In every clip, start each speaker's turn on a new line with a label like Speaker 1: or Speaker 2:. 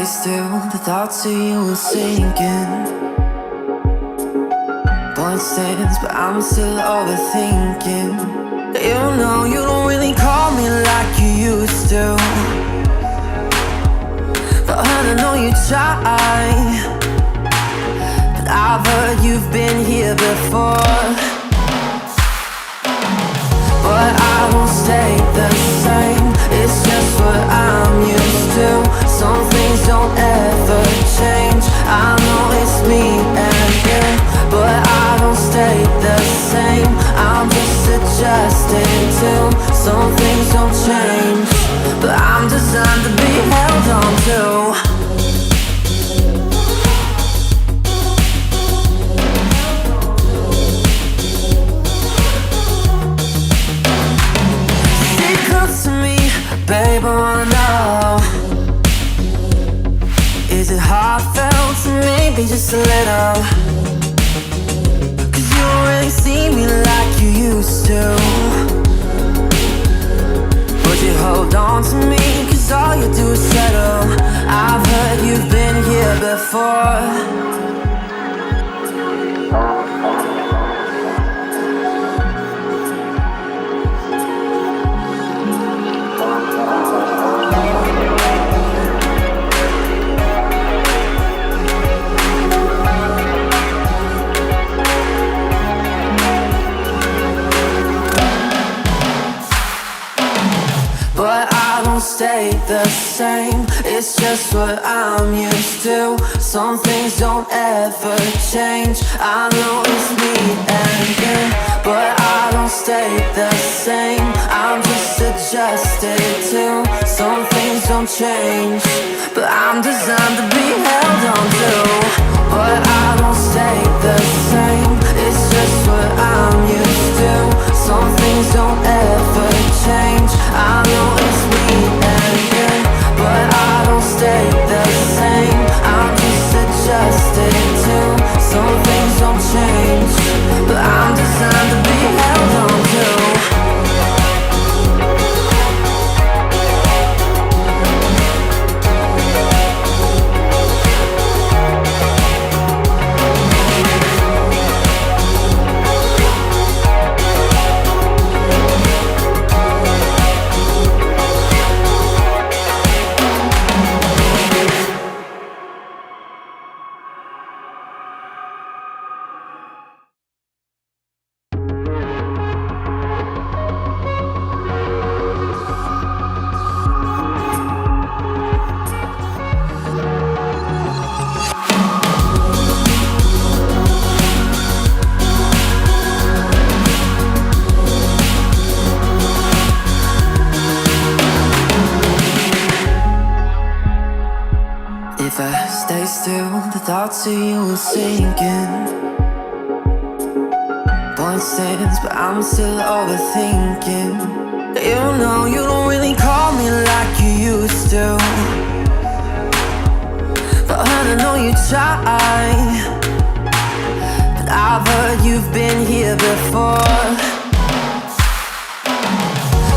Speaker 1: still, the thoughts of you are sinking. Point stands, but I'm still overthinking. You know you don't really call me like you used to, but I know you try. But I've heard you've been here before. But I won't stay the same, it's just what I'm used to. Some things don't ever change, I know it's me and you. But I don't stay the same, I'm just adjusting to. Some things don't change, but I'm designed to be held on to. Babe, I wanna know, is it heartfelt to maybe just a little? Cause you don't really see me like you used to, but you hold on to me cause all you do is settle. I've heard you've been here before. But I don't stay the same, it's just what I'm used to. Some things don't ever change, I know it's me and you. But I don't stay the same, I'm just adjusted to. Some things don't change, but I'm designed to be held on to. But I don't stay the same, it's just what I'm used to. Some things don't ever change, I know it's me and you. But I don't stay the same, I'm just adjusted to. Some things don't change, but I'm designed to be held on to. If I stay still, the thoughts of you are sinking. Point stands, but I'm still overthinking. You know you don't really call me like you used to, but I know you try. But I've heard you've been here before.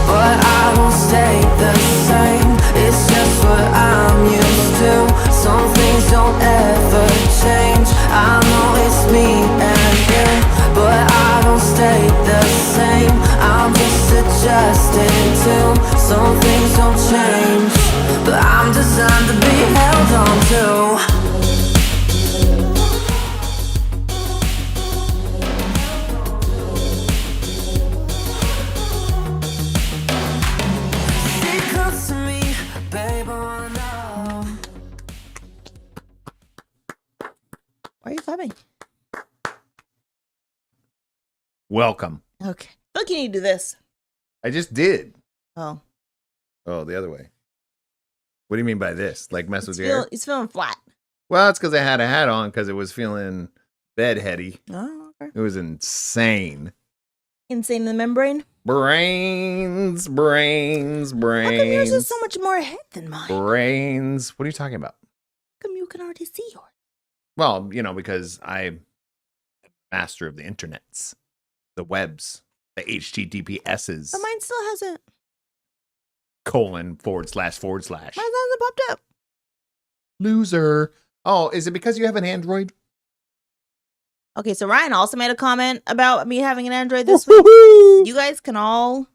Speaker 1: But I won't stay the same, it's just what I'm used to. Some things don't ever change, I know it's me and you. But I don't stay the same, I'm just adjusting to. Some things don't change, but I'm designed to be held on to.
Speaker 2: Why are you clapping?
Speaker 3: Welcome.
Speaker 2: Okay. Look, you need to do this.
Speaker 3: I just did.
Speaker 2: Oh.
Speaker 3: Oh, the other way. What do you mean by this? Like mess with your hair?
Speaker 2: It's feeling flat.
Speaker 3: Well, it's because I had a hat on because it was feeling bedheady.
Speaker 2: Oh, okay.
Speaker 3: It was insane.
Speaker 2: Insane in the membrane?
Speaker 3: Brains.
Speaker 2: How come yours is so much more head than mine?
Speaker 3: Brains. What are you talking about?
Speaker 2: How come you can already see yours?
Speaker 3: Well, because I'm master of the internets, the webs, the HTTPSs.
Speaker 2: But mine still hasn't. :// Mine hasn't popped up.
Speaker 3: Loser. Oh, is it because you have an Android?
Speaker 2: Okay, so Ryan also made a comment about me having an Android this week. You guys can all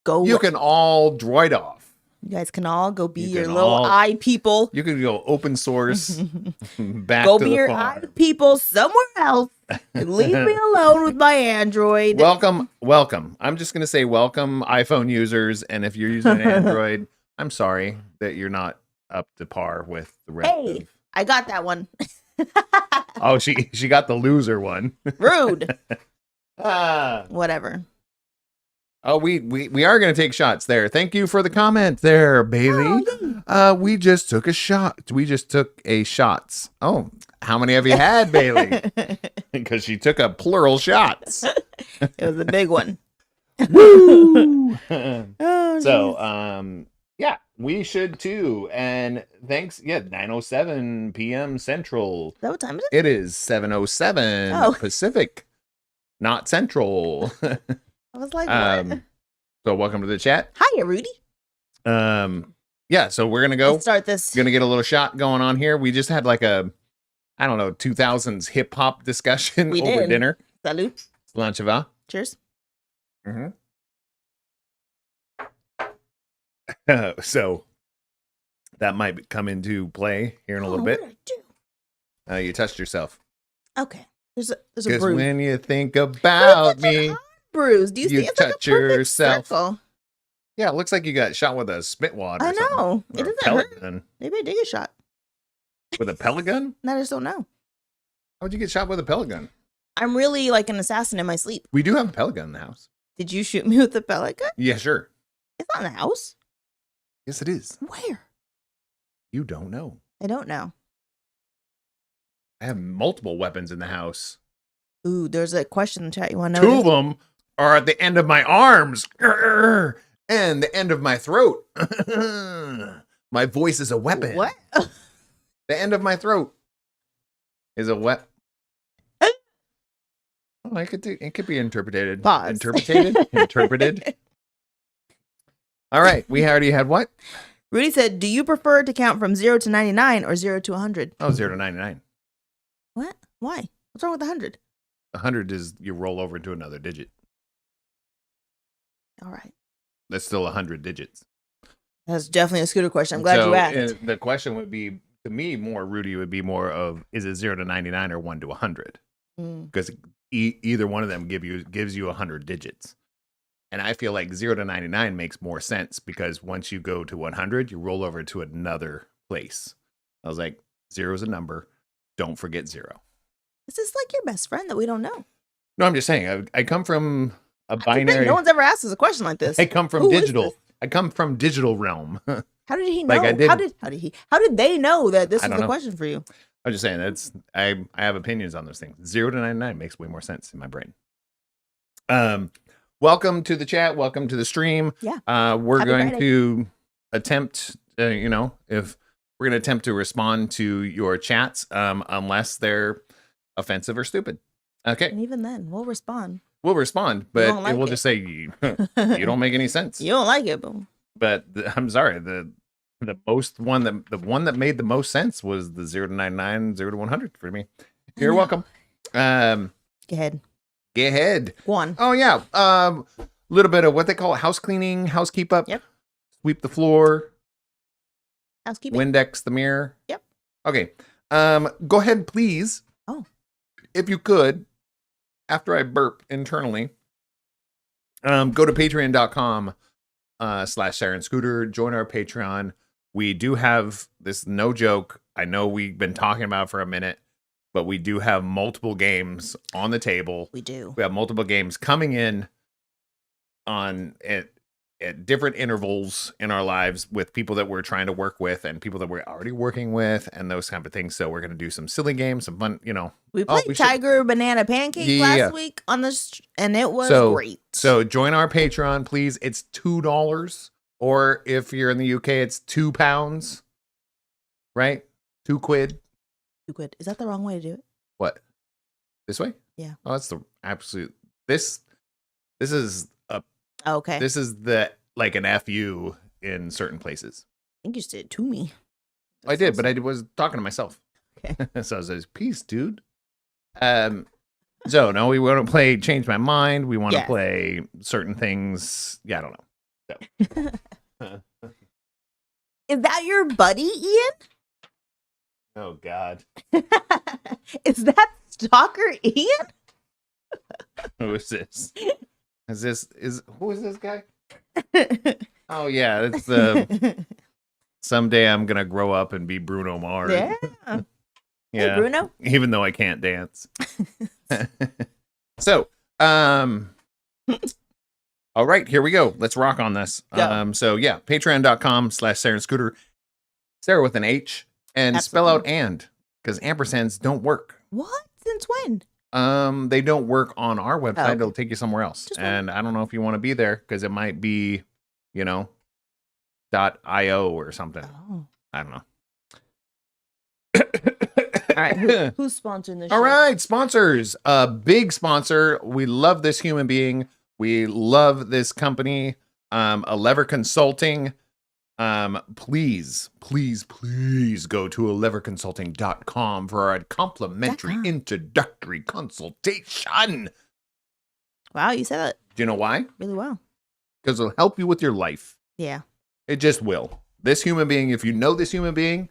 Speaker 2: go.
Speaker 3: You can all droid off.
Speaker 2: You guys can all go be
Speaker 3: You
Speaker 2: your
Speaker 3: can
Speaker 2: little
Speaker 3: all-
Speaker 2: eye people.
Speaker 3: You can go open source back
Speaker 2: Go
Speaker 3: to
Speaker 2: be
Speaker 3: the
Speaker 2: your
Speaker 3: farm.
Speaker 2: eye people somewhere else and leave me alone with my Android.
Speaker 3: Welcome. I'm just gonna say welcome, iPhone users, and if you're using an Android, I'm sorry that you're not up to par with the rest.
Speaker 2: Hey, I got that one.
Speaker 3: Oh, she got the loser one.
Speaker 2: Rude.
Speaker 3: Ah.
Speaker 2: Whatever.
Speaker 3: Oh, we are going to take shots there. Thank you for the comment there, Bailey. We just took a shot. We just took a shots. Oh, how many have you had, Bailey? Because she took a plural shots.
Speaker 2: It was a big one.
Speaker 3: Woo!
Speaker 2: Oh,
Speaker 3: So, yeah, we should too. And thanks. Yeah, 9:07 p.m. Central.
Speaker 2: is that what time is it?
Speaker 3: It is 7:07
Speaker 2: Oh.
Speaker 3: Pacific, not Central.
Speaker 2: I was like, what?
Speaker 3: So welcome to the chat.
Speaker 2: Hiya, Rudy.
Speaker 3: Yeah, so we're gonna go.
Speaker 2: Let's start this.
Speaker 3: Gonna get a little shot going on here. We just had like a, I don't know, 2000s hip hop discussion
Speaker 2: We
Speaker 3: over
Speaker 2: did.
Speaker 3: dinner.
Speaker 2: Salute.
Speaker 3: Lancheva.
Speaker 2: Cheers.
Speaker 3: So that might come into play here in a little bit.
Speaker 2: What did I do?
Speaker 3: You touched yourself.
Speaker 2: Okay. There's a
Speaker 3: Because
Speaker 2: bruise.
Speaker 3: when you think about me,
Speaker 2: Bruise. Do you
Speaker 3: you
Speaker 2: see it's like a
Speaker 3: touch
Speaker 2: perfect
Speaker 3: yourself.
Speaker 2: circle.
Speaker 3: Yeah, it looks like you got shot with a spit wad. Or
Speaker 2: I know.
Speaker 3: something.
Speaker 2: It
Speaker 3: Or a
Speaker 2: doesn't
Speaker 3: pellet
Speaker 2: hurt.
Speaker 3: gun.
Speaker 2: Maybe I did get shot.
Speaker 3: With a pellet gun?
Speaker 2: I just don't know.
Speaker 3: How'd you get shot with a pellet gun?
Speaker 2: I'm really like an assassin in my sleep.
Speaker 3: We do have a pellet gun in the house.
Speaker 2: Did you shoot me with the pellet gun?
Speaker 3: Yeah, sure.
Speaker 2: It's not in the house.
Speaker 3: Yes, it is.
Speaker 2: Where?
Speaker 3: You don't know.
Speaker 2: I don't know.
Speaker 3: I have multiple weapons in the house.
Speaker 2: Ooh, there's a question in the chat. You want to know?
Speaker 3: Two of them are at the end of my arms and the end of my throat. My voice is a weapon.
Speaker 2: What?
Speaker 3: The end of my throat is a weapon. Oh, it could be interpreted.
Speaker 2: Pause.
Speaker 3: Interpreted. All right. We already had what?
Speaker 2: Rudy said, do you prefer to count from 0 to 99 or 0 to 100?
Speaker 3: Oh, 0 to 99.
Speaker 2: What? Why? What's wrong with 100?
Speaker 3: 100 is you roll over into another digit.
Speaker 2: All right.
Speaker 3: That's still 100 digits.
Speaker 2: That's definitely a Scooter question. I'm glad you asked.
Speaker 3: The question would be, to me, Rudy, would be more of, is it 0 to 99 or 1 to 100? Because either one of them gives you 100 digits. And I feel like 0 to 99 makes more sense because once you go to 100, you roll over to another place. I was like, 0 is a number. Don't forget 0.
Speaker 2: This is like your best friend that we don't know.
Speaker 3: No, I'm just saying, I come from a binary.
Speaker 2: No one's ever asked us a question like this.
Speaker 3: I come from
Speaker 2: Who is
Speaker 3: digital.
Speaker 2: this?
Speaker 3: I come from digital realm.
Speaker 2: How did he know?
Speaker 3: Like I did.
Speaker 2: How did they know that this
Speaker 3: I
Speaker 2: was
Speaker 3: don't
Speaker 2: the
Speaker 3: know.
Speaker 2: question for you?
Speaker 3: I'm just saying I have opinions on those things. 0 to 99 makes way more sense in my brain. Welcome to the chat. Welcome to the stream.
Speaker 2: Yeah.
Speaker 3: We're
Speaker 2: Happy
Speaker 3: going
Speaker 2: Friday.
Speaker 3: to attempt, if we're going to attempt to respond to your chats, unless they're offensive or stupid. Okay.
Speaker 2: And even then, we'll respond.
Speaker 3: We'll respond, but
Speaker 2: don't like
Speaker 3: we'll
Speaker 2: it.
Speaker 3: just say you don't make any sense.
Speaker 2: You don't like it, but
Speaker 3: I'm sorry. The one that made the most sense was the 0 to 99, 0 to 100 for me. You're welcome.
Speaker 2: go ahead.
Speaker 3: Get ahead.
Speaker 2: Go on.
Speaker 3: Oh yeah. Little bit of what they call house cleaning, housekeep up.
Speaker 2: Yep.
Speaker 3: Sweep the floor,
Speaker 2: Housekeeping.
Speaker 3: Windex the mirror.
Speaker 2: Yep.
Speaker 3: Okay. Go ahead, please.
Speaker 2: Oh.
Speaker 3: If you could, after I burp internally, go to patreon.com /Siren Scooter. Join our Patreon. We do have this, no joke. I know we've been talking about it for a minute, but we do have multiple games on the table.
Speaker 2: We do.
Speaker 3: We have multiple games coming in at different intervals in our lives with people that we're trying to work with and people that we're already working with and those kind of things. So we're going to do some silly games, some fun,
Speaker 2: We played Tiger Banana Pancake last week on this, and it was great.
Speaker 3: So join our Patreon, please. It's $2, or if you're in the UK, it's £2, right? £2.
Speaker 2: You could. Is that the wrong way to do it?
Speaker 3: What? This way?
Speaker 2: Yeah.
Speaker 3: Oh, that's the absolute. This is a.
Speaker 2: Okay.
Speaker 3: This is like an FU in certain places.
Speaker 2: I think you said it to me.
Speaker 3: I did, but I was talking to myself.
Speaker 2: Okay.
Speaker 3: So I was like, peace, dude. So no, we want to play Change My Mind. We want to
Speaker 2: Yes.
Speaker 3: play certain things. Yeah, I don't know. So.
Speaker 2: Is that your buddy, Ian?
Speaker 3: Oh God.
Speaker 2: Is that Stalker Ian?
Speaker 3: Who is this? Who is this guy? Oh yeah, it's the someday I'm gonna grow up and be Bruno Mars.
Speaker 2: Yeah.
Speaker 3: Yeah.
Speaker 2: Hey, Bruno.
Speaker 3: Even though I can't dance. So, all right, here we go. Let's rock on this.
Speaker 2: Go.
Speaker 3: So yeah, patreon.com/Sarah and Scooter. Sarah with an H and spell out and because ampersands don't work.
Speaker 2: What? Since when?
Speaker 3: They don't work on our website.
Speaker 2: okay.
Speaker 3: It'll take you somewhere else.
Speaker 2: Just
Speaker 3: And I don't know if you want to be there because it might be, .io or something.
Speaker 2: Oh.
Speaker 3: I don't know.
Speaker 2: All right. Who's sponsoring this
Speaker 3: All
Speaker 2: show?
Speaker 3: right, sponsors. A big sponsor. We love this human being. We love this company. A Lever Consulting. Please go to aleverconsulting.com for our complimentary introductory consultation.
Speaker 2: Wow, you said that
Speaker 3: Do you know why?
Speaker 2: really well.
Speaker 3: Because it'll help you with your life.
Speaker 2: Yeah.
Speaker 3: It just will. This human being, if you know this human being,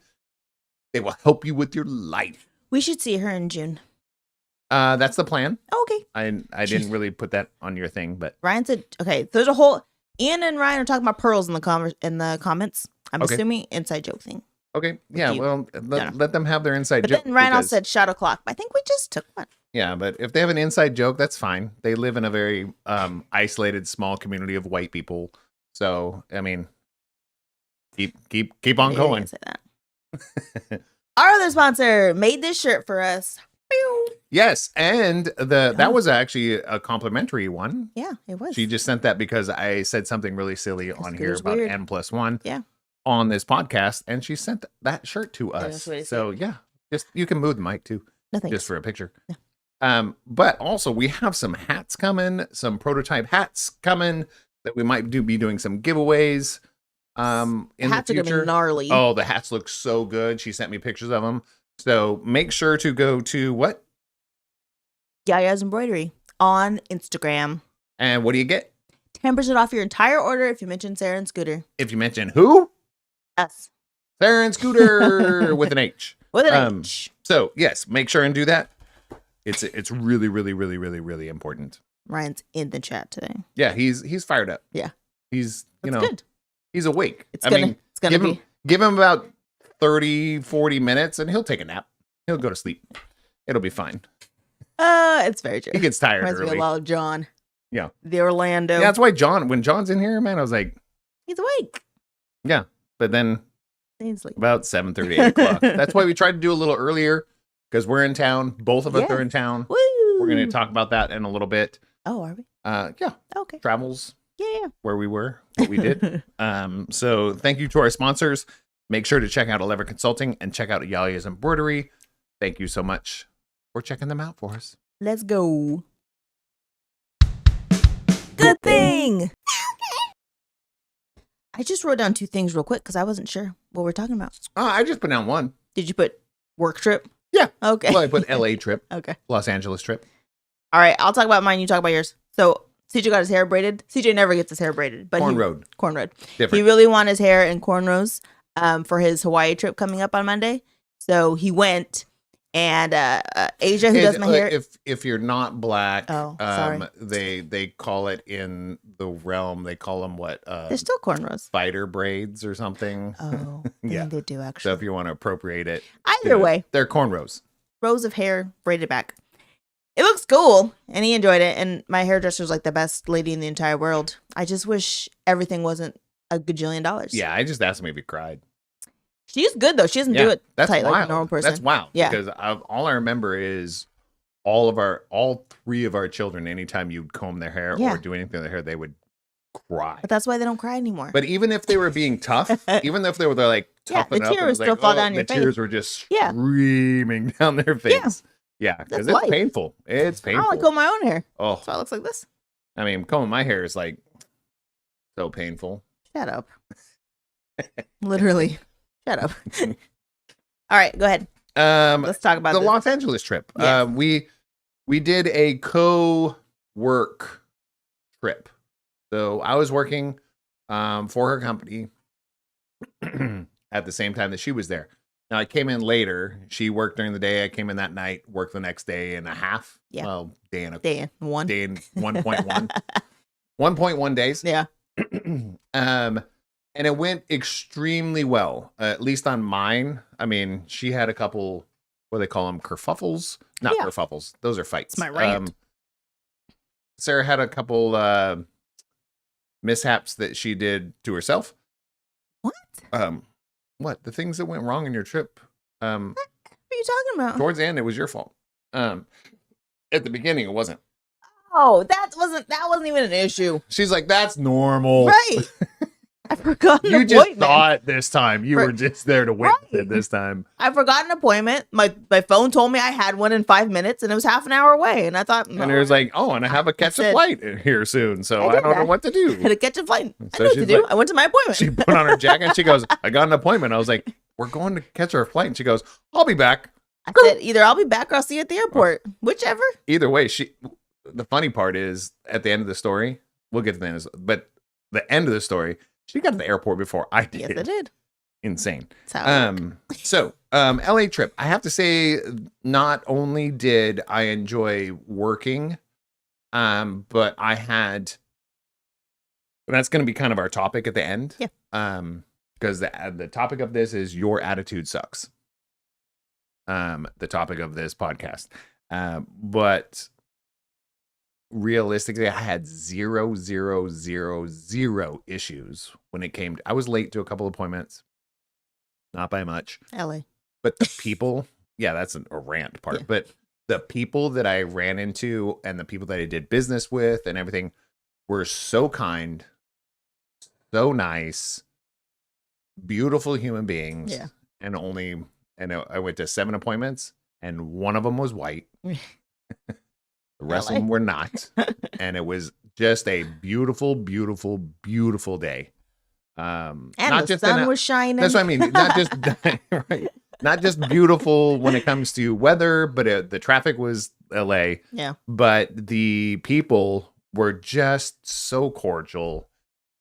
Speaker 3: they will help you with your life.
Speaker 2: We should see her in June.
Speaker 3: That's the plan.
Speaker 2: Okay.
Speaker 3: I didn't really put that on your thing, but
Speaker 2: Ryan said, okay, there's a whole, Ian and Ryan are talking about pearls in the comments. I'm
Speaker 3: Okay.
Speaker 2: assuming inside joke thing.
Speaker 3: okay. Yeah,
Speaker 2: you.
Speaker 3: well, let them have their inside
Speaker 2: But
Speaker 3: joke.
Speaker 2: then Ryan also
Speaker 3: because-
Speaker 2: said shadow clock. I think we just took one.
Speaker 3: Yeah, but if they have an inside joke, that's fine. They live in a very isolated, small community of white people. So, I mean, keep on
Speaker 2: Maybe I
Speaker 3: going.
Speaker 2: didn't say that. Our other sponsor made this shirt for us. Pew.
Speaker 3: Yes, and that was actually a complimentary one.
Speaker 2: Yeah, it was.
Speaker 3: She just sent that because I said something really silly on here
Speaker 2: Scooter's
Speaker 3: about
Speaker 2: weird.
Speaker 3: N+1
Speaker 2: Yeah.
Speaker 3: on this podcast, and she sent that shirt to
Speaker 2: Yeah,
Speaker 3: us.
Speaker 2: that's what I
Speaker 3: So yeah, just you can move the mic too,
Speaker 2: No thanks.
Speaker 3: just for a picture.
Speaker 2: Yeah.
Speaker 3: But also we have some hats coming, some prototype hats coming that we might be doing some giveaways. In
Speaker 2: Hats
Speaker 3: the
Speaker 2: are gonna
Speaker 3: future.
Speaker 2: be gnarly.
Speaker 3: Oh, the hats look so good. She sent me pictures of them. So make sure to go to what?
Speaker 2: Yaya's Embroidery on Instagram.
Speaker 3: And what do you get?
Speaker 2: 10% off your entire order if you mention Sarah and Scooter.
Speaker 3: If you mention who?
Speaker 2: Us.
Speaker 3: Sarah and Scooter with an H.
Speaker 2: With an H.
Speaker 3: So yes, make sure and do that. It's really, really, really, really, really important.
Speaker 2: Ryan's in the chat today.
Speaker 3: Yeah, he's fired up.
Speaker 2: Yeah.
Speaker 3: He's
Speaker 2: That's good.
Speaker 3: he's awake.
Speaker 2: It's gonna
Speaker 3: give him about 30, 40 minutes and he'll take a nap. He'll go to sleep. It'll be fine.
Speaker 2: It's very true.
Speaker 3: He gets tired
Speaker 2: Reminds me
Speaker 3: early.
Speaker 2: a lot of John.
Speaker 3: Yeah.
Speaker 2: The Orlando.
Speaker 3: Yeah, that's why when John's in here, man, I was like,
Speaker 2: He's awake.
Speaker 3: but then
Speaker 2: He's like,
Speaker 3: about 7:30, 8 o'clock. That's why we tried to do a little earlier because we're in town. Both of us
Speaker 2: Yeah.
Speaker 3: are in town.
Speaker 2: woo.
Speaker 3: We're going to talk about that in a little bit.
Speaker 2: Oh, are we?
Speaker 3: Yeah,
Speaker 2: Okay.
Speaker 3: travels,
Speaker 2: Yeah.
Speaker 3: where we were, what we did. So thank you to our sponsors. Make sure to check out Lever Consulting and check out Yaya's Embroidery. Thank you so much for checking them out for us.
Speaker 2: Let's go. Good thing. I just wrote down two things real quick because I wasn't sure what we're talking about.
Speaker 3: I just put down one.
Speaker 2: Did you put work trip?
Speaker 3: Yeah.
Speaker 2: Okay.
Speaker 3: Well, I put LA trip,
Speaker 2: Okay.
Speaker 3: Los Angeles trip.
Speaker 2: All right. I'll talk about mine. You talk about yours. So CJ got his hair braided. CJ never gets his hair braided, but
Speaker 3: Cornrowed.
Speaker 2: Cornrowed.
Speaker 3: Different.
Speaker 2: He really wanted his hair in cornrows for his Hawaii trip coming up on Monday. So he went, and Asia, who does my hair,
Speaker 3: If you're not black,
Speaker 2: Oh, sorry.
Speaker 3: they call it in the realm. They call them what?
Speaker 2: they're still cornrows.
Speaker 3: Spider braids or something.
Speaker 2: Oh,
Speaker 3: Yeah.
Speaker 2: they do
Speaker 3: So
Speaker 2: actually.
Speaker 3: if you want to appropriate it,
Speaker 2: Either way,
Speaker 3: they're cornrows.
Speaker 2: rows of hair braided back. It looks cool, and he enjoyed it. And my hairdresser's like the best lady in the entire world. I just wish everything wasn't a gajillion dollars.
Speaker 3: Yeah, I just asked him if he cried.
Speaker 2: She's good though. She doesn't do it
Speaker 3: That's
Speaker 2: tight
Speaker 3: wild.
Speaker 2: like a normal person.
Speaker 3: That's wild.
Speaker 2: Yeah.
Speaker 3: Because all I remember is all three of our children. Anytime you'd comb their hair
Speaker 2: Yeah.
Speaker 3: or do anything to their hair, they would cry.
Speaker 2: But that's why they don't cry anymore.
Speaker 3: But even if they were being tough, even if they were like
Speaker 2: Yeah,
Speaker 3: toughen
Speaker 2: the
Speaker 3: up,
Speaker 2: tears
Speaker 3: it was
Speaker 2: still
Speaker 3: like,
Speaker 2: fall down your
Speaker 3: the
Speaker 2: face.
Speaker 3: tears were just
Speaker 2: Yeah.
Speaker 3: streaming down their face. Yeah, because
Speaker 2: That's
Speaker 3: it's
Speaker 2: life.
Speaker 3: painful. It's
Speaker 2: I
Speaker 3: painful.
Speaker 2: only comb my own hair.
Speaker 3: Oh,
Speaker 2: That's why it looks like this.
Speaker 3: I mean, combing my hair is like so painful.
Speaker 2: Shut up. Literally. Shut up. All right, go ahead. Let's talk about
Speaker 3: the
Speaker 2: this.
Speaker 3: Los Angeles trip.
Speaker 2: Yes.
Speaker 3: We did a co-work trip. So I was working for her company at the same time that she was there. Now I came in later. She worked during the day. I came in that night, worked the next day and a half.
Speaker 2: Yeah.
Speaker 3: Well, day and
Speaker 2: 1.1.
Speaker 3: 1.1 days.
Speaker 2: Yeah.
Speaker 3: And it went extremely well, at least on mine. I mean, she had a couple, what do they call them? Kerfuffles? Not kerfuffles. Those are fights.
Speaker 2: It's my rant.
Speaker 3: Sarah had a couple mishaps that she did to herself.
Speaker 2: What?
Speaker 3: What? The things that went wrong in your trip.
Speaker 2: What are you talking about?
Speaker 3: Towards the end, it was your fault. At the beginning, it wasn't.
Speaker 2: Oh, that wasn't even an issue.
Speaker 3: She's like, that's normal.
Speaker 2: Right. I forgot an appointment.
Speaker 3: You just thought this time. You were just there to witness it this time.
Speaker 2: I forgot an appointment. My phone told me I had one in 5 minutes, and it was half an hour away. And I thought,
Speaker 3: and it was like, oh, and I have a catch a flight here soon, so I don't know what to do.
Speaker 2: I had to catch a flight. I
Speaker 3: So
Speaker 2: know what to
Speaker 3: she's
Speaker 2: do.
Speaker 3: like-
Speaker 2: I went to my appointment.
Speaker 3: She put on her jacket and she goes, I got an appointment. I was like, we're going to catch our flight. And she goes, I'll be back.
Speaker 2: I said, either I'll be back or I'll see you at the airport. Whichever.
Speaker 3: Either way, the funny part is at the end of the story, we'll get to the end, but the end of the story, she got to the airport before I did.
Speaker 2: Yes, I did.
Speaker 3: Insane.
Speaker 2: That's how it worked.
Speaker 3: So LA trip. I have to say, not only did I enjoy working, but I had. That's going to be kind of our topic at the end.
Speaker 2: Yeah.
Speaker 3: Because the topic of this is your attitude sucks. The topic of this podcast, but realistically, I had zero issues when it came to, I was late to a couple appointments, not by much.
Speaker 2: LA.
Speaker 3: But the people, yeah, that's a rant part.
Speaker 2: Yeah.
Speaker 3: But the people that I ran into and the people that I did business with and everything were so kind, so nice, beautiful human beings.
Speaker 2: Yeah.
Speaker 3: And I went to 7 appointments and one of them was white. The rest of them were not. And it was just a beautiful, beautiful, beautiful day.
Speaker 2: And
Speaker 3: not
Speaker 2: the sun was shining.
Speaker 3: That's what I mean. Not just right. Not just beautiful when it comes to weather, but the traffic was LA.
Speaker 2: Yeah.
Speaker 3: But the people were just so cordial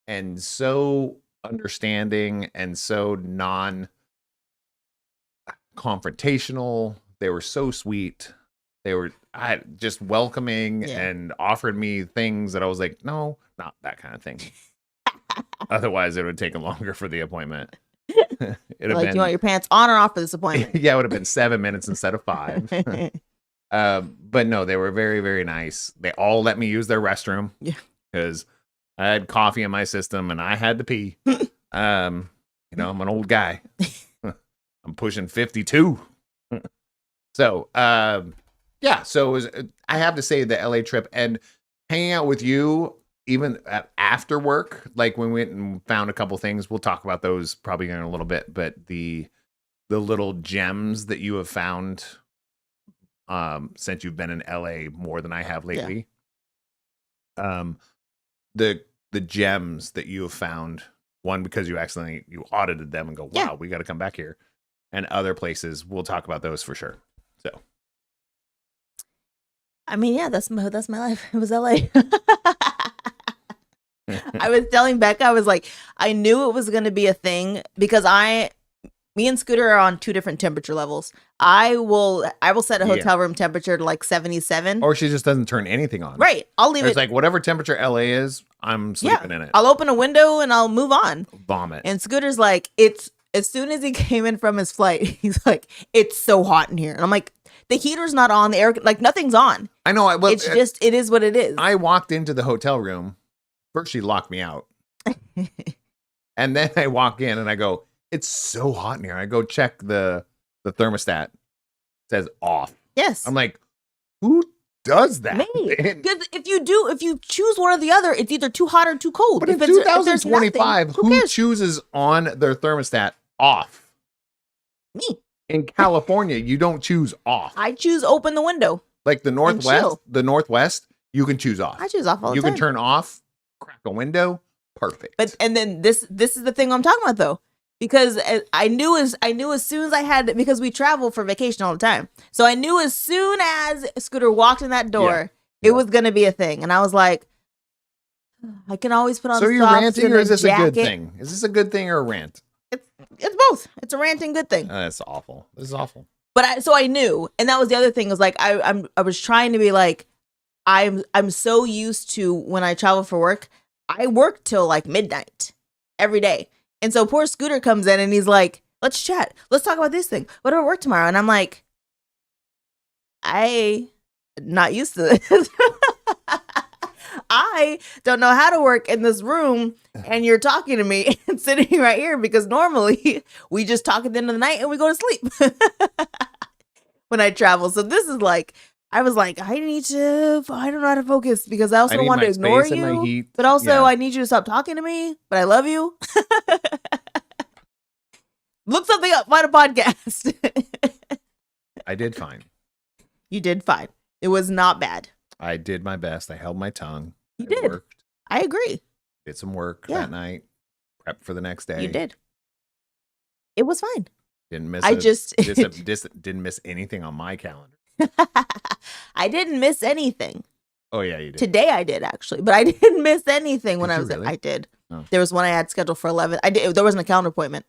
Speaker 3: and so understanding and so non-confrontational. They were so sweet. They were just welcoming and offered me things that I was like, no, not that kind of thing. Otherwise, it would have taken longer for the appointment.
Speaker 2: Like, you want your pants on or off for this appointment?
Speaker 3: Yeah, it would have been 7 minutes instead of 5. But no, they were very, very nice. They all let me use their restroom.
Speaker 2: Yeah.
Speaker 3: Because I had coffee in my system and I had to pee. I'm an old guy. I'm pushing 52. So, yeah. So it was, I have to say the LA trip and hanging out with you, even after work, like when we went and found a couple things, we'll talk about those probably in a little bit, but the little gems that you have found since you've been in LA more than I have lately. Yeah. The gems that you have found, one, because you audited them and go, wow, we got to come back here. And other places, we'll talk about those for sure. So,
Speaker 2: I mean, yeah, that's my life. It was LA. I was telling Becca, I was like, I knew it was going to be a thing because me and Scooter are on 2 different temperature levels. I will set a hotel room temperature to like 77.
Speaker 3: Or she just doesn't turn anything on.
Speaker 2: Right. I'll leave
Speaker 3: It's like whatever temperature LA is, I'm sleeping in it.
Speaker 2: I'll open a window and I'll move on.
Speaker 3: Vomit.
Speaker 2: And Scooter's like, as soon as he came in from his flight, he's like, it's so hot in here. And I'm like, the heater's not on, the air, like nothing's on.
Speaker 3: I know.
Speaker 2: It's just, it is what it is.
Speaker 3: I walked into the hotel room. First, she locked me out. And then I walk in and I go, it's so hot in here. I go check the thermostat. It says off.
Speaker 2: Yes.
Speaker 3: I'm like, who does that?
Speaker 2: Because if you choose one or the other, it's either too hot or too cold.
Speaker 3: But in 2025, who chooses on their thermostat off?
Speaker 2: Me.
Speaker 3: In California, you don't choose off.
Speaker 2: I choose open the window.
Speaker 3: Like the Northwest, you can choose off.
Speaker 2: I choose off all the
Speaker 3: You
Speaker 2: time.
Speaker 3: can turn off, crack a window, perfect.
Speaker 2: But and then this is the thing I'm talking about though, because I knew as soon as I had, because we travel for vacation all the time. So I knew as soon as Scooter walked in that door, it was going to be a thing. And I was like, I can always put on
Speaker 3: So
Speaker 2: socks.
Speaker 3: you're ranting, or is this
Speaker 2: jacket.
Speaker 3: a good thing? Is this a good thing or a rant?
Speaker 2: It's both. It's a ranting good thing.
Speaker 3: That's awful. This is awful.
Speaker 2: But I knew, and that was the other thing, was like I was trying to be like, I'm so used to when I travel for work, I work till like midnight every day. And so poor Scooter comes in and he's like, let's chat. Let's talk about this thing. What do I work tomorrow? And I'm like, I not used to this. I don't know how to work in this room, and you're talking to me and sitting right here, because normally we just talk at the end of the night and we go to sleep when I travel. So this is like, I was like, I don't know how to focus, because I also don't want to ignore you, but also I need you to stop talking to me, but I love you. Look something up, find a podcast.
Speaker 3: I did fine.
Speaker 2: You did fine. It was not bad.
Speaker 3: I did my best. I held my tongue.
Speaker 2: You did. Worked. I agree.
Speaker 3: Did some work that night. Prepped for the next day.
Speaker 2: You did. It was fine.
Speaker 3: Didn't miss. Didn't miss anything on my calendar.
Speaker 2: I didn't miss anything.
Speaker 3: Oh yeah, you did.
Speaker 2: Today I did, actually, but I didn't miss anything when I was.
Speaker 3: Really?
Speaker 2: I did.
Speaker 3: Oh.
Speaker 2: There was one I had scheduled for 11. I did. There wasn't a calendar appointment.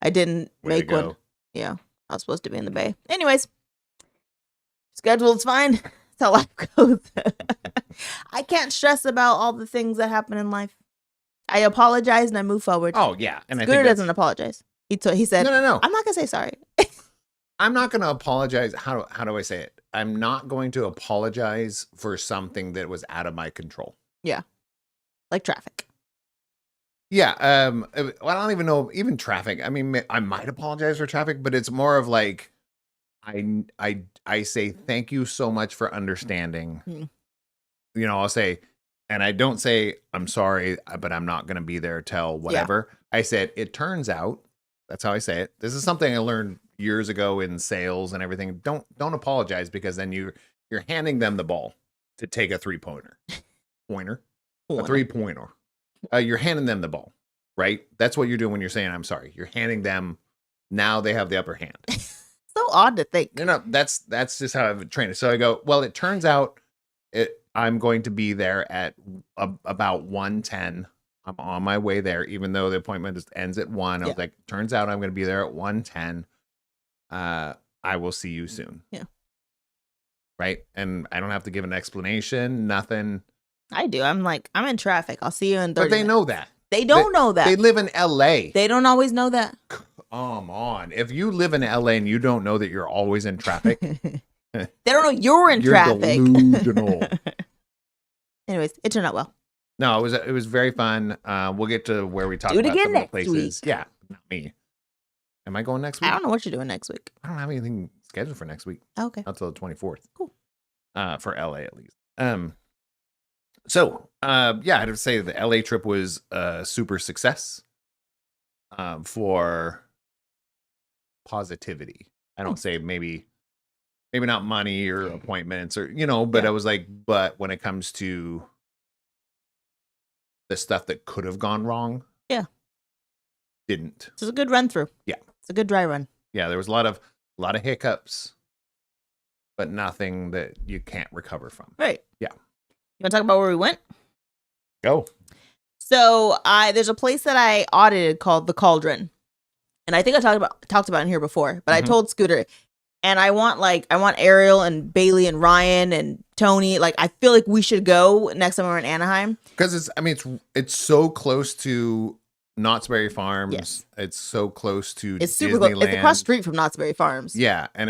Speaker 2: I didn't make one. Yeah, I was supposed to be in the Bay. Anyways, scheduled's fine. That's how life goes. I can't stress about all the things that happen in life. I apologize and I move forward.
Speaker 3: Oh yeah, and
Speaker 2: Scooter doesn't apologize. He said,
Speaker 3: No.
Speaker 2: I'm not gonna say sorry.
Speaker 3: I'm not gonna apologize. How do I say it? I'm not going to apologize for something that was out of my control.
Speaker 2: Yeah, like traffic.
Speaker 3: Yeah. Well, I don't even know, even traffic. I mean, I might apologize for traffic, but it's more of like, I say thank you so much for understanding. You know, I'll say, and I don't say I'm sorry, but I'm not going to be there till whatever. Yeah. I said, it turns out, that's how I say it. This is something I learned years ago in sales and everything. Don't apologize, because then you're handing them the ball to take a 3-pointer. A 3-pointer. You're handing them the ball, right? That's what you're doing when you're saying I'm sorry. You're handing them, now they have the upper hand.
Speaker 2: So odd to think.
Speaker 3: No, that's just how I've trained it. So I go, well, it turns out I'm going to be there at about 1:10. I'm on my way there, even though the appointment just ends at 1. I was like, turns out I'm going to be there at 1:10. I will see you soon.
Speaker 2: Yeah.
Speaker 3: Right? And I don't have to give an explanation, nothing.
Speaker 2: I do. I'm like, I'm in traffic. I'll see you in 30
Speaker 3: But they
Speaker 2: minutes.
Speaker 3: know that.
Speaker 2: They don't know that.
Speaker 3: They live in LA.
Speaker 2: They don't always know that.
Speaker 3: Come on. If you live in LA and you don't know that you're always in traffic.
Speaker 2: They don't know you're in traffic.
Speaker 3: Delusional.
Speaker 2: Anyways, it turned out well.
Speaker 3: No, it was very fun. We'll get to where we talk
Speaker 2: Do it
Speaker 3: about
Speaker 2: again
Speaker 3: some of the
Speaker 2: next
Speaker 3: places.
Speaker 2: week.
Speaker 3: Yeah, not me. Am I going next week?
Speaker 2: I don't know what you're doing next week.
Speaker 3: I don't have anything scheduled for next week.
Speaker 2: Okay.
Speaker 3: Until the 24th.
Speaker 2: Cool.
Speaker 3: For LA at least. So I'd have to say the LA trip was a super success. For positivity. I don't say maybe not money or appointments or, but I was like, but when it comes to the stuff that could have gone wrong.
Speaker 2: Yeah.
Speaker 3: Didn't.
Speaker 2: It's a good run through.
Speaker 3: Yeah.
Speaker 2: It's a good dry run.
Speaker 3: Yeah. There was a lot of hiccups, but nothing that you can't recover from.
Speaker 2: Right.
Speaker 3: Yeah.
Speaker 2: You want to talk about where we went?
Speaker 3: Go.
Speaker 2: So there's a place that I audited called the Cauldron, and I think I talked about it in here before. But I told Scooter, and I want Ariel and Bailey and Ryan and Tony. Like, I feel like we should go next time we're in Anaheim,
Speaker 3: because it's so close to Knott's Berry Farms.
Speaker 2: Yes.
Speaker 3: It's so close to
Speaker 2: it's super close. It's across the street from Knott's Berry Farms.
Speaker 3: Yeah, and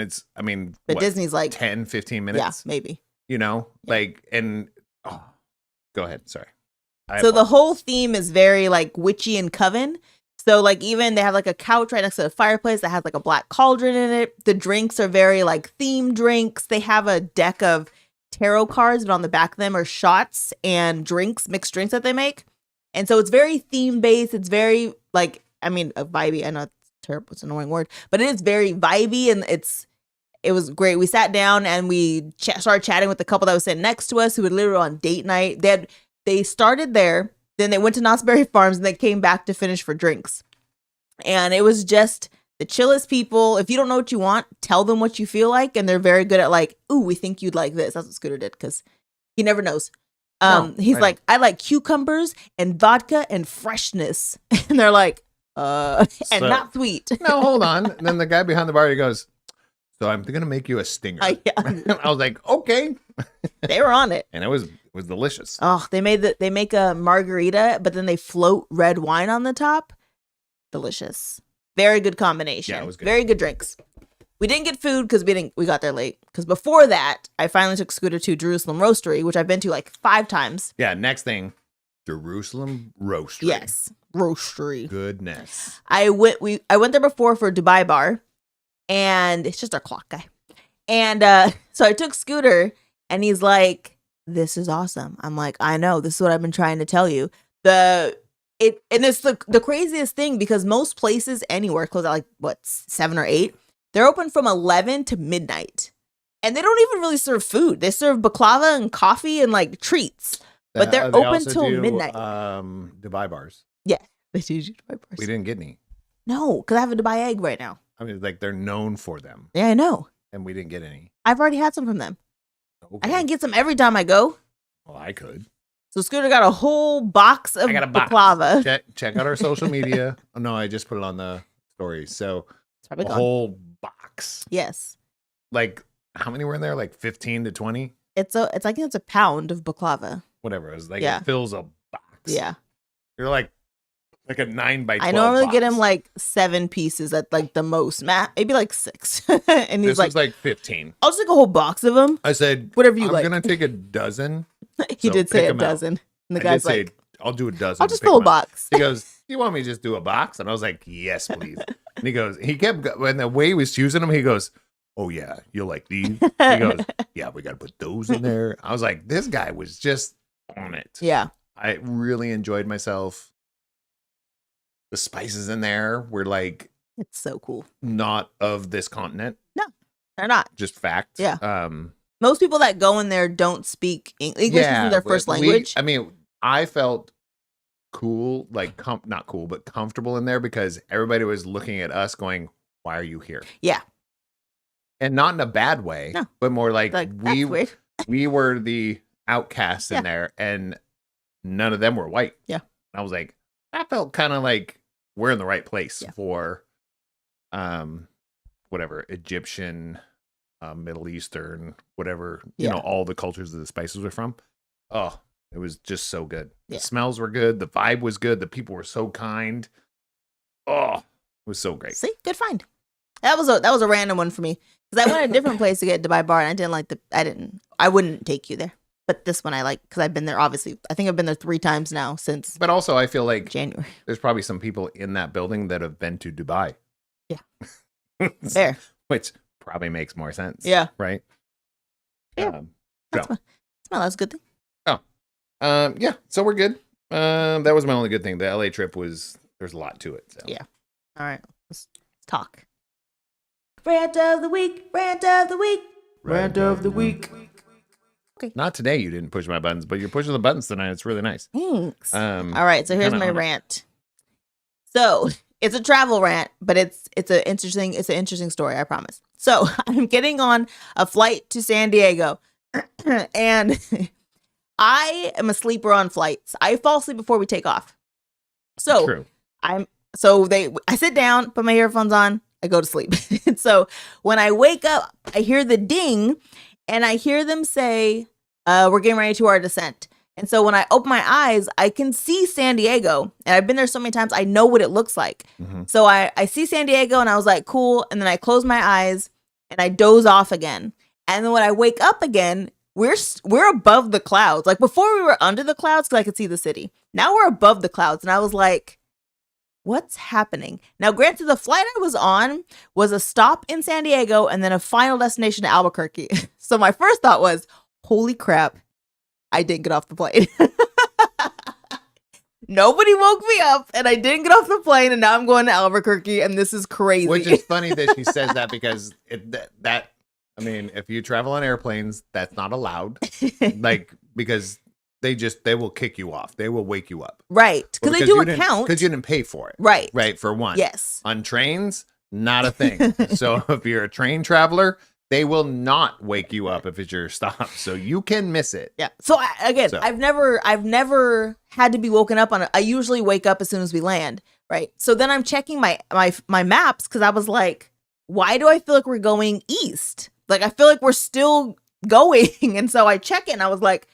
Speaker 3: but
Speaker 2: Disney's like
Speaker 3: 10-15 minutes.
Speaker 2: Yeah, maybe.
Speaker 3: Go ahead. Sorry.
Speaker 2: So the whole theme is very like witchy and coven. So like even they have like a couch right next to the fireplace that has like a black cauldron in it. The drinks are very like themed drinks. They have a deck of tarot cards, but on the back of them are shots and mixed drinks that they make. And so it's very theme based. It's very like, vibey. I know it's terrible. It's an annoying word, but it is very vibey, and it was great. We sat down and we started chatting with the couple that was sitting next to us, who were literally on date night. They started there, then they went to Knott's Berry Farms, and they came back to finish for drinks. And it was just the chillest people. If you don't know what you want, tell them what you feel like. And they're very good at like, ooh, we think you'd like this. That's what Scooter did because he never knows. He's like, I like cucumbers and vodka and freshness. And they're like, and not sweet.
Speaker 3: No, hold on. And then the guy behind the bar, he goes, so I'm going to make you a stinger.
Speaker 2: Yeah.
Speaker 3: I was like, okay.
Speaker 2: They were on it.
Speaker 3: And it was delicious.
Speaker 2: Oh, they make a margarita, but then they float red wine on the top. Delicious. Very good combination.
Speaker 3: Yeah, it was good.
Speaker 2: Very good drinks. We didn't get food because we got there late. Because before that, I finally took Scooter to Jerusalem Roastery, which I've been to like 5 times.
Speaker 3: Yeah, next thing, Jerusalem Roastery.
Speaker 2: Yes, Roastery.
Speaker 3: Goodness.
Speaker 2: I went there before for Dubai Bar, and it's just our clock guy. And so I took Scooter, and he's like, "This is awesome." I'm like, "I know. This is what I've been trying to tell you." It's the craziest thing because most places anywhere close at like 7 or 8. They're open from 11 to midnight, and they don't even really serve food. They serve baklava and coffee and like treats, but they're
Speaker 3: they
Speaker 2: open
Speaker 3: also
Speaker 2: till
Speaker 3: do,
Speaker 2: midnight.
Speaker 3: Dubai bars.
Speaker 2: Yeah, they do Dubai bars.
Speaker 3: We didn't get any.
Speaker 2: No, because I have a Dubai egg right now.
Speaker 3: I mean, like they're known for them,
Speaker 2: Yeah, I know.
Speaker 3: and we didn't get any.
Speaker 2: I've already had some from them.
Speaker 3: Okay.
Speaker 2: I can't get some every time I go.
Speaker 3: Well, I could.
Speaker 2: So Scooter got a whole box of
Speaker 3: I got a box.
Speaker 2: baklava.
Speaker 3: Check out our social media. Oh, no, I just put it on the story. So
Speaker 2: It's probably
Speaker 3: a
Speaker 2: gone.
Speaker 3: whole box.
Speaker 2: Yes.
Speaker 3: Like how many were in there? Like 15 to 20?
Speaker 2: It's a pound of baklava.
Speaker 3: Whatever. It was like
Speaker 2: Yeah.
Speaker 3: It fills a box.
Speaker 2: Yeah.
Speaker 3: You're like a 9 by 12.
Speaker 2: I normally get him
Speaker 3: box.
Speaker 2: like 7 pieces at like the most. Maybe like 6. And he's
Speaker 3: This was like 15.
Speaker 2: I'll just take a whole box of them.
Speaker 3: I said,
Speaker 2: Whatever you
Speaker 3: I'm
Speaker 2: like.
Speaker 3: gonna take a dozen.
Speaker 2: He
Speaker 3: So
Speaker 2: did say
Speaker 3: pick
Speaker 2: a
Speaker 3: 'em out.
Speaker 2: dozen. And the
Speaker 3: I
Speaker 2: guy's
Speaker 3: did say,
Speaker 2: like,
Speaker 3: I'll do a dozen.
Speaker 2: I'll just
Speaker 3: pick
Speaker 2: fill a
Speaker 3: 'em out.
Speaker 2: box.
Speaker 3: He goes, "Do you want me to just do a box?" And I was like, "Yes, please." And he goes, when the way he was choosing them, he goes, "Oh yeah, you'll like these." He goes, "Yeah, we got to put those in there." I was like, this guy was just on it.
Speaker 2: Yeah.
Speaker 3: I really enjoyed myself. The spices in there were like
Speaker 2: It's so cool.
Speaker 3: not of this continent,
Speaker 2: They're not.
Speaker 3: just fact.
Speaker 2: Yeah. Most people that go in there don't speak English. Isn't their first
Speaker 3: but
Speaker 2: language.
Speaker 3: I felt cool, like not cool, but comfortable in there because everybody was looking at us going, "Why are you here?"
Speaker 2: Yeah.
Speaker 3: And not in a bad way,
Speaker 2: No.
Speaker 3: but more like
Speaker 2: That's weird.
Speaker 3: we were the outcasts in
Speaker 2: Yeah.
Speaker 3: there, and none of them were white.
Speaker 2: Yeah.
Speaker 3: And I was like, that felt kind of like we're in the right place
Speaker 2: Yeah.
Speaker 3: for, whatever Egyptian, Middle Eastern, whatever you know, all the cultures that the spices were from. Oh, it was just so good.
Speaker 2: Yeah.
Speaker 3: The smells were good. The vibe was good. The people were so kind. Oh, it was so great.
Speaker 2: See, good find. That was a random one for me because I went to a different place to get Dubai Bar and I didn't like I wouldn't take you there. But this one I like because I've been there. Obviously, I think I've been there 3 times now since
Speaker 3: But also, I feel like
Speaker 2: January.
Speaker 3: there's probably some people in that building that have been to Dubai.
Speaker 2: Yeah. There.
Speaker 3: Which probably makes more sense.
Speaker 2: Yeah.
Speaker 3: Right?
Speaker 2: Yeah. That's a good thing.
Speaker 3: Yeah. So we're good. That was my only good thing. The LA trip there's a lot to it. So.
Speaker 2: Yeah. All right. Let's talk. Rant of the week. Rant of the week.
Speaker 3: Rant of the week.
Speaker 2: Okay.
Speaker 3: Not today. You didn't push my buttons, but you're pushing the buttons tonight. It's really nice.
Speaker 2: Thanks.
Speaker 3: All
Speaker 2: right. So here's my rant. So it's a travel rant, but it's an interesting story. I promise. So I'm getting on a flight to San Diego, and I am a sleeper on flights. I fall asleep before we take off. So
Speaker 3: True.
Speaker 2: I sit down, put my earphones on, I go to sleep. So when I wake up, I hear the ding and I hear them say, we're getting ready to our descent. And so when I open my eyes, I can see San Diego. And I've been there so many times, I know what it looks like.
Speaker 3: Mm-hmm.
Speaker 2: So I see San Diego and I was like, cool. And then I close my eyes and I doze off again. And then when I wake up again, we're above the clouds. Like before we were under the clouds because I could see the city. Now we're above the clouds. And I was like, what's happening? Now, granted, the flight I was on was a stop in San Diego and then a final destination to Albuquerque. So my first thought was, holy crap, I didn't get off the plane. Nobody woke me up and I didn't get off the plane and now I'm going to Albuquerque and this is crazy.
Speaker 3: Which is funny that she says that because if you travel on airplanes, that's not allowed. Like, because they will kick you off. They will wake you up.
Speaker 2: Right. Because they do a count.
Speaker 3: Because you didn't pay for it.
Speaker 2: Right.
Speaker 3: Right, for one.
Speaker 2: Yes.
Speaker 3: On trains, not a thing. So if you're a train traveler, they will not wake you up if it's your stop. So you can miss it.
Speaker 2: Yeah. So I've never had to be woken up on it. I usually wake up as soon as we land. Right. So then I'm checking my maps because I was like, why do I feel like we're going east? Like, I feel like we're still going. And so I check it and I was like,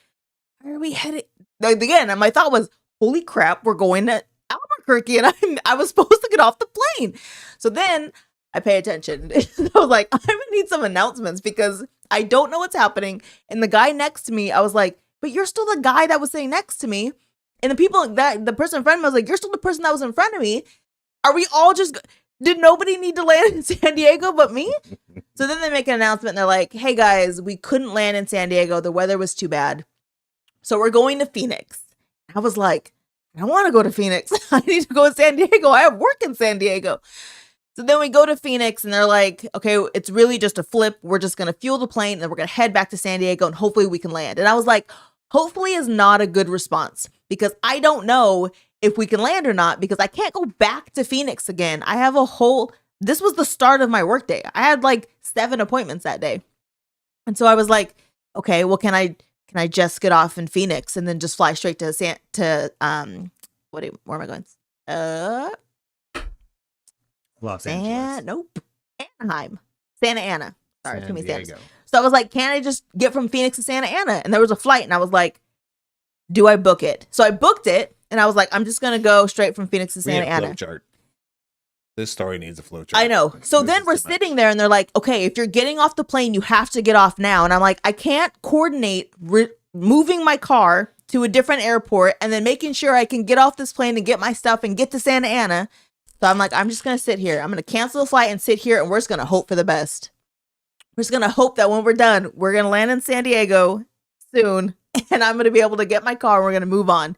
Speaker 2: where are we headed? Like, again, and my thought was, holy crap, we're going to Albuquerque. And I was supposed to get off the plane. So then I pay attention. I was like, I'm going to need some announcements because I don't know what's happening. And the guy next to me, I was like, but you're still the guy that was sitting next to me. And the person in front of me was like, you're still the person that was in front of me. Are we all did nobody need to land in San Diego but me? So then they make an announcement and they're like, hey guys, we couldn't land in San Diego. The weather was too bad. So we're going to Phoenix. I was like, I don't want to go to Phoenix. I need to go to San Diego. I have work in San Diego. So then we go to Phoenix and they're like, okay, it's really just a flip. We're just going to fuel the plane and then we're going to head back to San Diego and hopefully we can land. And I was like, hopefully is not a good response because I don't know if we can land or not because I can't go back to Phoenix again. I have this was the start of my workday. I had like 7 appointments that day. And so I was like, okay, well, can I just get off in Phoenix and then just fly straight to where am I going?
Speaker 3: Los Angeles.
Speaker 2: Nope. Anaheim. Santa Ana. Sorry, too many Santas.
Speaker 3: Diego.
Speaker 2: So I was like, can I just get from Phoenix to Santa Ana? And there was a flight and I was like, do I book it? So I booked it and I was like, I'm just going to go straight from Phoenix to Santa Ana.
Speaker 3: Flowchart. This story needs a flowchart.
Speaker 2: I know. So then we're sitting there and they're like, okay, if you're getting off the plane, you have to get off now. And I'm like, I can't coordinate moving my car to a different airport and then making sure I can get off this plane and get my stuff and get to Santa Ana. So I'm like, I'm just going to sit here. I'm going to cancel the flight and sit here and we're just going to hope for the best. We're just going to hope that when we're done, we're going to land in San Diego soon and I'm going to be able to get my car and we're going to move on.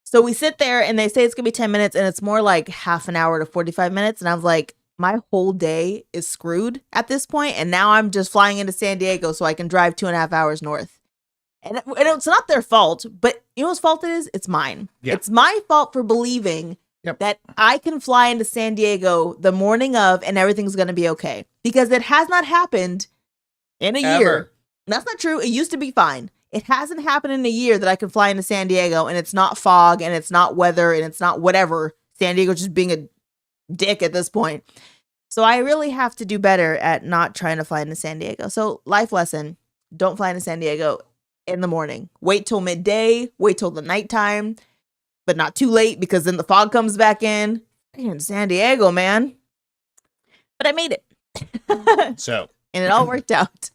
Speaker 2: So we sit there and they say it's going to be 10 minutes and it's more like half an hour to 45 minutes. And I was like, my whole day is screwed at this point. And now I'm just flying into San Diego so I can drive 2.5 hours north. And it's not their fault, but you know whose fault it is? It's mine. Yeah. It's my fault for believing that I can fly into San Diego the morning of and everything's going to be okay. Because it has not happened in a year. That's not true. It used to be fine. It hasn't happened in a year that I can fly into San Diego and it's not fog and it's not weather and it's not whatever. San Diego just being a dick at this point. So I really have to do better at not trying to fly into San Diego. So life lesson, don't fly into San Diego in the morning. Wait till midday, wait till the nighttime, but not too late because then the fog comes back in. You're in San Diego, man. But I made it.
Speaker 3: So.
Speaker 2: And it all worked out.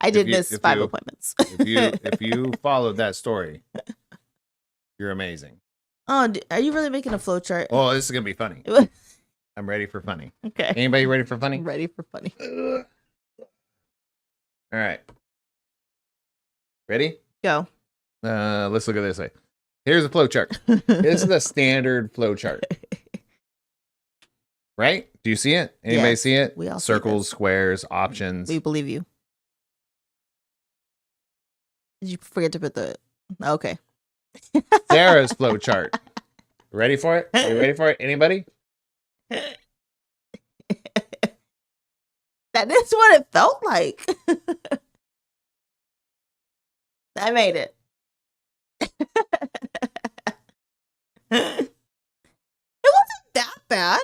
Speaker 2: I did miss 5 appointments.
Speaker 3: if you followed that story, you're amazing.
Speaker 2: Oh, are you really making a flowchart?
Speaker 3: Oh, this is going to be funny. I'm ready for funny.
Speaker 2: Okay.
Speaker 3: Anybody ready for funny?
Speaker 2: I'm ready for funny.
Speaker 3: All right. Ready?
Speaker 2: Go.
Speaker 3: Let's look at this way. Here's a flowchart. This is a standard flowchart. Right? Do you see it? Anybody see it?
Speaker 2: We all
Speaker 3: Circles, squares, options.
Speaker 2: We believe you. Did you forget to put the... Okay.
Speaker 3: Sarah's flowchart. Ready for it? Are you ready for it? Anybody?
Speaker 2: That is what it felt like. I made it. It wasn't that bad.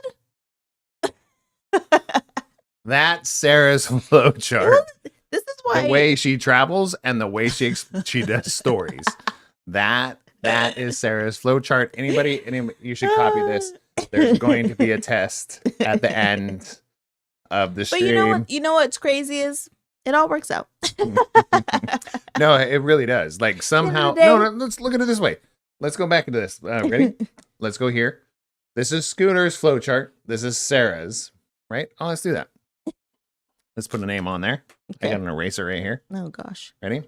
Speaker 3: That's Sarah's flowchart.
Speaker 2: This is why
Speaker 3: the way she travels and the way she does stories. That is Sarah's flowchart. Anybody, you should copy this. There's going to be a test at the end of the stream.
Speaker 2: But you know what's crazy is it all works out.
Speaker 3: No, it really does. Like somehow. No, let's look at it this way. Let's go back into this. Ready? Let's go here. This is Scooter's flowchart. This is Sarah's. Right? Oh, let's do that. Let's put a name on there. Okay. I got an eraser right here.
Speaker 2: Oh gosh.
Speaker 3: Ready?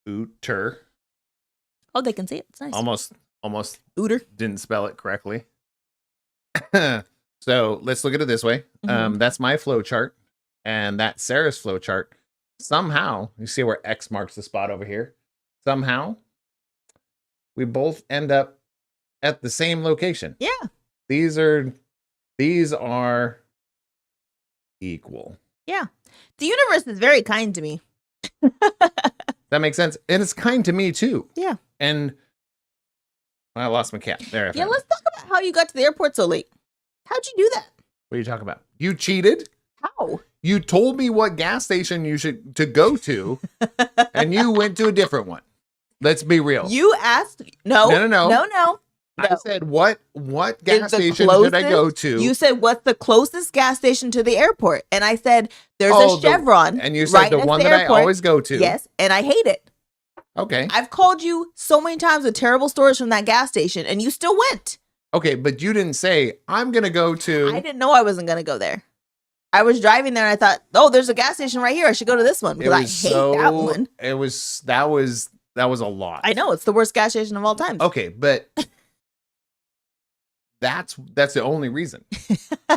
Speaker 3: Ooter.
Speaker 2: Oh, they can see it. It's nice.
Speaker 3: Almost.
Speaker 2: Ooter.
Speaker 3: Didn't spell it correctly. So let's look at it this way.
Speaker 2: Mm-hmm.
Speaker 3: That's my flowchart, and that's Sarah's flowchart. somehow, you see where X marks the spot over here? Somehow, we both end up at the same location.
Speaker 2: Yeah.
Speaker 3: These are equal.
Speaker 2: Yeah. The universe is very kind to me.
Speaker 3: That makes sense. And it's kind to me too.
Speaker 2: Yeah.
Speaker 3: And I lost my cat. There.
Speaker 2: Yeah, let's talk about how you got to the airport so late. How'd you do that?
Speaker 3: What are you talking about? You cheated?
Speaker 2: How?
Speaker 3: You told me what gas station you should to go to, and you went to a different one. Let's be real.
Speaker 2: You asked No.
Speaker 3: I said what gas station should I go to?
Speaker 2: You said what's the closest gas station to the airport? And I said there's a Chevron.
Speaker 3: And you said
Speaker 2: right
Speaker 3: the one that I always go to.
Speaker 2: Yes, and I hate it.
Speaker 3: Okay.
Speaker 2: I've called you so many times with terrible stories from that gas station, and you still went.
Speaker 3: Okay, but you didn't say I'm gonna go to.
Speaker 2: I didn't know I wasn't gonna go there. I was driving there and I thought, oh, there's a gas station right here. I should go to this one because I hate that one.
Speaker 3: That was a lot.
Speaker 2: I know it's the worst gas station of all time.
Speaker 3: Okay, but that's the only reason.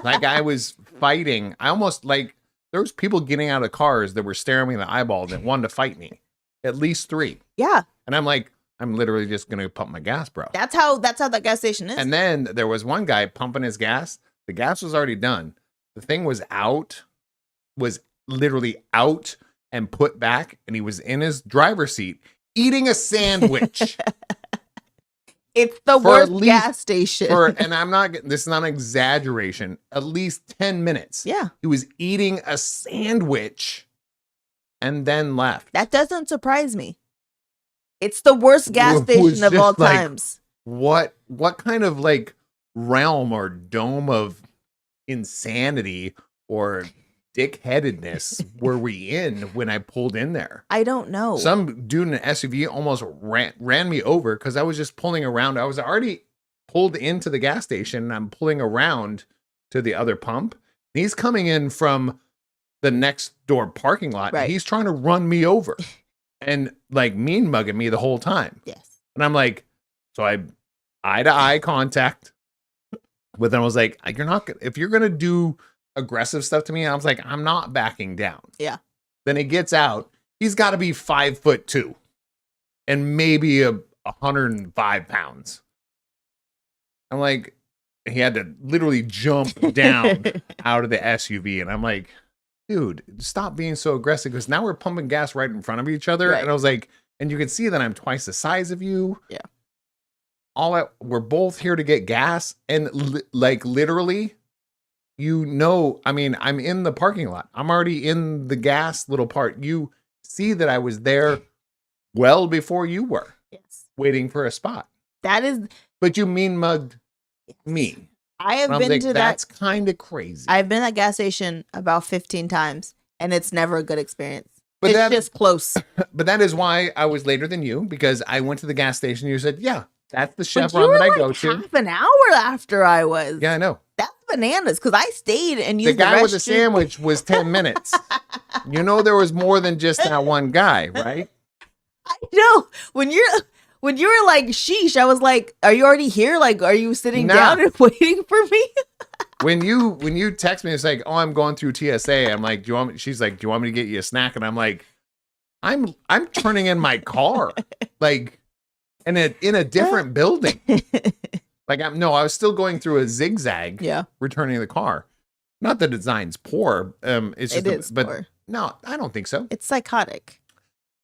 Speaker 3: Like I was fighting. I almost like there was people getting out of cars that were staring me in the eyeball that wanted to fight me. At least 3.
Speaker 2: Yeah.
Speaker 3: And I'm like, I'm literally just gonna pump my gas, bro.
Speaker 2: That's how that gas station is.
Speaker 3: And then there was one guy pumping his gas. The gas was already done. The thing was literally out and put back, and he was in his driver's seat eating a sandwich.
Speaker 2: It's the worst gas station.
Speaker 3: And this is not an exaggeration, at least 10 minutes.
Speaker 2: Yeah.
Speaker 3: He was eating a sandwich and then left.
Speaker 2: That doesn't surprise me. It's the worst gas station of all times.
Speaker 3: What kind of like realm or dome of insanity or dickheadedness were we in when I pulled in there?
Speaker 2: I don't know.
Speaker 3: Some dude in an SUV almost ran me over because I was just pulling around. I was already pulled into the gas station and I'm pulling around to the other pump. And he's coming in from the next door parking lot.
Speaker 2: Right.
Speaker 3: And he's trying to run me over and like mean mugging me the whole time.
Speaker 2: Yes.
Speaker 3: And I'm like, so I eye to eye contact. But then I was like, if you're going to do aggressive stuff to me, I was like, I'm not backing down.
Speaker 2: Yeah.
Speaker 3: Then he gets out. He's got to be 5'2" and maybe 105 pounds. I'm like, he had to literally jump down out of the SUV. And I'm like, dude, stop being so aggressive because now we're pumping gas right in front of each other. Right. And I was like, and you can see that I'm twice the size of you.
Speaker 2: Yeah.
Speaker 3: We're both here to get gas. And literally, I mean, I'm in the parking lot. I'm already in the gas little part. You see that I was there well before you were.
Speaker 2: Yes.
Speaker 3: Waiting for a spot. But you mean mugged me.
Speaker 2: I have been to that.
Speaker 3: That's kind of crazy.
Speaker 2: I've been at that gas station about 15 times and it's never a good experience. But it's just close.
Speaker 3: But that is why I was later than you, because I went to the gas station. You said, yeah, that's the Chevron that I go to.
Speaker 2: Half an hour after I was.
Speaker 3: Yeah, I know.
Speaker 2: That's bananas because I stayed and used
Speaker 3: the guy with the sandwich was 10 minutes. You know, there was more than just that one guy, right?
Speaker 2: I know. When you were like, sheesh, I was like, are you already here? Like, are you sitting down and waiting for me?
Speaker 3: When you text me, it's like, oh, I'm going through TSA. I'm like, she's like, do you want me to get you a snack? And I'm like, I'm turning in my car, like, in a different building. Like, I was still going through a zigzag.
Speaker 2: Yeah.
Speaker 3: Returning the car. Not the design's poor. It's just
Speaker 2: poor.
Speaker 3: No, I don't think so.
Speaker 2: It's psychotic.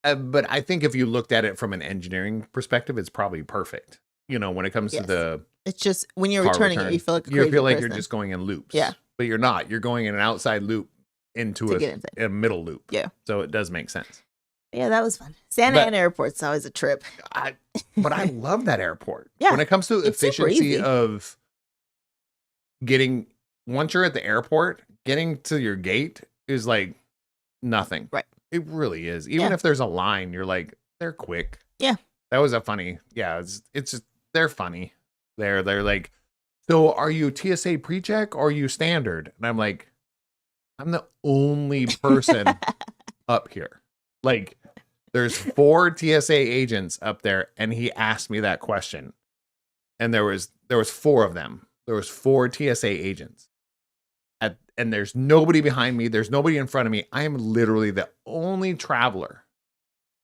Speaker 3: But I think if you looked at it from an engineering perspective, it's probably perfect. You know, when it comes to the.
Speaker 2: It's just when you're returning it, you feel like
Speaker 3: you're just going in loops.
Speaker 2: Yeah.
Speaker 3: But you're not. You're going in an outside loop into a middle loop.
Speaker 2: Yeah.
Speaker 3: So it does make sense.
Speaker 2: Yeah, that was fun. Santa Ana Airport's always a trip.
Speaker 3: But I love that airport.
Speaker 2: Yeah.
Speaker 3: When it comes to efficiency of once you're at the airport, getting to your gate is like nothing.
Speaker 2: Right.
Speaker 3: It really is. Even if there's a line, you're like, they're quick.
Speaker 2: Yeah.
Speaker 3: That was it's just, they're funny. They're like, so are you TSA pre-check or are you standard? And I'm like, I'm the only person up here. Like, there's 4 TSA agents up there, and he asked me that question. And there was 4 of them. There was 4 TSA agents. and there's nobody behind me. There's nobody in front of me. I am literally the only traveler.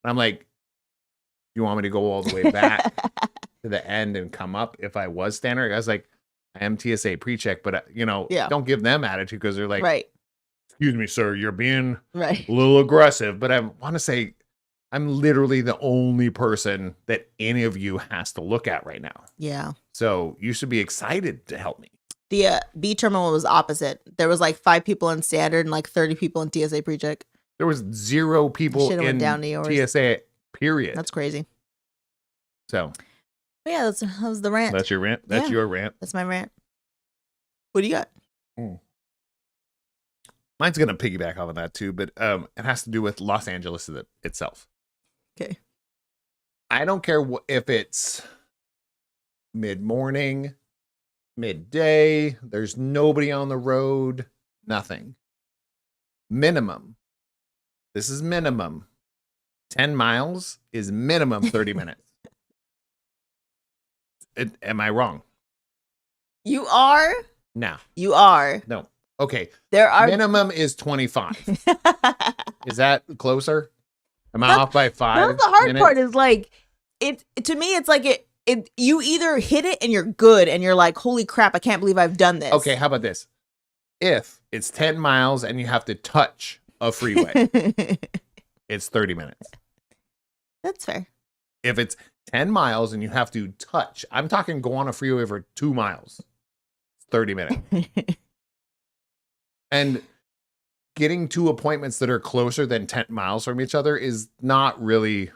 Speaker 3: And I'm like, you want me to go all the way back to the end and come up if I was standing? I was like, I am TSA pre-check, but don't give them attitude because they're like,
Speaker 2: right.
Speaker 3: Excuse me, sir, you're being
Speaker 2: right.
Speaker 3: a little aggressive. But I want to say, I'm literally the only person that any of you has to look at right now.
Speaker 2: Yeah.
Speaker 3: So you should be excited to help me.
Speaker 2: The B terminal was opposite. There was like 5 people in standard and like 30 people in TSA pre-check.
Speaker 3: There was 0 people in
Speaker 2: down to yours.
Speaker 3: TSA, period.
Speaker 2: That's crazy.
Speaker 3: So.
Speaker 2: But yeah, that was the rant.
Speaker 3: That's your rant? That's your rant?
Speaker 2: That's my rant. What do you got?
Speaker 3: Mine's going to piggyback off of that too, but it has to do with Los Angeles itself.
Speaker 2: Okay.
Speaker 3: I don't care if it's mid-morning, midday, there's nobody on the road, nothing. Minimum. This is minimum. 10 miles is minimum 30 minutes. Am I wrong?
Speaker 2: You are?
Speaker 3: No.
Speaker 2: You are.
Speaker 3: No. Okay.
Speaker 2: There are
Speaker 3: minimum is 25. Is that closer? Am I off by 5?
Speaker 2: That's the hard
Speaker 3: minutes?
Speaker 2: part is like it to me it's like it you either hit it and you're good and you're like, holy crap, I can't believe I've done this.
Speaker 3: Okay, how about this? If it's 10 miles and you have to touch a freeway, it's 30 minutes.
Speaker 2: That's fair.
Speaker 3: If it's 10 miles and you have to touch, I'm talking go on a freeway for 2 miles, 30 minutes. And getting 2 appointments that are closer than 10 miles from each other is not really,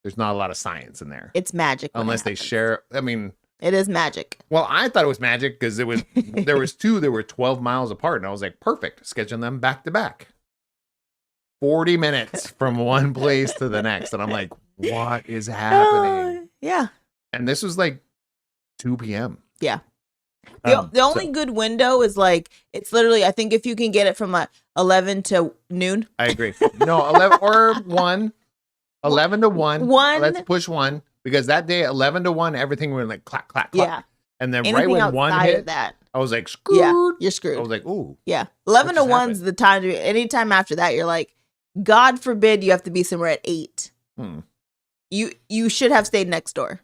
Speaker 3: there's not a lot of science in there.
Speaker 2: It's magic.
Speaker 3: Unless they share, I mean.
Speaker 2: It is magic.
Speaker 3: Well, I thought it was magic because there was 2 that were 12 miles apart. And I was like, perfect, scheduling them back to back. 40 minutes from one place to the next. And I'm like, what is happening?
Speaker 2: Yeah.
Speaker 3: And this was like 2 p.m.
Speaker 2: Yeah. The only good window is like, it's literally, I think if you can get it from 11 to noon.
Speaker 3: I agree. No, 11 or 1. 11 to 1. Let's push 1. Because that day, 11 to 1, everything went like clack, clack, clack. Yeah. And then
Speaker 2: anything
Speaker 3: right when 1 hit,
Speaker 2: that,
Speaker 3: I was like, screwed.
Speaker 2: Yeah, you're screwed.
Speaker 3: I was like, ooh.
Speaker 2: Yeah. 11 to 1's the time to, anytime after that, you're like, God forbid you have to be somewhere at 8. You should have stayed next door.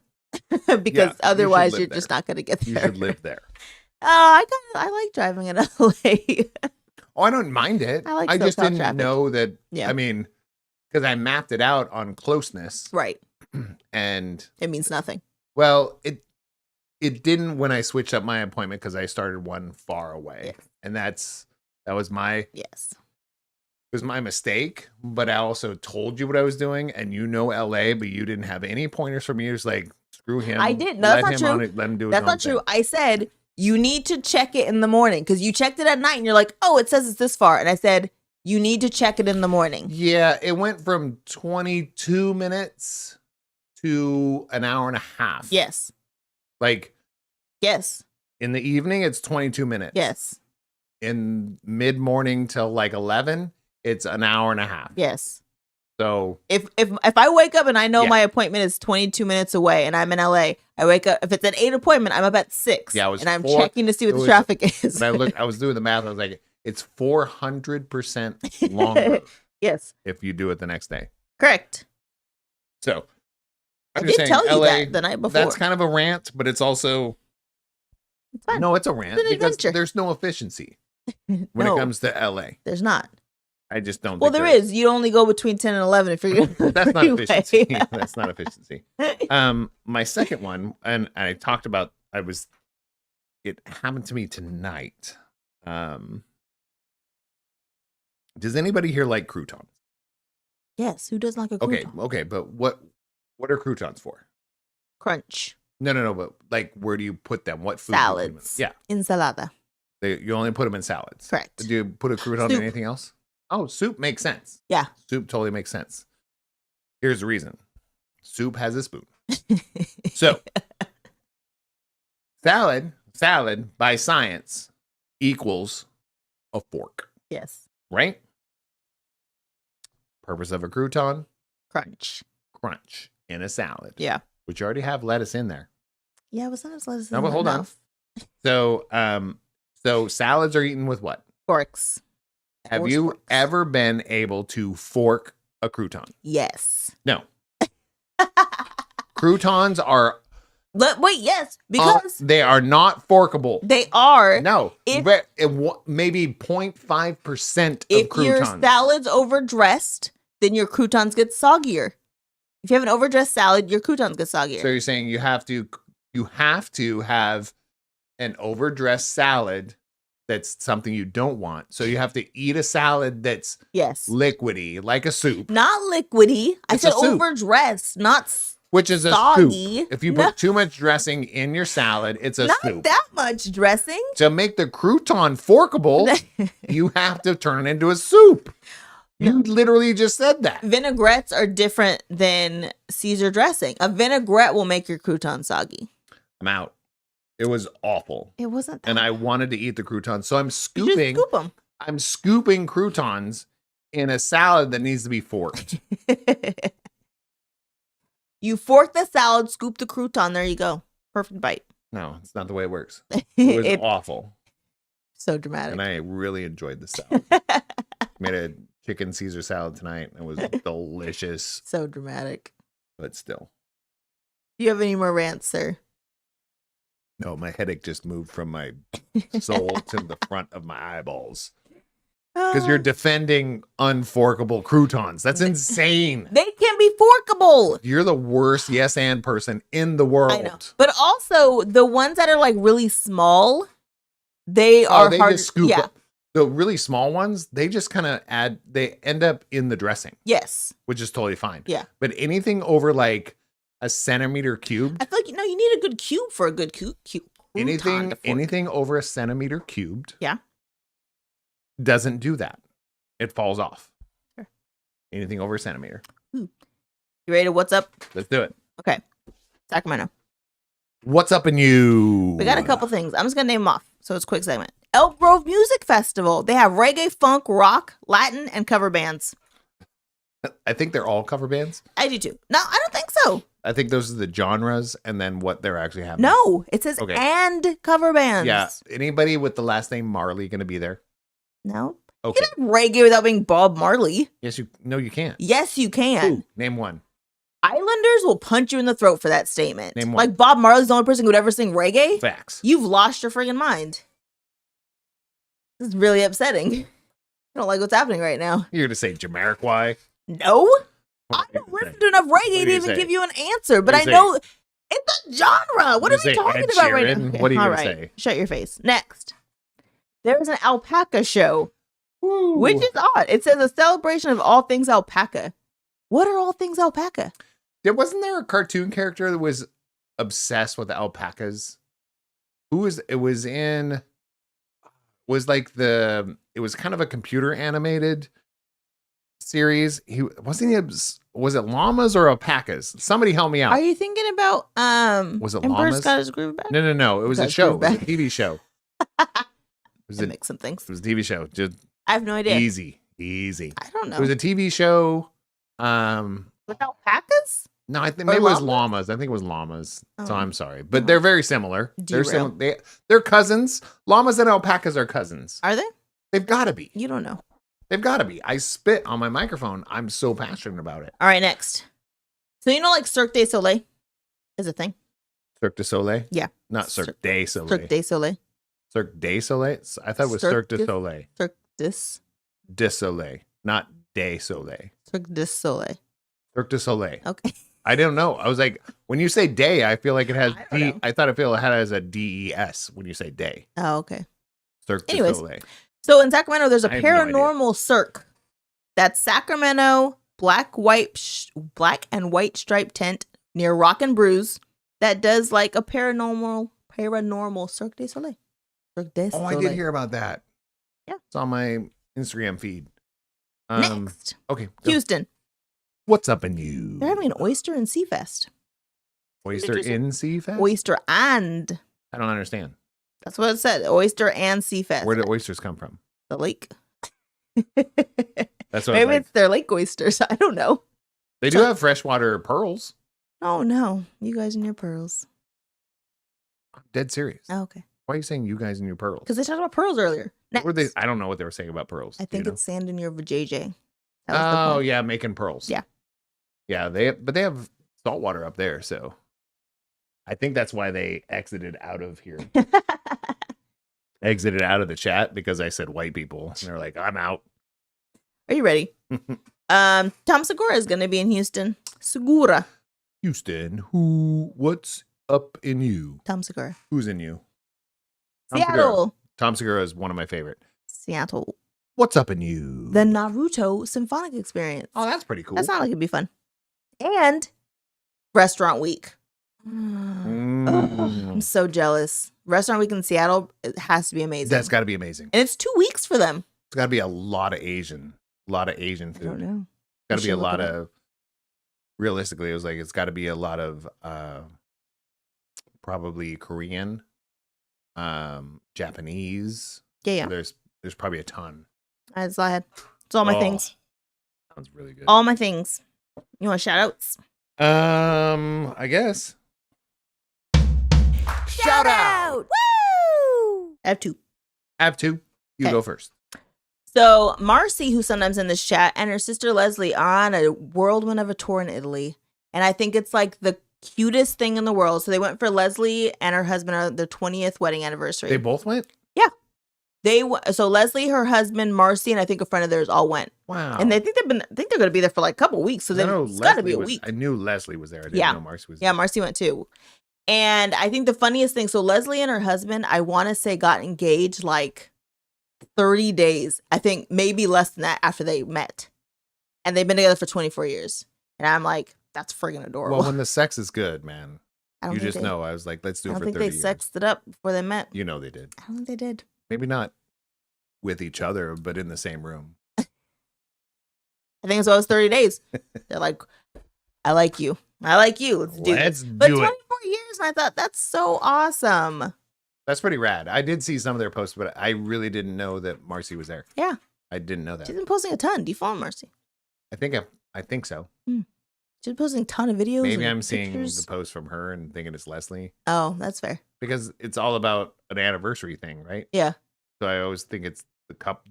Speaker 2: Because otherwise you're just not going to get there.
Speaker 3: You should live there.
Speaker 2: Oh, I like driving in LA.
Speaker 3: Oh, I don't mind it. I just didn't know that.
Speaker 2: Yeah.
Speaker 3: I mean, because I mapped it out on closeness.
Speaker 2: Right.
Speaker 3: And
Speaker 2: it means nothing.
Speaker 3: Well, it didn't when I switched up my appointment because I started one far away.
Speaker 2: Yes.
Speaker 3: And that was my it was my mistake, but I also told you what I was doing, and LA, but you didn't have any pointers for me. It was like, screw him.
Speaker 2: I didn't. No, that's not true.
Speaker 3: Let him do it.
Speaker 2: That's not true. I said you need to check it in the morning because you checked it at night and you're like, oh, it says it's this far. And I said, you need to check it in the morning.
Speaker 3: Yeah, it went from 22 minutes to an hour and a half.
Speaker 2: Yes.
Speaker 3: Like,
Speaker 2: yes.
Speaker 3: In the evening, it's 22 minutes.
Speaker 2: Yes.
Speaker 3: In mid-morning till like 11, it's an hour and a half.
Speaker 2: Yes.
Speaker 3: So
Speaker 2: if I wake up and I know my appointment is 22 minutes away and I'm in LA, I wake up, if it's an 8 appointment, I'm up at 6.
Speaker 3: Yeah,
Speaker 2: and I'm checking to see what the traffic is.
Speaker 3: When I was doing the math, I was like, it's 400% longer.
Speaker 2: Yes.
Speaker 3: If you do it the next day.
Speaker 2: Correct.
Speaker 3: So
Speaker 2: I did tell you that the night before.
Speaker 3: That's kind of a rant, but it's also no, it's a rant because there's no efficiency when it comes to LA.
Speaker 2: There's not.
Speaker 3: I just don't.
Speaker 2: Well, there is. You only go between 10 and 11 if you're.
Speaker 3: That's not efficiency. That's not efficiency. My second one, and I talked about. It happened to me tonight. Does anybody here like croutons?
Speaker 2: Yes. Who doesn't like a crouton?
Speaker 3: Okay, but what are croutons for?
Speaker 2: Crunch.
Speaker 3: No. But like, where do you put them? What food?
Speaker 2: Salads.
Speaker 3: Yeah.
Speaker 2: Ensalada.
Speaker 3: You only put them in salads.
Speaker 2: Correct.
Speaker 3: Do you put a crouton in anything else? Oh, soup makes sense.
Speaker 2: Yeah.
Speaker 3: Soup totally makes sense. Here's the reason. Soup has a spoon. So, salad by science equals a fork.
Speaker 2: Yes.
Speaker 3: Right? Purpose of a crouton?
Speaker 2: Crunch
Speaker 3: in a salad.
Speaker 2: Yeah.
Speaker 3: Which you already have lettuce in there.
Speaker 2: Yeah, but sometimes lettuce
Speaker 3: No, but hold on. So, so salads are eaten with what?
Speaker 2: Forks.
Speaker 3: Have
Speaker 2: Or
Speaker 3: you
Speaker 2: forks.
Speaker 3: ever been able to fork a crouton?
Speaker 2: Yes.
Speaker 3: No. Croutons are
Speaker 2: Wait, yes, because
Speaker 3: they are not forkable.
Speaker 2: they are.
Speaker 3: No,
Speaker 2: If-
Speaker 3: maybe 0.5% of
Speaker 2: If your
Speaker 3: croutons.
Speaker 2: salad's overdressed, then your croutons get soggier. If you have an overdressed salad, your croutons get soggier.
Speaker 3: So you're saying you have to have an overdressed salad that's something you don't want. So you have to eat a salad that's
Speaker 2: yes,
Speaker 3: liquidy, like a soup,
Speaker 2: not liquidy. I
Speaker 3: It's
Speaker 2: said
Speaker 3: a soup.
Speaker 2: overdressed, not
Speaker 3: which is a
Speaker 2: soggy.
Speaker 3: soup. If you
Speaker 2: No.
Speaker 3: put too much dressing in your salad, it's a
Speaker 2: not
Speaker 3: soup.
Speaker 2: that much dressing.
Speaker 3: To make the crouton forkable, you have to turn it into a soup. You literally just said that.
Speaker 2: Vinaigrettes are different than Caesar dressing. A vinaigrette will make your crouton soggy.
Speaker 3: I'm out. It was awful.
Speaker 2: It wasn't that
Speaker 3: And I
Speaker 2: bad.
Speaker 3: wanted to eat the croutons. So I'm
Speaker 2: You just
Speaker 3: scooping.
Speaker 2: scoop them.
Speaker 3: I'm scooping croutons in a salad that needs to be forked.
Speaker 2: You fork the salad, scoop the crouton. There you go. Perfect bite.
Speaker 3: No, it's not the way it works. It was awful.
Speaker 2: So dramatic.
Speaker 3: And I really enjoyed the salad. Made a chicken Caesar salad tonight. It was delicious,
Speaker 2: So dramatic.
Speaker 3: but still.
Speaker 2: Do you have any more rants, sir?
Speaker 3: No, my headache just moved from my soul to the front of my eyeballs. Because you're defending unforkable croutons. That's insane.
Speaker 2: They can be forkable.
Speaker 3: You're the worst yes and person in the world.
Speaker 2: I know. But also the ones that are like really small, they are
Speaker 3: they
Speaker 2: hard.
Speaker 3: just scoop
Speaker 2: yeah.
Speaker 3: up. The really small ones, they just kind of they end up in the dressing,
Speaker 2: Yes.
Speaker 3: which is totally fine.
Speaker 2: Yeah.
Speaker 3: But anything over like a centimeter cubed,
Speaker 2: I feel like you need a good cube for a good cube.
Speaker 3: anything over a centimeter cubed,
Speaker 2: Yeah.
Speaker 3: doesn't do that. It falls off.
Speaker 2: Sure.
Speaker 3: Anything over a centimeter.
Speaker 2: You ready to what's up?
Speaker 3: Let's do it.
Speaker 2: Okay. Sacramento.
Speaker 3: What's up in you?
Speaker 2: We got a couple things. I'm just gonna name them off. So it's a quick segment. Elk Grove Music Festival. They have reggae, funk, rock, Latin, and cover bands.
Speaker 3: I think they're all cover bands.
Speaker 2: I do too. No, I don't think so.
Speaker 3: I think those are the genres and then what they're actually having.
Speaker 2: No, it says
Speaker 3: Okay.
Speaker 2: and cover bands.
Speaker 3: Yeah. Anybody with the last name Marley going to be there?
Speaker 2: No.
Speaker 3: Okay.
Speaker 2: You can have reggae without being Bob Marley.
Speaker 3: Yes, you. No, you can't.
Speaker 2: Yes, you can.
Speaker 3: Ooh, name one.
Speaker 2: Islanders will punch you in the throat for that statement.
Speaker 3: Name one.
Speaker 2: Like Bob Marley's the only person who would ever sing reggae.
Speaker 3: Facts.
Speaker 2: You've lost your friggin' mind. This is really upsetting. I don't like what's happening right now.
Speaker 3: You're going to say Jamiroquai?
Speaker 2: No,
Speaker 3: What
Speaker 2: I
Speaker 3: are you
Speaker 2: don't
Speaker 3: gonna
Speaker 2: listen to enough reggae
Speaker 3: do
Speaker 2: to
Speaker 3: you
Speaker 2: even
Speaker 3: say?
Speaker 2: give you an answer, but
Speaker 3: What
Speaker 2: I
Speaker 3: do you
Speaker 2: know it's a genre. What
Speaker 3: You
Speaker 2: are we
Speaker 3: say
Speaker 2: talking
Speaker 3: Ed
Speaker 2: about right
Speaker 3: Sheeran?
Speaker 2: now?
Speaker 3: What are you
Speaker 2: All
Speaker 3: gonna
Speaker 2: right,
Speaker 3: say?
Speaker 2: Shut your face. Next, there's an alpaca show, which is odd. It says a celebration of all things alpaca. What are all things alpaca?
Speaker 3: Wasn't there a cartoon character that was obsessed with alpacas? Who was it? It was kind of a computer animated series. Was it llamas or alpacas? Somebody help me out.
Speaker 2: Are you thinking about
Speaker 3: Was it
Speaker 2: Emperor's
Speaker 3: llamas?
Speaker 2: Got His Groove Back?
Speaker 3: No. It was a
Speaker 2: Got
Speaker 3: show.
Speaker 2: Groove
Speaker 3: It was a
Speaker 2: Back.
Speaker 3: TV show. It was
Speaker 2: That
Speaker 3: a
Speaker 2: makes some things.
Speaker 3: It was a TV show. Just
Speaker 2: I have no idea.
Speaker 3: easy.
Speaker 2: I don't know.
Speaker 3: It was a TV show.
Speaker 2: With alpacas?
Speaker 3: No, I think
Speaker 2: Or
Speaker 3: maybe it was
Speaker 2: llamas?
Speaker 3: llamas. I think it was llamas. So
Speaker 2: Oh.
Speaker 3: I'm sorry, but they're very similar.
Speaker 2: Derail.
Speaker 3: They're cousins. Llamas and alpacas are cousins.
Speaker 2: Are they?
Speaker 3: They've got to be.
Speaker 2: You don't know.
Speaker 3: They've got to be. I spit on my microphone. I'm so passionate about it.
Speaker 2: All right, next. So you know, like Cirque du Soleil is a thing.
Speaker 3: Cirque du Soleil.
Speaker 2: Yeah.
Speaker 3: Not Cirque
Speaker 2: Cirque-
Speaker 3: du Soleil.
Speaker 2: Cirque du Soleil.
Speaker 3: Cirque du Soleil. I thought it was
Speaker 2: Cirque
Speaker 3: Cirque du
Speaker 2: du-
Speaker 3: Soleil.
Speaker 2: Cirque
Speaker 3: Du Soleil, not de Soleil.
Speaker 2: du Soleil.
Speaker 3: Cirque du Soleil.
Speaker 2: Okay.
Speaker 3: I don't know. I was like, when you say day, I feel like it has
Speaker 2: I don't know.
Speaker 3: I thought it had as a DES when you say day.
Speaker 2: Oh, okay.
Speaker 3: Cirque du
Speaker 2: Anyways.
Speaker 3: Soleil.
Speaker 2: So in Sacramento, there's a
Speaker 3: I have no idea.
Speaker 2: paranormal Cirque. That's Sacramento black and white striped tent near Rock and Brews that does like a paranormal Cirque du Soleil. Cirque du
Speaker 3: Oh, I
Speaker 2: Soleil.
Speaker 3: did hear about that.
Speaker 2: Yeah.
Speaker 3: It's on my Instagram feed.
Speaker 2: Next,
Speaker 3: Okay. Go.
Speaker 2: Houston.
Speaker 3: What's up in you?
Speaker 2: They're having an oyster and sea fest.
Speaker 3: Oyster
Speaker 2: Did you say-
Speaker 3: in Sea Fest?
Speaker 2: Oyster and
Speaker 3: I don't understand.
Speaker 2: that's what it said. Oyster and sea fest.
Speaker 3: Where did oysters come from?
Speaker 2: The lake.
Speaker 3: That's what
Speaker 2: Maybe
Speaker 3: I was
Speaker 2: it's their lake oysters. I don't know.
Speaker 3: They do have freshwater pearls.
Speaker 2: Oh no, you guys and your pearls.
Speaker 3: I'm dead serious.
Speaker 2: Oh, okay.
Speaker 3: Why are you saying you guys and your pearls?
Speaker 2: Because they talked about pearls earlier.
Speaker 3: What were they? I don't know what they were saying about pearls.
Speaker 2: I think it's sand in your vajayjay.
Speaker 3: Oh yeah, making pearls.
Speaker 2: Yeah.
Speaker 3: Yeah, they have salt water up there, so I think that's why they exited out of here. Exited out of the chat because I said white people. And they're like, I'm out.
Speaker 2: Are you ready? Tom Segura is going to be in Houston. Segura.
Speaker 3: Houston, what's up in you?
Speaker 2: Tom Segura.
Speaker 3: Who's in you?
Speaker 2: Seattle.
Speaker 3: Tom Segura is one of my favorite.
Speaker 2: Seattle.
Speaker 3: What's up in you?
Speaker 2: The Naruto Symphonic Experience.
Speaker 3: Oh, that's pretty cool.
Speaker 2: That sounds like it'd be fun. And Restaurant Week. Oh, I'm so jealous. Restaurant Week in Seattle, it has to be amazing.
Speaker 3: That's got to be amazing.
Speaker 2: And it's 2 weeks for them.
Speaker 3: It's got to be a lot of Asian food.
Speaker 2: I don't know.
Speaker 3: Got to be a lot of. Realistically, it was like it's got to be a lot of probably Korean, Japanese.
Speaker 2: Yeah.
Speaker 3: There's probably a ton.
Speaker 2: That's all I had. It's all my things.
Speaker 3: Sounds really good.
Speaker 2: All my things. You want shout outs?
Speaker 3: I guess.
Speaker 2: Shout out! Woo! I have two.
Speaker 3: You go first.
Speaker 2: So Marcy, who's sometimes in this chat, and her sister Leslie are on a whirlwind of a tour in Italy. And I think it's like the cutest thing in the world. So they went for Leslie and her husband on their 20th wedding anniversary.
Speaker 3: They both went?
Speaker 2: Yeah. So Leslie, her husband, Marcy, and I think a friend of theirs all went.
Speaker 3: Wow.
Speaker 2: And I think they're going to be there for like a couple weeks. So it's got to be a week.
Speaker 3: I knew Leslie was there. I didn't know Marcy was there.
Speaker 2: Yeah, Marcy went too. And I think the funniest thing, so Leslie and her husband, I want to say got engaged like 30 days. I think maybe less than that after they met. And they've been together for 24 years. And I'm like, that's friggin' adorable.
Speaker 3: Well, when the sex is good, man. You just know. I was like, let's do it for 30 years. I don't think
Speaker 2: they sexed it up before they met.
Speaker 3: You know they did.
Speaker 2: I don't think they did.
Speaker 3: Maybe not with each other, but in the same room.
Speaker 2: I think it's always 30 days. They're like, I like you. I like you. Let's do it. But 24 years, and I thought, that's so awesome.
Speaker 3: That's pretty rad. I did see some of their posts, but I really didn't know that Marcy was there.
Speaker 2: Yeah.
Speaker 3: I didn't know that.
Speaker 2: She's been posting a ton. Do you follow Marcy?
Speaker 3: I think so.
Speaker 2: She's been posting a ton of videos.
Speaker 3: Maybe I'm
Speaker 2: pictures.
Speaker 3: seeing the post from her and thinking it's Leslie.
Speaker 2: Oh, that's fair.
Speaker 3: Because it's all about an anniversary thing, right?
Speaker 2: Yeah.
Speaker 3: So I always think it's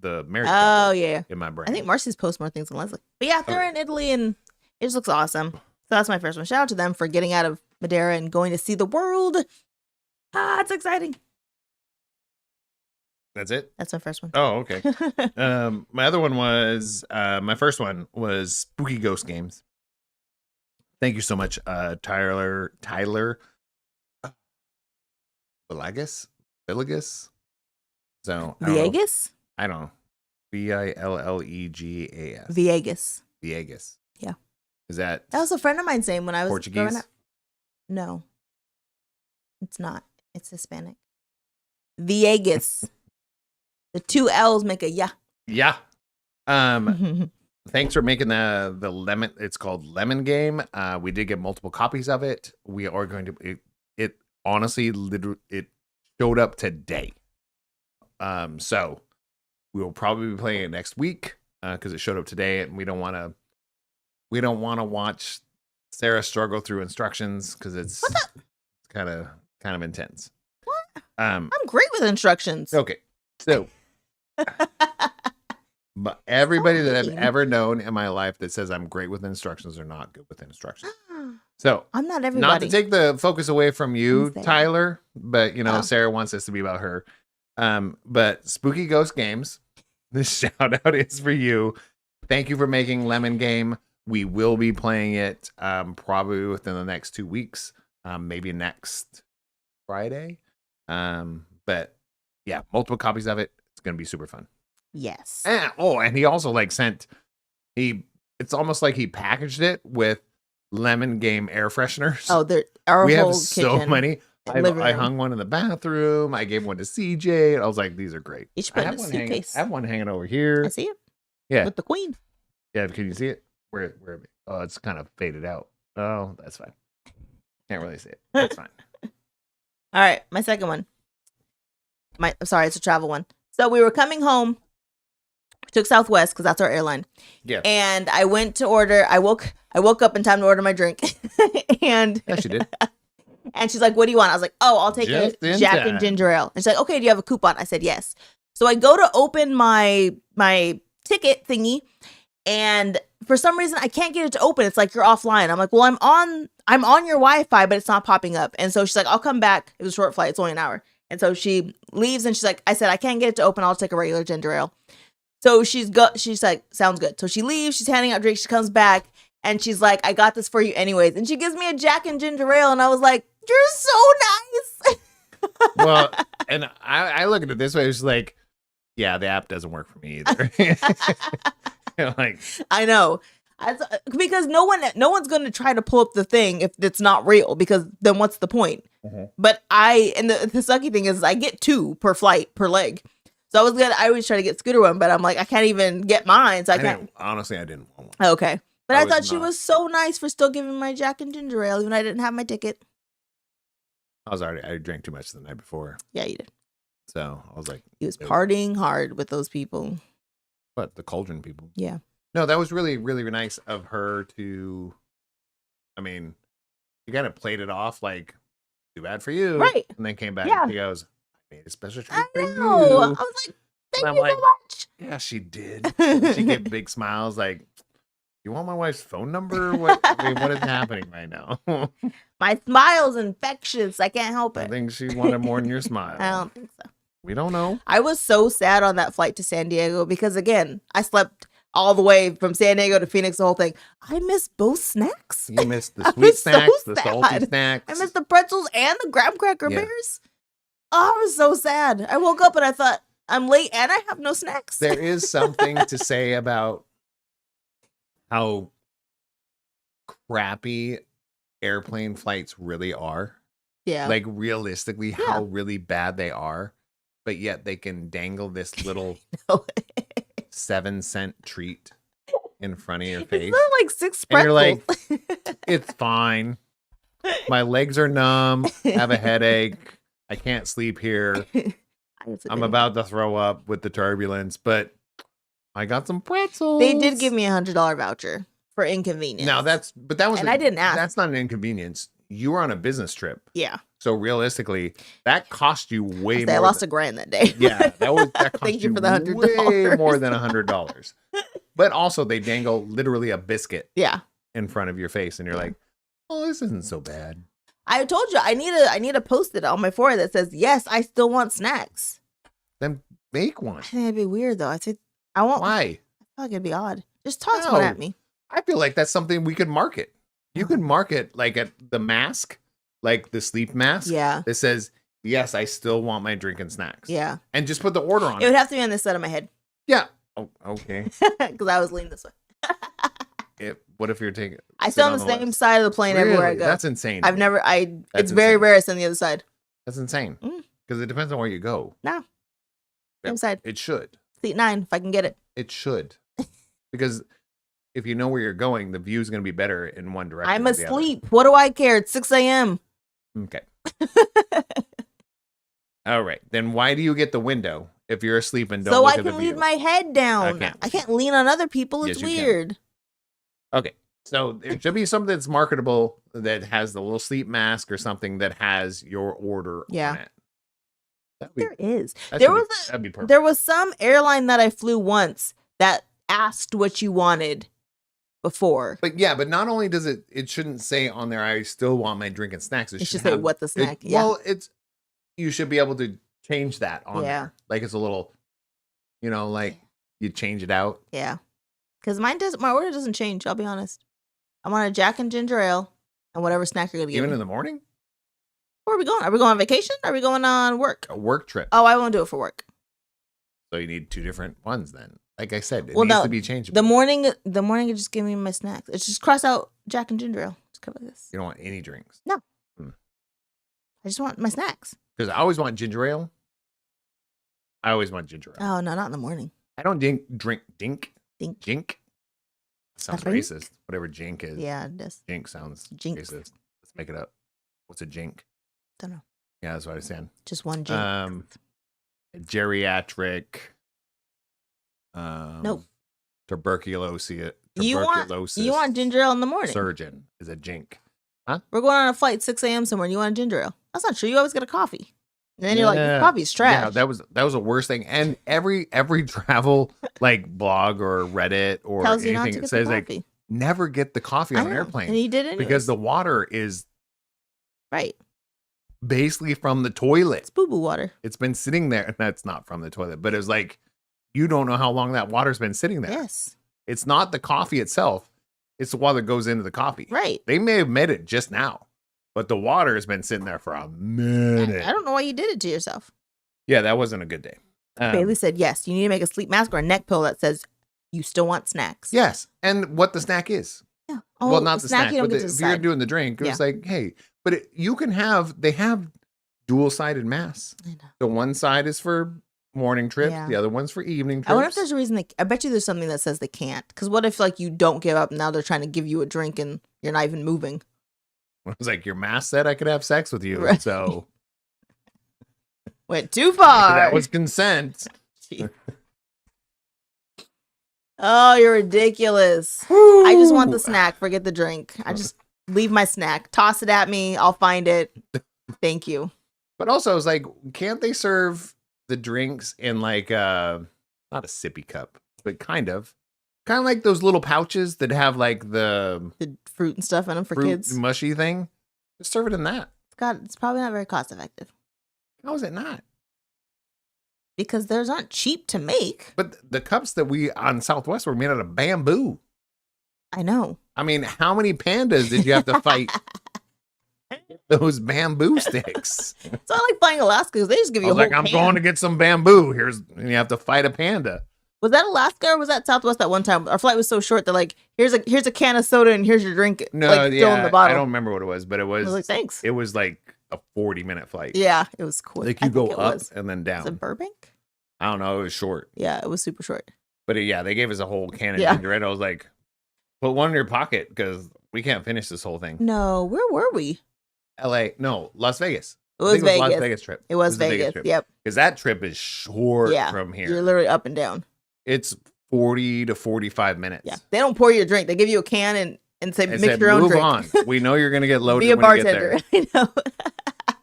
Speaker 3: the marriage.
Speaker 2: Oh, yeah.
Speaker 3: In my brain.
Speaker 2: I think Marcy's posts more things than Leslie. But yeah, they're in Italy and it just looks awesome. So that's my first one. Shout out to them for getting out of Madeira and going to see the world. It's exciting.
Speaker 3: That's it?
Speaker 2: That's my first one.
Speaker 3: Oh, okay. My other one was, my first one was Spooky Ghost Games. Thank you so much, Tyler Villegas? So,
Speaker 2: Villegas?
Speaker 3: I don't know. Villegas.
Speaker 2: Villegas. Yeah.
Speaker 3: Is that
Speaker 2: was a friend of mine's name when I was
Speaker 3: Portuguese?
Speaker 2: growing up. No. It's not. It's Hispanic. Villegas. The 2 L's make a yeah.
Speaker 3: Yeah. Thanks for making the lemon. It's called Lemon Game. We did get multiple copies of it. We are going to. It honestly, literally, it showed up today. So we will probably be playing it next week because it showed up today, and we don't want to watch Sarah struggle through instructions because it's kind of intense.
Speaker 2: What?
Speaker 3: I'm
Speaker 2: great with instructions.
Speaker 3: Okay, so. But everybody that I've ever known in my life that says I'm great with instructions are not good with instructions. So
Speaker 2: I'm not everybody.
Speaker 3: Not to take the focus away from you, Tyler, but Sarah wants this to be about her. But Spooky Ghost Games, this shout out is for you. Thank you for making Lemon Game. We will be playing it probably within the next 2 weeks, maybe next Friday. But yeah, multiple copies of it. It's gonna be super fun.
Speaker 2: Yes.
Speaker 3: And he also it's almost like he packaged it with Lemon Game air fresheners.
Speaker 2: Oh, we have so
Speaker 3: many. I hung one in the bathroom. I gave one to CJ. I was like, these are great.
Speaker 2: Each put in a suitcase.
Speaker 3: I have one hanging over here.
Speaker 2: I see it.
Speaker 3: Yeah.
Speaker 2: With the queen.
Speaker 3: Yeah, can you see it? Where? Oh, it's kind of faded out. Oh, that's fine. Can't really see it. That's fine.
Speaker 2: All right, my second one. Sorry, it's a travel one. So we were coming home. We took Southwest because that's our airline.
Speaker 3: Yeah.
Speaker 2: And I went to order. I woke up in time to order my drink. And
Speaker 3: yes, you did.
Speaker 2: And she's like, what do you want? I was like, oh, I'll take
Speaker 3: Just
Speaker 2: a
Speaker 3: in
Speaker 2: Jack
Speaker 3: time.
Speaker 2: and ginger ale. And she's like, okay, do you have a coupon? I said, yes. So I go to open my ticket thingy, and for some reason I can't get it to open. It's like, you're offline. I'm like, well, I'm on your Wi-Fi, but it's not popping up. And so she's like, I'll come back. It was a short flight. It's only an hour. And so she leaves, and she's like, I said, I can't get it to open. I'll take a regular ginger ale. So she's like, sounds good. So she leaves. She's handing out drinks. She comes back, and she's like, I got this for you anyways. And she gives me a Jack and ginger ale, and I was like, you're so nice.
Speaker 3: Well, and I look at it this way. It's like, yeah, the app doesn't work for me either. Like,
Speaker 2: I know. Because no one's going to try to pull up the thing if it's not real, because then what's the point? But and the sucky thing is I get 2 per flight per leg. So I always try to get Scooter one, but I'm like, I can't even get mine. So I can't.
Speaker 3: Honestly, I didn't want one.
Speaker 2: Okay. But I thought she was so nice for still giving my Jack and ginger ale, even though I didn't have my ticket.
Speaker 3: I drank too much the night before.
Speaker 2: Yeah, you did.
Speaker 3: So I was like,
Speaker 2: he was partying hard with those people.
Speaker 3: What, the cauldron people?
Speaker 2: Yeah.
Speaker 3: No, that was really, really nice of her to, I mean, you kind of played it off like, too bad for you.
Speaker 2: Right.
Speaker 3: And then came back
Speaker 2: Yeah.
Speaker 3: and she goes, I made a special treat for you.
Speaker 2: I was like, thank you so much.
Speaker 3: Yeah, she did. She gave big smiles like, you want my wife's phone number? What is happening right now?
Speaker 2: My smile's infectious. I can't help
Speaker 3: I
Speaker 2: it.
Speaker 3: think she wanted more than your smile.
Speaker 2: I don't think so.
Speaker 3: We don't know.
Speaker 2: I was so sad on that flight to San Diego because, again, I slept all the way from San Diego to Phoenix, the whole thing. I missed both snacks.
Speaker 3: You missed the sweet snacks,
Speaker 2: so
Speaker 3: the salty snacks.
Speaker 2: I missed the pretzels and the graham cracker bears. Oh, I was so sad. I woke up and I thought, I'm late and I have no snacks.
Speaker 3: There is something to say about how crappy airplane flights really are.
Speaker 2: Yeah.
Speaker 3: Like, realistically, how really bad they are. But yet they can dangle this little 7-cent treat in front of your face.
Speaker 2: It's not like 6
Speaker 3: And
Speaker 2: pretzels.
Speaker 3: you're like, it's fine. My legs are numb. I have a headache. I can't sleep here. I'm about to throw up with the turbulence, but I got some pretzels.
Speaker 2: They did give me $100 voucher for inconvenience.
Speaker 3: Now
Speaker 2: I didn't ask.
Speaker 3: That's not an inconvenience. You were on a business trip.
Speaker 2: Yeah.
Speaker 3: So realistically, that cost you way more.
Speaker 2: I lost $1,000 that day.
Speaker 3: Yeah, that cost
Speaker 2: Thank you for the $100.
Speaker 3: way more than $100. But also, they dangle literally a biscuit.
Speaker 2: Yeah.
Speaker 3: In front of your face, and you're like, "Oh, this isn't so bad."
Speaker 2: I told you I need a post-it on my forehead that says, "Yes, I still want snacks."
Speaker 3: Then make one.
Speaker 2: I think it'd be weird though. I think I won't.
Speaker 3: Why?
Speaker 2: I feel like it'd be odd. Just toss one at me.
Speaker 3: I feel like that's something we could market. You could market like at the mask, like the sleep mask.
Speaker 2: Yeah.
Speaker 3: That says, "Yes, I still want my drink and snacks."
Speaker 2: Yeah.
Speaker 3: And just put the order on
Speaker 2: It would have to be on this side of my head.
Speaker 3: Yeah. Oh, okay.
Speaker 2: Because I was leaning this way.
Speaker 3: What if you're taking?
Speaker 2: I sit on the same side of the plane everywhere I go.
Speaker 3: That's insane.
Speaker 2: It's very rare I sit on the other side.
Speaker 3: That's insane. Because it depends on where you go.
Speaker 2: No. Same side.
Speaker 3: It should.
Speaker 2: Seat 9, if I can get it.
Speaker 3: It should. Because if you know where you're going, the view is going to be better in one direction.
Speaker 2: I'm asleep. What do I care? It's 6 a.m.
Speaker 3: Okay. All right. Then why do you get the window if you're asleep and don't
Speaker 2: so
Speaker 3: look
Speaker 2: I
Speaker 3: at the
Speaker 2: can
Speaker 3: view?
Speaker 2: lean my head down. I can't lean on other people. It's
Speaker 3: Yes, you can.
Speaker 2: weird.
Speaker 3: Okay. So there should be something that's marketable that has the little sleep mask or something that has your order on it.
Speaker 2: There is.
Speaker 3: That'd be perfect.
Speaker 2: There was some airline that I flew once that asked what you wanted before.
Speaker 3: But not only does it shouldn't say on there, I still want my drink and snacks.
Speaker 2: It should say what the snack.
Speaker 3: Well, you should be able to change that on there. Like it's a little, like you change it out.
Speaker 2: Yeah. Because my order doesn't change, I'll be honest. I want a Jack and ginger ale and whatever snack you're going to give
Speaker 3: Even
Speaker 2: me.
Speaker 3: in the morning?
Speaker 2: Where are we going? Are we going on vacation? Are we going on work?
Speaker 3: A work trip.
Speaker 2: Oh, I won't do it for work.
Speaker 3: So you need 2 different ones then. Like I said, it needs to be changeable.
Speaker 2: The morning, you just give me my snacks. It's just cross out Jack and ginger ale. Just cover this.
Speaker 3: You don't want any drinks?
Speaker 2: No. I just want my snacks.
Speaker 3: Because I always want ginger ale. I always want ginger ale.
Speaker 2: Oh, no, not in the morning.
Speaker 3: I don't drink dink. Jink. Sounds racist. Whatever jink is.
Speaker 2: Yeah, it does.
Speaker 3: Jink sounds
Speaker 2: Jinx.
Speaker 3: racist. Let's make it up. What's a jink?
Speaker 2: Don't know.
Speaker 3: Yeah, that's what I said.
Speaker 2: Just one jink.
Speaker 3: Geriatric.
Speaker 2: Nope.
Speaker 3: Tuberculosis.
Speaker 2: You want ginger ale in the morning.
Speaker 3: Surgeon is a jink. Huh?
Speaker 2: We're going on a flight 6 a.m. somewhere and you want a ginger ale. That's not true. You always get a coffee. And then you're like, this coffee's trash.
Speaker 3: Yeah, that was the worst thing. And every travel like blog or Reddit or
Speaker 2: Tells you not
Speaker 3: anything
Speaker 2: to
Speaker 3: it
Speaker 2: get the
Speaker 3: says like
Speaker 2: coffee.
Speaker 3: never get the coffee on an airplane.
Speaker 2: And he did it
Speaker 3: because the water is
Speaker 2: right.
Speaker 3: basically from the toilet.
Speaker 2: It's boo-boo water.
Speaker 3: It's been sitting there. That's not from the toilet, but it's like you don't know how long that water's been sitting there.
Speaker 2: Yes.
Speaker 3: It's not the coffee itself. It's the water that goes into the coffee.
Speaker 2: Right.
Speaker 3: They may have made it just now, but the water has been sitting there for a minute.
Speaker 2: I don't know why you did it to yourself.
Speaker 3: Yeah, that wasn't a good day.
Speaker 2: Bailey said, yes, you need to make a sleep mask or a neck pill that says you still want snacks.
Speaker 3: Yes. And what the snack is.
Speaker 2: Yeah. Oh,
Speaker 3: Well, not the snack,
Speaker 2: you don't
Speaker 3: but
Speaker 2: get to
Speaker 3: if you're
Speaker 2: decide.
Speaker 3: doing the drink, it was like, hey, but they have dual-sided masks.
Speaker 2: I know.
Speaker 3: So one side is for morning trips,
Speaker 2: Yeah.
Speaker 3: the other one's for evening trips.
Speaker 2: I wonder if there's a reason I bet you there's something that says they can't. Because what if like you don't give up and now they're trying to give you a drink and you're not even moving?
Speaker 3: It was like, your mask said I could have sex with you.
Speaker 2: Right.
Speaker 3: So
Speaker 2: Went too far.
Speaker 3: that was consent.
Speaker 2: Oh, you're ridiculous. I just want the snack. Forget the drink. I just leave my snack. Toss it at me. I'll find it. Thank you.
Speaker 3: But also, I was like, can't they serve the drinks in like not a sippy cup, but kind of like those little pouches that have like the
Speaker 2: fruit and stuff in them for
Speaker 3: fruit
Speaker 2: kids.
Speaker 3: mushy thing? Just serve it in that.
Speaker 2: It's probably not very cost effective.
Speaker 3: How is it not?
Speaker 2: Because those aren't cheap to make.
Speaker 3: But the cups that we on Southwest were made out of bamboo.
Speaker 2: I know.
Speaker 3: I mean, how many pandas did you have to fight? Those bamboo sticks.
Speaker 2: It's not like flying Alaska because they just give you
Speaker 3: I was
Speaker 2: a whole
Speaker 3: like, I'm
Speaker 2: can.
Speaker 3: going to get some bamboo. And you have to fight a panda.
Speaker 2: Was that Alaska or was that Southwest that one time? Our flight was so short that like, here's a can of soda and here's your drink.
Speaker 3: No,
Speaker 2: like,
Speaker 3: yeah,
Speaker 2: fill in the bottle.
Speaker 3: I don't remember what it was, but it was.
Speaker 2: I was like, thanks.
Speaker 3: It was like a 40-minute flight.
Speaker 2: Yeah, it was quick.
Speaker 3: Like you go up
Speaker 2: was.
Speaker 3: and then down.
Speaker 2: Was it Burbank?
Speaker 3: I don't know. It was short.
Speaker 2: Yeah, it was super short.
Speaker 3: But yeah, they gave us a whole can of
Speaker 2: Yeah.
Speaker 3: ginger ale. I was like, put one in your pocket because we can't finish this whole thing.
Speaker 2: No, where were we?
Speaker 3: Las Vegas.
Speaker 2: It was Vegas.
Speaker 3: Las Vegas trip.
Speaker 2: It was
Speaker 3: the
Speaker 2: Vegas.
Speaker 3: trip.
Speaker 2: Yep.
Speaker 3: Because that trip is short
Speaker 2: Yeah.
Speaker 3: from here.
Speaker 2: You're literally up and down.
Speaker 3: It's 40 to 45 minutes.
Speaker 2: Yeah. They don't pour you a drink. They give you a can and say,
Speaker 3: And
Speaker 2: mix
Speaker 3: said,
Speaker 2: your own
Speaker 3: move
Speaker 2: drink.
Speaker 3: on. We know you're going to get loaded
Speaker 2: Be a
Speaker 3: when you get
Speaker 2: bartender.
Speaker 3: there.
Speaker 2: I know.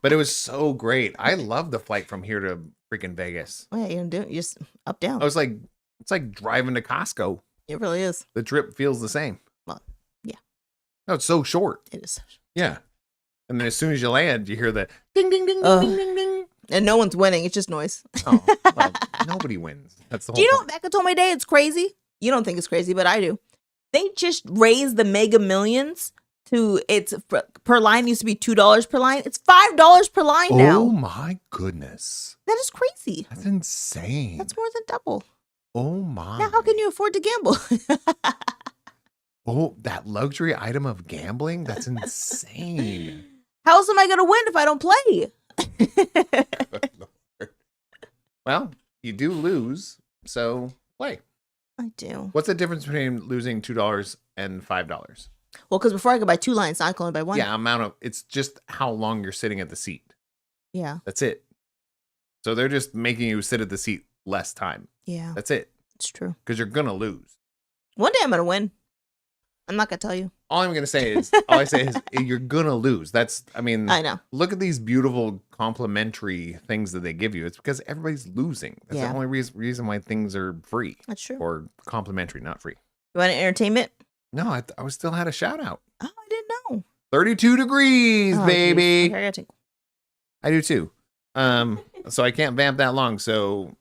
Speaker 3: But it was so great. I love the flight from here to freaking Vegas.
Speaker 2: Oh, yeah, you don't do it. You just up, down.
Speaker 3: I was like, it's like driving to Costco.
Speaker 2: It really is.
Speaker 3: The trip feels the same.
Speaker 2: Well, yeah.
Speaker 3: No, it's so short.
Speaker 2: It is.
Speaker 3: Yeah. And then as soon as you land, you hear the ding, ding, ding,
Speaker 2: Ugh.
Speaker 3: ding, ding, ding.
Speaker 2: And no one's winning. It's just noise.
Speaker 3: Oh, well, nobody wins. That's the whole
Speaker 2: Do you know
Speaker 3: point.
Speaker 2: what Becca told me today? It's crazy. You don't think it's crazy, but I do. They just raised the Mega Millions to per line used to be $2 per line. It's $5 per line now.
Speaker 3: Oh my goodness.
Speaker 2: That is crazy.
Speaker 3: That's insane.
Speaker 2: That's more than double.
Speaker 3: Oh my.
Speaker 2: Now, how can you afford to gamble?
Speaker 3: Oh, that luxury item of gambling? That's insane.
Speaker 2: How else am I going to win if I don't play?
Speaker 3: Well, you do lose, so play.
Speaker 2: I do.
Speaker 3: What's the difference between losing $2 and $5?
Speaker 2: Well, because before I could buy 2 lines, now I can only buy 1.
Speaker 3: Yeah, it's just how long you're sitting at the seat.
Speaker 2: Yeah.
Speaker 3: That's it. So they're just making you sit at the seat less time.
Speaker 2: Yeah.
Speaker 3: That's it.
Speaker 2: It's true.
Speaker 3: Because you're going to lose.
Speaker 2: One day I'm going to win. I'm not going to tell you.
Speaker 3: All I say is you're going to lose. I
Speaker 2: know.
Speaker 3: Look at these beautiful complimentary things that they give you. It's because everybody's losing. That's
Speaker 2: Yeah.
Speaker 3: the only reason why things are free.
Speaker 2: That's true.
Speaker 3: Or complimentary, not free.
Speaker 2: You want entertainment?
Speaker 3: No, I still had a shout out.
Speaker 2: Oh, I didn't know.
Speaker 3: 32 degrees,
Speaker 2: Oh,
Speaker 3: baby.
Speaker 2: geez. Okay, I gotta take...
Speaker 3: I do too. So I can't vamp that long. So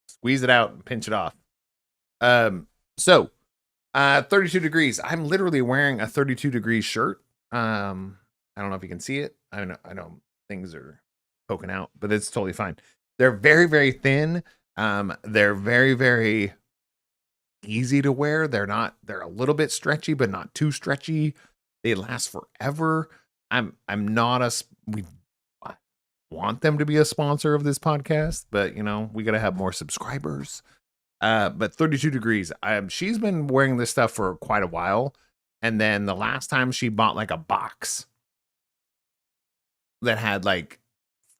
Speaker 3: squeeze it out and pinch it off. 32 degrees. I'm literally wearing a 32 degrees shirt. I don't know if you can see it. I know things are poking out, but it's totally fine. They're very, very thin. They're very, very easy to wear. They're a little bit stretchy, but not too stretchy. They last forever. I want them to be a sponsor of this podcast, but we got to have more subscribers. But 32 degrees. She's been wearing this stuff for quite a while. And then the last time she bought like a box that had like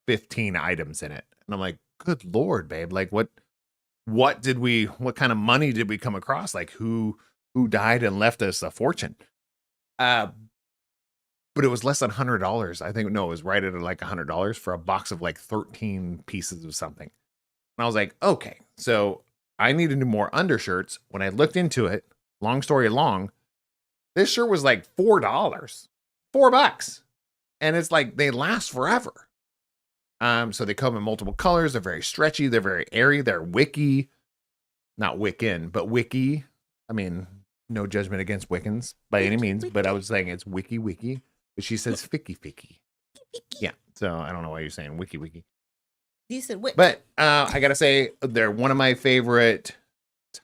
Speaker 3: 15 items in it. And I'm like, good Lord, babe. Like what kind of money did we come across? Like who died and left us a fortune? But but it was less than $100. I think, no, it was right at like $100 for a box of like 13 pieces of something. And I was like, okay, so I need to do more undershirts. When I looked into it, long story long, this shirt was like $4, $4. And it's like, they last forever. So they come in multiple colors. They're very stretchy. They're very airy. They're wicky, not Wiccan, but wiki. I mean, no judgment against Wiccans by any means, but I was saying it's wiki. But she says ficky. Yeah. So I don't know why you're saying wiki.
Speaker 2: You said wick.
Speaker 3: But I gotta say, they're one of my favorite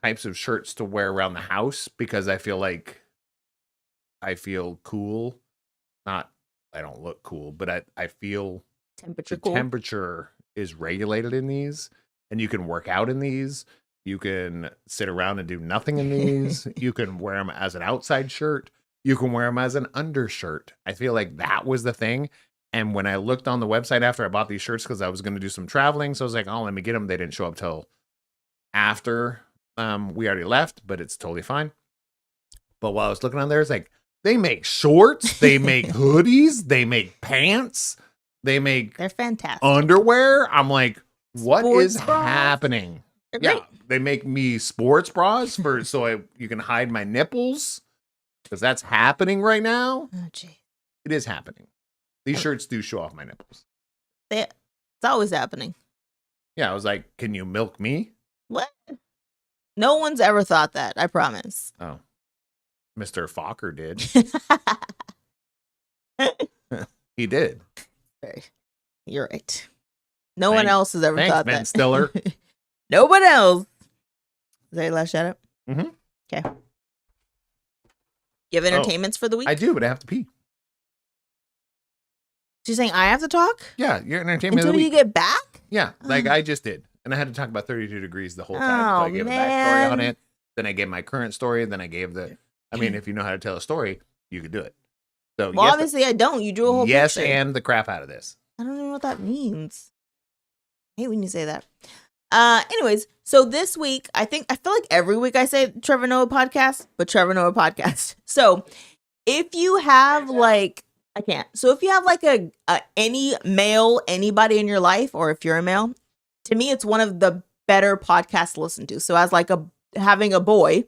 Speaker 3: types of shirts to wear around the house because I feel like I feel cool. Not, I don't look cool, but I feel
Speaker 2: Temperature cool.
Speaker 3: Temperature is regulated in these, and you can work out in these. You can sit around and do nothing in these. You can wear them as an outside shirt. You can wear them as an undershirt. I feel like that was the thing. And when I looked on the website after I bought these shirts, because I was going to do some traveling, so I was like, oh, let me get them. They didn't show up till after we already left, but it's totally fine. But while I was looking on there, it's like, they make shorts, they make hoodies, they make pants, they're
Speaker 2: fantastic
Speaker 3: underwear. I'm like, what
Speaker 2: sports
Speaker 3: is
Speaker 2: bras.
Speaker 3: happening?
Speaker 2: They're
Speaker 3: Yeah,
Speaker 2: great.
Speaker 3: they make me sports bras so you can hide my nipples, because that's happening right now.
Speaker 2: Oh, gee.
Speaker 3: It is happening. These shirts do show off my nipples.
Speaker 2: It's always happening.
Speaker 3: Yeah, I was like, can you milk me?
Speaker 2: What? No one's ever thought that, I promise.
Speaker 3: Oh, Mr. Fokker did. He did.
Speaker 2: You're right. No one else has ever thought
Speaker 3: Ben
Speaker 2: that.
Speaker 3: Stiller.
Speaker 2: No one else. Is that your last shout out?
Speaker 3: Mm-hmm.
Speaker 2: Okay. You have entertainments for the week?
Speaker 3: I do, but I have to pee.
Speaker 2: She's saying I have to talk?
Speaker 3: Yeah, your entertainment
Speaker 2: Until
Speaker 3: of the
Speaker 2: you
Speaker 3: week.
Speaker 2: get back?
Speaker 3: Yeah, like I just did. And I had to talk about 32 Degrees the whole time. So I gave a backstory on it. Then I gave my current story. Then I gave I mean, if you know how to tell a story, you could do it. So
Speaker 2: well, obviously I don't. You drew a whole picture.
Speaker 3: and the crap out of this.
Speaker 2: I don't know what that means. I hate when you say that. Anyways, so this week, I feel like every week I say Trevor Noah podcast, but Trevor Noah podcast. So if you have like, I can't. So if you have like any male, anybody in your life, or if you're a male, to me, it's one of the better podcasts to listen to. So as like having a boy,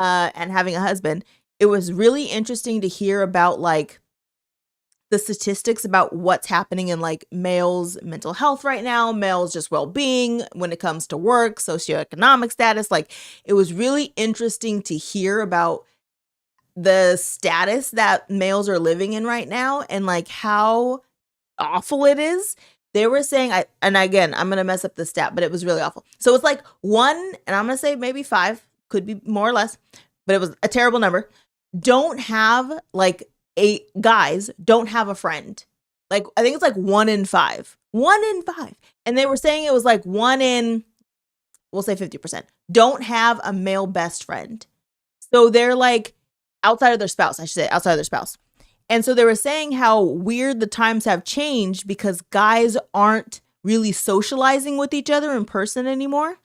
Speaker 2: and having a husband, it was really interesting to hear about like the statistics about what's happening in like males' mental health right now, males' just well-being when it comes to work, socioeconomic status. Like it was really interesting to hear about the status that males are living in right now and like how awful it is. They were saying, and again, I'm going to mess up the stat, but it was really awful. So it's like 1, and I'm going to say maybe 5, could be more or less, but it was a terrible number. Don't have like 8 guys don't have a friend. Like, I think it's like 1 in 5. 1 in 5. And they were saying it was like 1 in, we'll say 50%, don't have a male best friend. So they're like outside of their spouse, I should say, outside of their spouse. And so they were saying how weird the times have changed because guys aren't really socializing with each other in person anymore.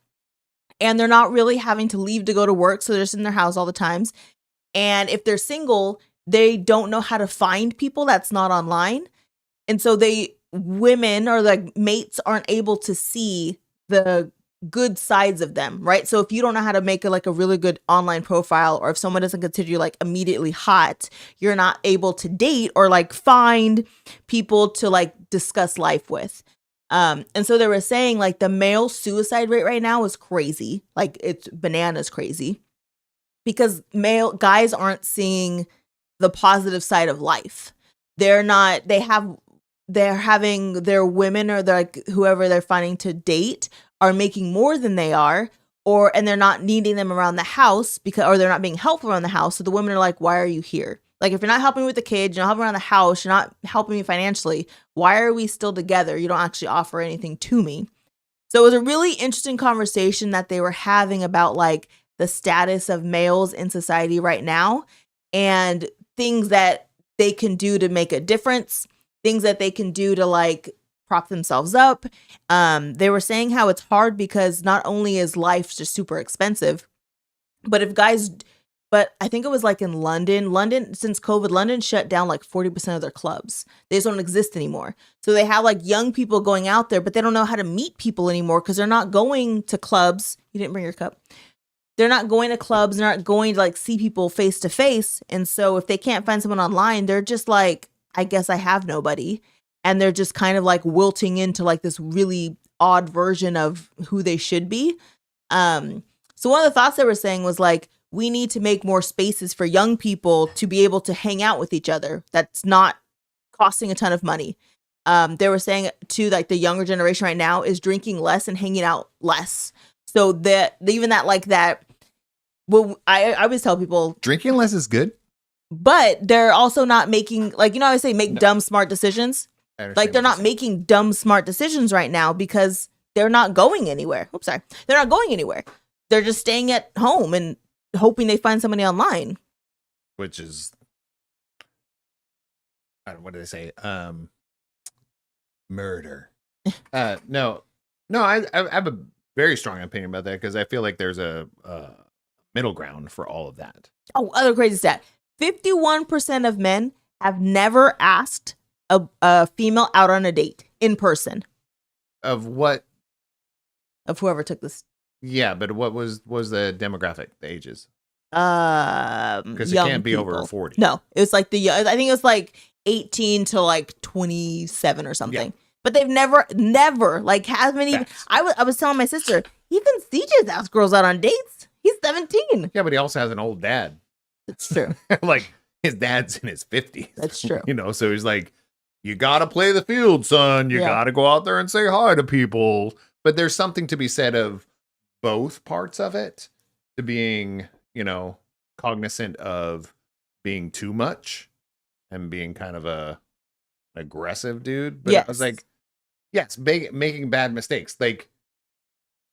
Speaker 2: And they're not really having to leave to go to work. So they're just in their house all the times. And if they're single, they don't know how to find people that's not online. And so women or like mates aren't able to see the good sides of them, right? So if you don't know how to make a really good online profile, or if someone doesn't consider you like immediately hot, you're not able to date or like find people to like discuss life with. And so they were saying like the male suicide rate right now is crazy. Like it's bananas crazy because guys aren't seeing the positive side of life. They're having their women or like whoever they're finding to date are making more than they are, and they're not needing them around the house or they're not being helpful around the house. So the women are like, why are you here? Like, if you're not helping me with the kids, you're not helping around the house, you're not helping me financially, why are we still together? You don't actually offer anything to me. So it was a really interesting conversation that they were having about like the status of males in society right now and things that they can do to make a difference, things that they can do to like prop themselves up. They were saying how it's hard because not only is life just super expensive, but if guys but I think it was like in London, since COVID, London shut down like 40% of their clubs. They just don't exist anymore. So they have like young people going out there, but they don't know how to meet people anymore because they're not going to clubs. You didn't bring your cup. They're not going to clubs. They're not going to like see people face to face. And so if they can't find someone online, they're just like, I guess I have nobody. And they're just kind of like wilting into like this really odd version of who they should be. So one of the thoughts they were saying was like, we need to make more spaces for young people to be able to hang out with each other. That's not costing a ton of money. They were saying too, like the younger generation right now is drinking less and hanging out less. So that even that like that, well, I always tell people
Speaker 3: drinking less is good,
Speaker 2: but they're also not making, like, you know, I say make dumb, smart decisions. Like they're not making dumb, smart decisions right now because they're not going anywhere. Oops, sorry. They're not going anywhere. They're just staying at home and hoping they find somebody online.
Speaker 3: Which is, what did they say? Murder. No, I have a very strong opinion about that because I feel like there's a middle ground for all of that.
Speaker 2: Oh, other crazy stat. 51% of men have never asked a female out on a date in person.
Speaker 3: Of what?
Speaker 2: Of whoever took this.
Speaker 3: Yeah, but what was the demographic, the ages? Because it can't be over 40.
Speaker 2: No, it was like I think it was like 18 to like 27 or something. Yeah. But they've never like has many. I was telling my sister, even CJ's asked girls out on dates. He's 17.
Speaker 3: Yeah, but he also has an old dad.
Speaker 2: That's true.
Speaker 3: Like his dad's in his 50s.
Speaker 2: That's true.
Speaker 3: You know, so he's like, you gotta play the field, son. You gotta go out there and say hi to people. But there's something to be said of both parts of it, to being, you know, cognizant of being too much and being kind of an aggressive dude. But I was like, yes, making bad mistakes. Like,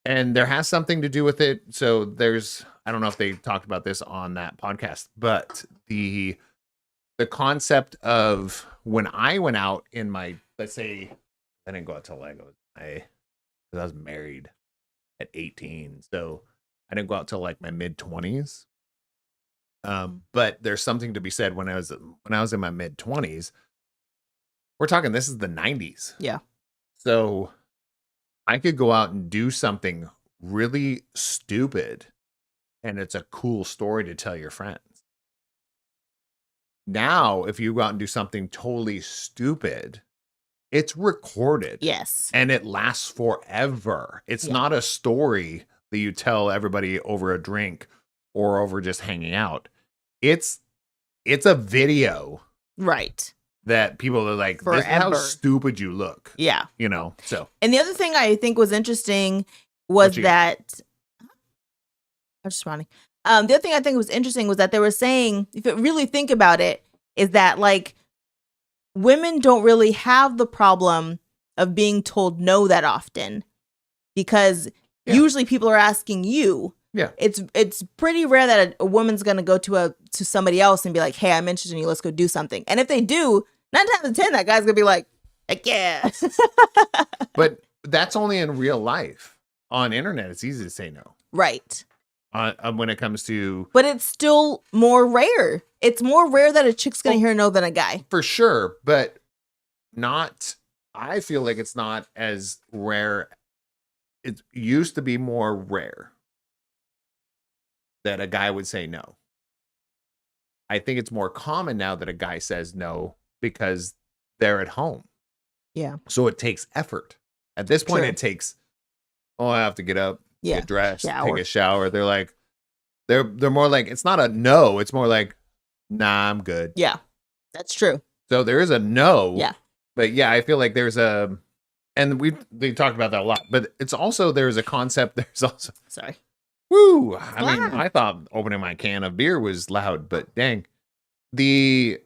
Speaker 3: and there has something to do with it. So there's, I don't know if they talked about this on that podcast, but the concept of when I went out in my, let's say, I didn't go out till I was married at 18. So I didn't go out till like my mid 20s. But there's something to be said when I was in my mid 20s. We're talking, this is the 90s.
Speaker 2: Yeah. So
Speaker 3: I could go out and do something really stupid and it's a cool story to tell your friends. Now, if you go out and do something totally stupid, it's recorded.
Speaker 2: Yes.
Speaker 3: And it lasts forever. It's not a story that you tell everybody over a drink or over just hanging out. It's a video.
Speaker 2: Right.
Speaker 3: That people are like,
Speaker 2: forever.
Speaker 3: This is how stupid you look.
Speaker 2: Yeah.
Speaker 3: You know, so.
Speaker 2: And the other thing I think was interesting was that, I'm just responding. The other thing I think was interesting was that they were saying, if you really think about it, is that like women don't really have the problem of being told no that often because usually people are asking you.
Speaker 3: Yeah.
Speaker 2: It's pretty rare that a woman's going to go to somebody else and be like, hey, I'm interested in you. Let's go do something. And if they do, 9 times out of 10, that guy's going to be like, heck yeah.
Speaker 3: But that's only in real life. On internet, it's easy to say no.
Speaker 2: Right.
Speaker 3: When it comes to,
Speaker 2: but it's still more rare. It's more rare that a chick's gonna hear no than a guy,
Speaker 3: for sure. But not. I feel like it's not as rare. It used to be more rare that a guy would say no. I think it's more common now that a guy says no because they're at home.
Speaker 2: Yeah.
Speaker 3: So it takes effort. At this point, it takes. Oh, I have to get up. Get dressed, take a shower. They're like, they're more like, it's not a no. It's more like, nah, I'm good.
Speaker 2: Yeah, that's true.
Speaker 3: So there is a no.
Speaker 2: Yeah.
Speaker 3: But yeah, I feel like there's a, and they talked about that a lot, but it's also, there's a concept. There's also,
Speaker 2: sorry.
Speaker 3: Woo. I mean, I thought opening my can of beer was loud, but dang. The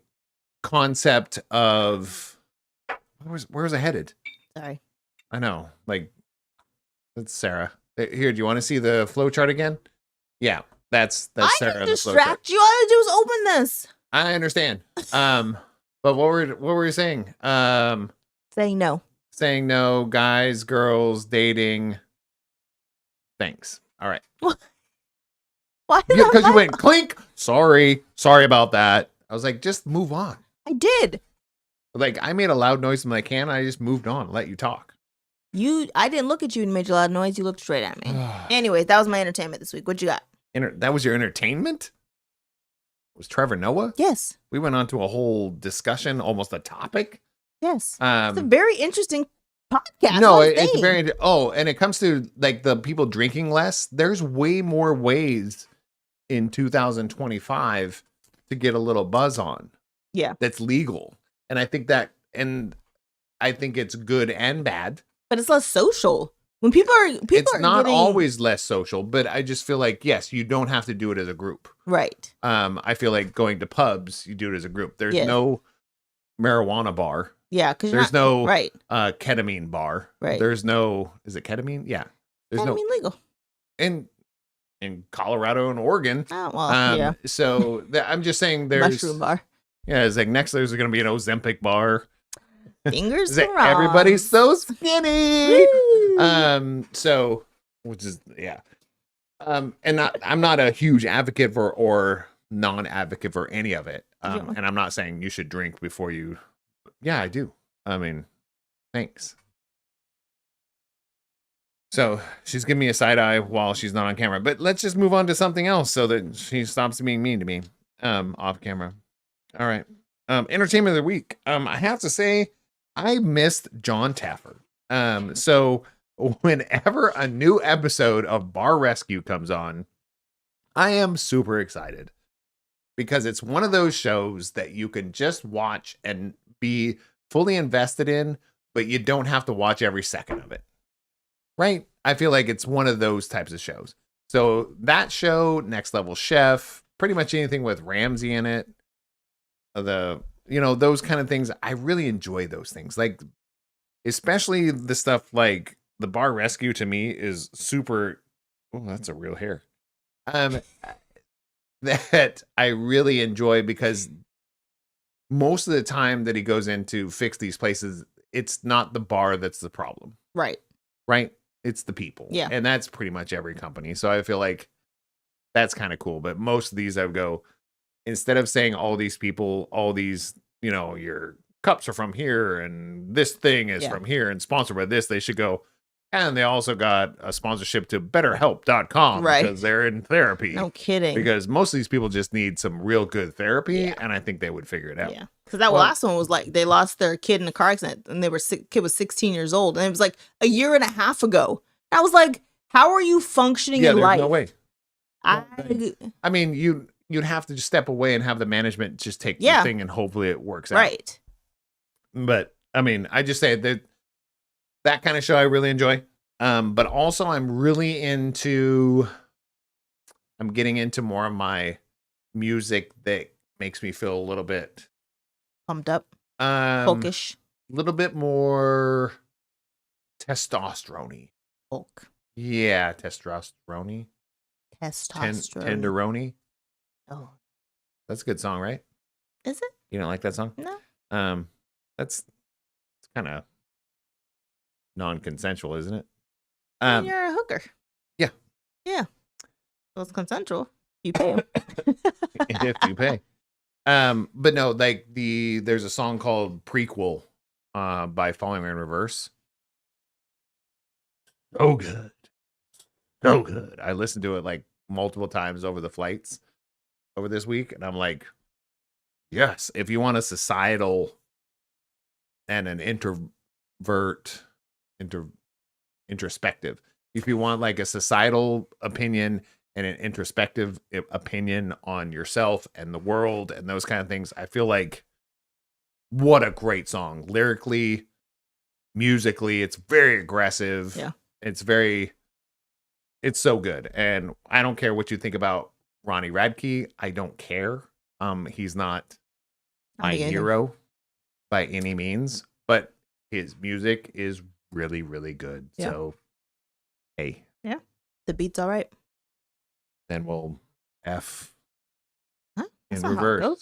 Speaker 3: concept of, where was I headed?
Speaker 2: Sorry.
Speaker 3: I know. Like, that's Sarah. Here, do you want to see the flow chart again? Yeah, that's Sarah.
Speaker 2: I can distract you. All I do is open this.
Speaker 3: I understand. But what were you saying?
Speaker 2: Saying no.
Speaker 3: Saying no, guys, girls, dating. Thanks. All right.
Speaker 2: Why?
Speaker 3: Because you went clink. Sorry about that. I was like, just move on.
Speaker 2: I did.
Speaker 3: Like, I made a loud noise when I can. I just moved on, let you talk.
Speaker 2: I didn't look at you and made a loud noise. You looked straight at me. Anyways, that was my entertainment this week. What you got?
Speaker 3: That was your entertainment? Was Trevor Noah?
Speaker 2: Yes.
Speaker 3: We went on to a whole discussion, almost a topic.
Speaker 2: Yes. It's a very interesting podcast.
Speaker 3: No, it's very. Oh, and it comes to like the people drinking less. There's way more ways in 2025 to get a little buzz on.
Speaker 2: Yeah.
Speaker 3: That's legal. And I think it's good and bad.
Speaker 2: But it's less social. When it's
Speaker 3: not always less social, but I just feel like, yes, you don't have to do it as a group.
Speaker 2: Right.
Speaker 3: I feel like going to pubs, you do it as a group. There's no marijuana bar.
Speaker 2: Yeah, because
Speaker 3: there's no
Speaker 2: right.
Speaker 3: Ketamine bar.
Speaker 2: Right.
Speaker 3: There's no, is it ketamine? Yeah. There's
Speaker 2: ketamine legal.
Speaker 3: In Colorado and Oregon.
Speaker 2: Oh, well, yeah.
Speaker 3: So I'm just saying there's
Speaker 2: mushroom bar.
Speaker 3: Yeah, it's like next there's going to be an Ozempic bar.
Speaker 2: Fingers
Speaker 3: crossed. Everybody's so skinny. So, which is, yeah. And I'm not a huge advocate for or non-advocate for any of it. And I'm not saying you should drink before you. Yeah, I do. I mean, thanks. So she's giving me a side eye while she's not on camera. But let's just move on to something else so that she stops being mean to me off camera. All right. Entertainment of the week. I have to say, I missed John Taffer. So whenever a new episode of Bar Rescue comes on, I am super excited because it's one of those shows that you can just watch and be fully invested in, but you don't have to watch every second of it. Right? I feel like it's one of those types of shows. So that show, Next Level Chef, pretty much anything with Ramsey in it, those kind of things. I really enjoy those things. Like, especially the stuff like the Bar Rescue to me is super. Oh, that's a real hair. That I really enjoy because most of the time that he goes in to fix these places, it's not the bar that's the problem.
Speaker 2: Right.
Speaker 3: Right. It's the people.
Speaker 2: Yeah.
Speaker 3: And that's pretty much every company. So I feel like that's kind of cool. But most of these I would go, instead of saying all these people, all these, your cups are from here and this thing is from here and sponsored by this, they should go, and they also got a sponsorship to betterhelp.com because they're in therapy.
Speaker 2: No kidding.
Speaker 3: Because most of these people just need some real good therapy, and I think they would figure it out.
Speaker 2: Yeah. Because that last one was like they lost their kid in a car accident and kid was 16 years old. And it was like a year and a half ago. And I was like, how are you functioning in life?
Speaker 3: No way. I mean, you'd have to just step away and have the management just take the thing and hopefully it works out. Right. But I mean, I just say that kind of show I really enjoy. But also I'm getting into more of my music that makes me feel a little bit
Speaker 2: pumped up, folkish,
Speaker 3: a little bit more testosterone-y.
Speaker 2: Folk.
Speaker 3: Yeah, testosterone-y. Tenderoni.
Speaker 2: Oh,
Speaker 3: that's a good song, right?
Speaker 2: Is it?
Speaker 3: You don't like that song?
Speaker 2: No.
Speaker 3: It's kind of non-consensual, isn't it?
Speaker 2: You're a hooker.
Speaker 3: Yeah.
Speaker 2: Yeah. So it's consensual. You pay him.
Speaker 3: If you pay. But no, like there's a song called Prequel by Falling in Reverse. So good. So good. I listened to it like multiple times over the flights over this week, and I'm like, yes, if you want a societal and an introspective, if you want like a societal opinion and an introspective opinion on yourself and the world and those kind of things, I feel like what a great song. Lyrically, musically, it's very aggressive.
Speaker 2: Yeah.
Speaker 3: It's so good. And I don't care what you think about Ronnie Radke. I don't care. He's not my hero by any means, but his music is really, really good. Yeah. So, hey.
Speaker 2: Yeah. The beat's all right.
Speaker 3: Then we'll F
Speaker 2: in
Speaker 3: reverse.
Speaker 2: We'll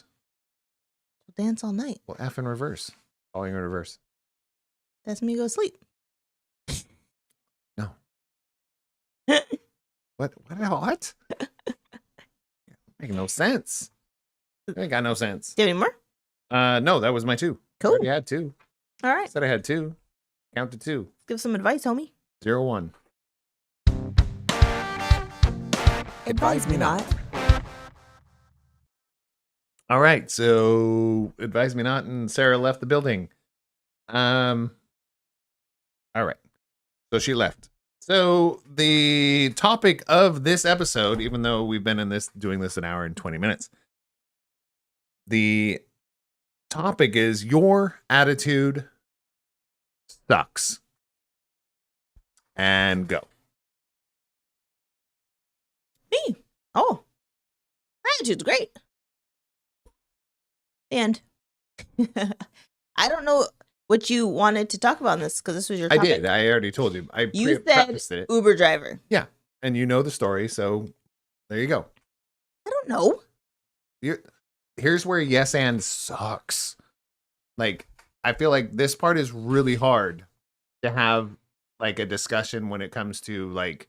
Speaker 2: dance all night.
Speaker 3: Well, F in reverse. Falling in reverse.
Speaker 2: That's me go sleep.
Speaker 3: No. What? Making no sense. It ain't got no sense.
Speaker 2: Do you have any more?
Speaker 3: No, that was my 2.
Speaker 2: Cool.
Speaker 3: I already had 2.
Speaker 2: All right.
Speaker 3: Said I had 2. Count to 2.
Speaker 2: Give some advice, homie.
Speaker 3: 0, 1.
Speaker 2: Advise me not.
Speaker 3: All right, so advise me not, and Sarah left the building. All right, so she left. So the topic of this episode, even though we've been doing this an hour and 20 minutes, the topic is your attitude sucks. And go.
Speaker 2: Me. Oh. My attitude's great. And I don't know what you wanted to talk about in this, because this was your topic.
Speaker 3: I did. I already told you.
Speaker 2: You said
Speaker 3: it.
Speaker 2: Uber driver.
Speaker 3: Yeah. And you know the story, so there you go.
Speaker 2: I don't know.
Speaker 3: Here's where yes and sucks. Like, I feel like this part is really hard to have like a discussion when it comes to like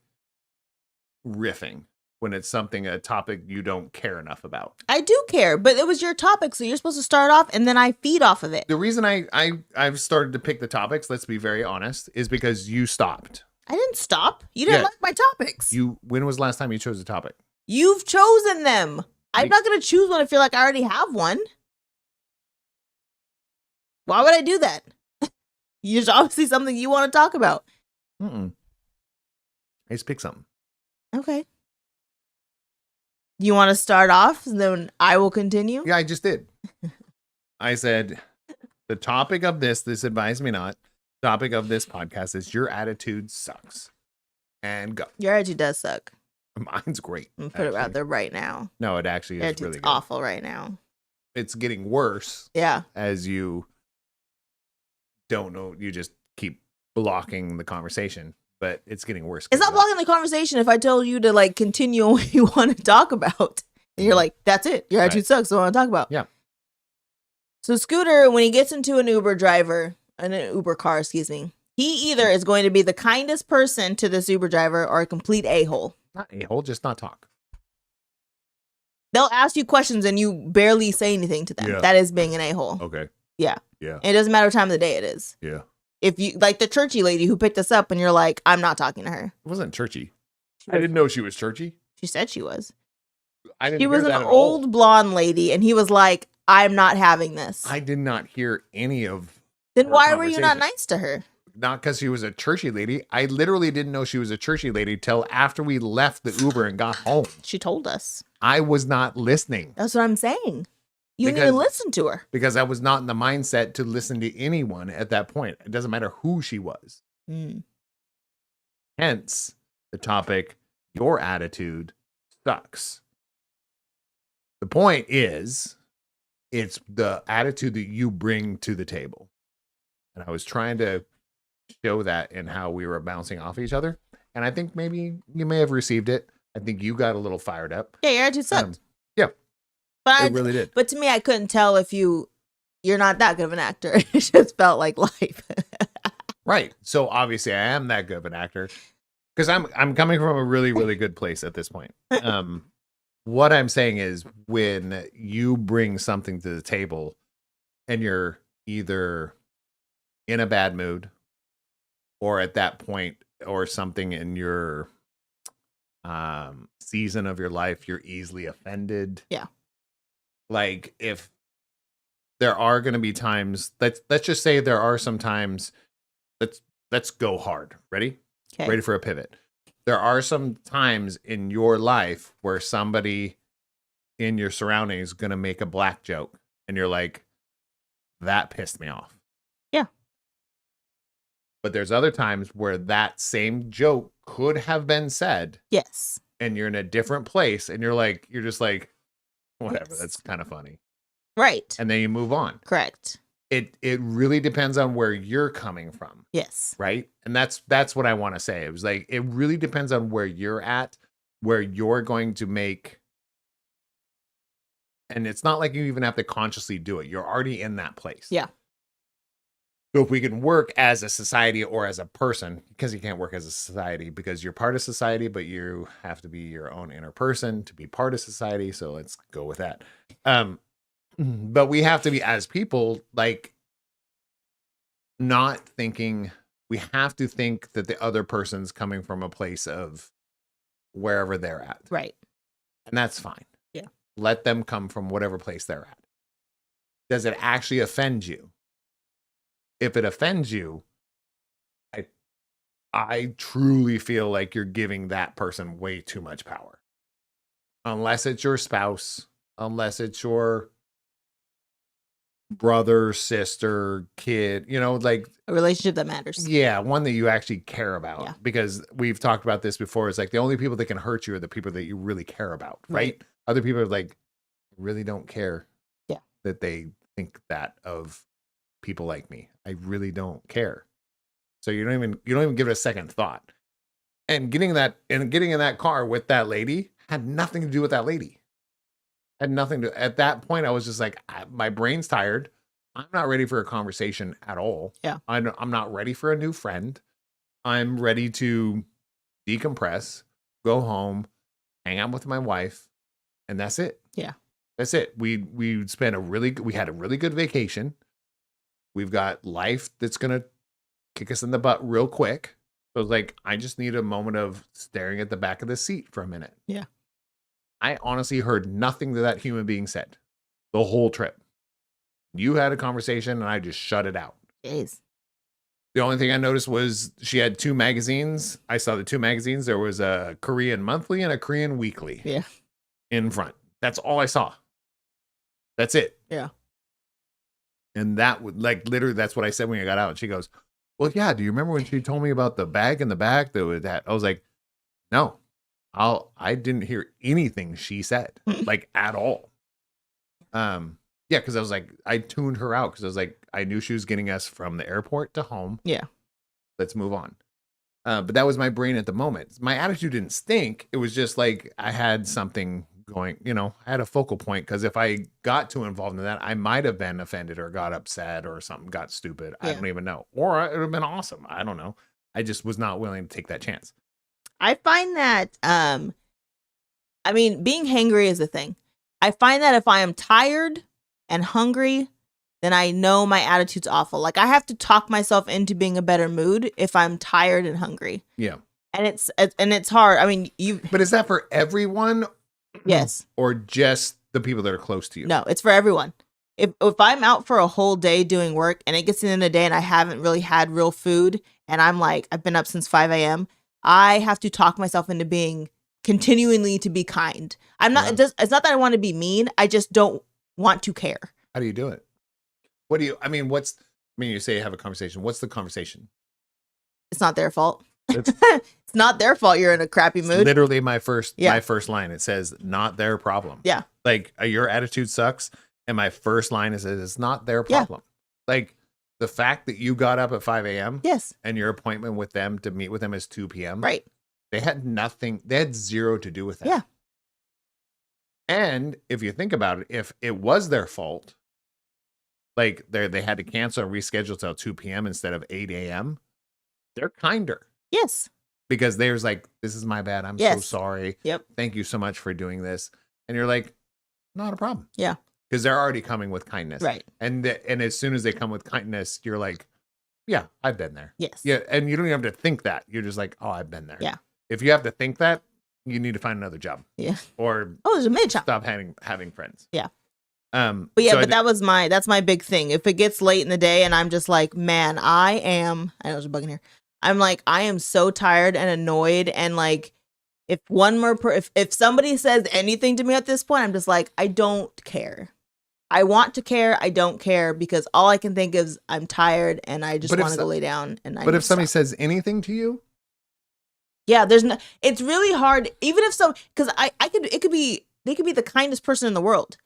Speaker 3: riffing, when it's a topic you don't care enough about.
Speaker 2: I do care, but it was your topic, so you're supposed to start off and then I feed off of it.
Speaker 3: The reason I've started to pick the topics, let's be very honest, is because you stopped.
Speaker 2: I didn't stop. You didn't like my topics.
Speaker 3: When was the last time you chose a topic?
Speaker 2: You've chosen them. I'm not going to choose one if you're like, I already have one. Why would I do that? There's obviously something you want to talk about.
Speaker 3: I just pick something.
Speaker 2: Okay. You want to start off, and then I will continue?
Speaker 3: Yeah, I just did. I said, the topic of this advise me not, topic of this podcast is your attitude sucks. And go.
Speaker 2: Your attitude does suck.
Speaker 3: Mine's great.
Speaker 2: I'm put it out there right now.
Speaker 3: No, it actually is really good.
Speaker 2: Awful right now.
Speaker 3: It's getting worse.
Speaker 2: Yeah.
Speaker 3: As you don't know, you just keep blocking the conversation, but it's getting worse.
Speaker 2: It's not blocking the conversation if I told you to like continue what you want to talk about. And you're like, that's it. Your attitude sucks. So I want to talk about.
Speaker 3: Yeah.
Speaker 2: So Scooter, when he gets into an Uber car, he either is going to be the kindest person to this Uber driver or a complete a-hole.
Speaker 3: Not a-hole, just not talk.
Speaker 2: They'll ask you questions and you barely say anything to them.
Speaker 3: Yeah.
Speaker 2: That is being an a-hole.
Speaker 3: Okay.
Speaker 2: Yeah.
Speaker 3: Yeah.
Speaker 2: And it doesn't matter what time of the day it is.
Speaker 3: Yeah.
Speaker 2: If you like the churchy lady who picked us up and you're like, I'm not talking to her.
Speaker 3: It wasn't churchy. I didn't know she was churchy.
Speaker 2: She said she was.
Speaker 3: I didn't
Speaker 2: She was
Speaker 3: hear
Speaker 2: an
Speaker 3: that at
Speaker 2: old
Speaker 3: all.
Speaker 2: blonde lady and he was like, I'm not having this.
Speaker 3: I did not hear any of.
Speaker 2: Then
Speaker 3: her
Speaker 2: why were you not
Speaker 3: conversation.
Speaker 2: nice to her?
Speaker 3: Not because she was a churchy lady. I literally didn't know she was a churchy lady till after we left the Uber and got home.
Speaker 2: She told us.
Speaker 3: I was not listening.
Speaker 2: That's what I'm saying. You didn't
Speaker 3: Because-
Speaker 2: even listen to her.
Speaker 3: Because I was not in the mindset to listen to anyone at that point. It doesn't matter who she was. Hence the topic, your attitude sucks. The point is, it's the attitude that you bring to the table. And I was trying to show that in how we were bouncing off each other. And I think maybe you may have received it. I think you got a little fired up.
Speaker 2: Yeah, your attitude sucked.
Speaker 3: Yeah,
Speaker 2: but
Speaker 3: it really did.
Speaker 2: But to me, I couldn't tell if you're not that good of an actor. It just felt like life.
Speaker 3: Right. So obviously I am that good of an actor because I'm coming from a really, really good place at this point. What I'm saying is when you bring something to the table and you're either in a bad mood or at that point or something in your season of your life, you're easily offended.
Speaker 2: Yeah.
Speaker 3: Like if there are going to be times, let's just say there are some times, let's go hard. Ready?
Speaker 2: Okay.
Speaker 3: Ready for a pivot. There are some times in your life where somebody in your surroundings is going to make a black joke and you're like, that pissed me off.
Speaker 2: Yeah.
Speaker 3: But there's other times where that same joke could have been said.
Speaker 2: Yes.
Speaker 3: And you're in a different place and you're just like, whatever,
Speaker 2: Yes.
Speaker 3: that's kind of funny.
Speaker 2: Right.
Speaker 3: And then you move on.
Speaker 2: Correct.
Speaker 3: It really depends on where you're coming from.
Speaker 2: Yes.
Speaker 3: Right. And that's what I want to say. It was like, it really depends on where you're at, where you're going to make. And it's not like you even have to consciously do it. You're already in that place.
Speaker 2: Yeah.
Speaker 3: So if we can work as a society or as a person, because you can't work as a society because you're part of society, but you have to be your own inner person to be part of society. So let's go with that. But we have to be as people, like not thinking, we have to think that the other person's coming from a place of wherever they're at.
Speaker 2: Right.
Speaker 3: And that's fine.
Speaker 2: Yeah.
Speaker 3: Let them come from whatever place they're at. Does it actually offend you? If it offends you, I truly feel like you're giving that person way too much power. Unless it's your spouse, unless it's your brother, sister, kid, like
Speaker 2: a relationship that matters.
Speaker 3: Yeah, one that you actually care about.
Speaker 2: Yeah.
Speaker 3: Because we've talked about this before. It's like the only people that can hurt you are the people that you really care about, right? Other people are like, really don't care.
Speaker 2: Yeah.
Speaker 3: That they think that of people like me. I really don't care. So you don't even give it a second thought. And getting in that car with that lady had nothing to do with that lady. Had nothing to. At that point, I was just like, my brain's tired. I'm not ready for a conversation at all.
Speaker 2: Yeah.
Speaker 3: I'm not ready for a new friend. I'm ready to decompress, go home, hang out with my wife, and that's it.
Speaker 2: Yeah.
Speaker 3: That's it. We had a really good vacation. We've got life that's gonna kick us in the butt real quick. So it's like, I just need a moment of staring at the back of the seat for a minute.
Speaker 2: Yeah.
Speaker 3: I honestly heard nothing that human being said the whole trip. You had a conversation and I just shut it out.
Speaker 2: Jeez.
Speaker 3: The only thing I noticed was she had 2 magazines. I saw the 2 magazines. There was a Korean monthly and a Korean weekly.
Speaker 2: Yeah.
Speaker 3: In front. That's all I saw. That's it.
Speaker 2: Yeah.
Speaker 3: And that would literally, that's what I said when I got out. And she goes, well, yeah. Do you remember when she told me about the bag in the back that I was like, no, I didn't hear anything she said at all. Yeah. Cause I was like, I tuned her out. Cause I was like, I knew she was getting us from the airport to home.
Speaker 2: Yeah.
Speaker 3: Let's move on. But that was my brain at the moment. My attitude didn't stink. It was just like, I had something going, I had a focal point. Cause if I got too involved in that, I might've been offended or got upset or something got stupid. Yeah. I don't even know. Or it would have been awesome. I don't know. I just was not willing to take that chance.
Speaker 2: I find that, being hangry is a thing. I find that if I am tired and hungry, then I know my attitude's awful. Like, I have to talk myself into being a better mood if I'm tired and hungry.
Speaker 3: Yeah.
Speaker 2: And it's hard.
Speaker 3: But is that for everyone?
Speaker 2: Yes.
Speaker 3: Or just the people that are close to you?
Speaker 2: No, it's for everyone. If I'm out for a whole day doing work and it gets to the end of the day and I haven't really had real food and I'm like, I've been up since 5 a.m., I have to talk myself into being continually to be kind. I'm not, it's not that I want to be mean. I just don't want to care.
Speaker 3: How do you do it? You say you have a conversation. What's the conversation?
Speaker 2: It's not their fault. It's not their fault you're in a crappy mood.
Speaker 3: Literally my first line. It says, not their problem.
Speaker 2: Yeah.
Speaker 3: Like, your attitude sucks. And my first line is, it's not their problem. Yeah. Like, the fact that you got up at 5 a.m.
Speaker 2: Yes.
Speaker 3: And your appointment with them to meet with them is 2 p.m.
Speaker 2: Right.
Speaker 3: They had zero to do with that.
Speaker 2: Yeah.
Speaker 3: And if you think about it, if it was their fault, like they had to cancel and reschedule till 2 p.m. instead of 8 a.m., they're kinder.
Speaker 2: Yes.
Speaker 3: Because there's like, this is my bad. I'm so sorry.
Speaker 2: Yep.
Speaker 3: Thank you so much for doing this. And you're like, not a problem.
Speaker 2: Yeah.
Speaker 3: Because they're already coming with kindness.
Speaker 2: Right.
Speaker 3: And as soon as they come with kindness, you're like, yeah, I've been there.
Speaker 2: Yes.
Speaker 3: Yeah. And you don't even have to think that. You're just like, oh, I've been there.
Speaker 2: Yeah.
Speaker 3: If you have to think that, you need to find another job.
Speaker 2: Yeah.
Speaker 3: Or
Speaker 2: there's a mid job.
Speaker 3: Stop having friends.
Speaker 2: Yeah.
Speaker 3: But
Speaker 2: that's my big thing. If it gets late in the day and I'm just like, man, I know there's a bug in here. I'm like, I am so tired and annoyed. And like, if if somebody says anything to me at this point, I'm just like, I don't care. I want to care. I don't care because all I can think is I'm tired and I just want to go lay down.
Speaker 3: But if somebody says anything to you,
Speaker 2: yeah, it's really hard. Even if because they could be the kindest person in the world.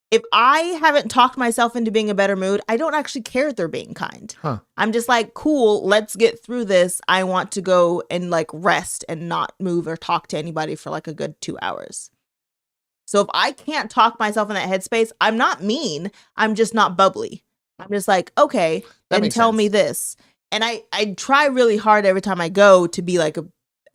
Speaker 2: If I haven't talked myself into being a better mood, I don't actually care if they're being kind.
Speaker 3: Huh.
Speaker 2: I'm just like, cool, let's get through this. I want to go and like rest and not move or talk to anybody for like a good 2 hours. So if I can't talk myself in that headspace, I'm not mean. I'm just not bubbly. I'm just like, okay,
Speaker 3: That
Speaker 2: and
Speaker 3: makes
Speaker 2: tell
Speaker 3: sense.
Speaker 2: me this. And I try really hard every time I go to be like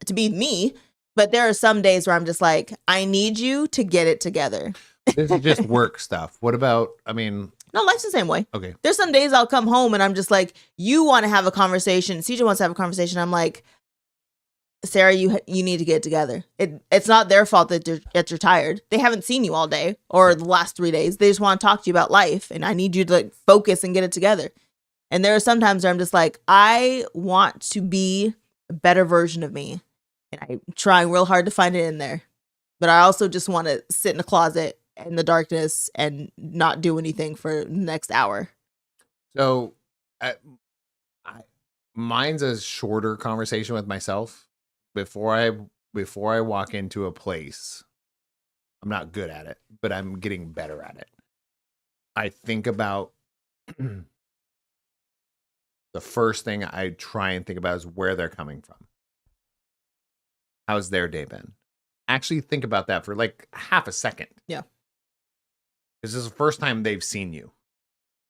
Speaker 2: to be me, but there are some days where I'm just like, I need you to get it together.
Speaker 3: This is just work stuff. What about, I mean,
Speaker 2: No, life's the same way.
Speaker 3: okay.
Speaker 2: There's some days I'll come home and I'm just like, you want to have a conversation. CJ wants to have a conversation. I'm like, Sarah, you need to get it together. It's not their fault that you're tired. They haven't seen you all day or the last 3 days. They just want to talk to you about life, and I need you to like focus and get it together. And there are some times where I'm just like, I want to be a better version of me, and I'm trying real hard to find it in there. But I also just want to sit in a closet in the darkness and not do anything for the next hour.
Speaker 3: So, mine's a shorter conversation with myself before I walk into a place. I'm not good at it, but I'm getting better at it. I think about the first thing I try and think about is where they're coming from. How's their day been? Actually think about that for like half a second.
Speaker 2: Yeah.
Speaker 3: This is the first time they've seen you.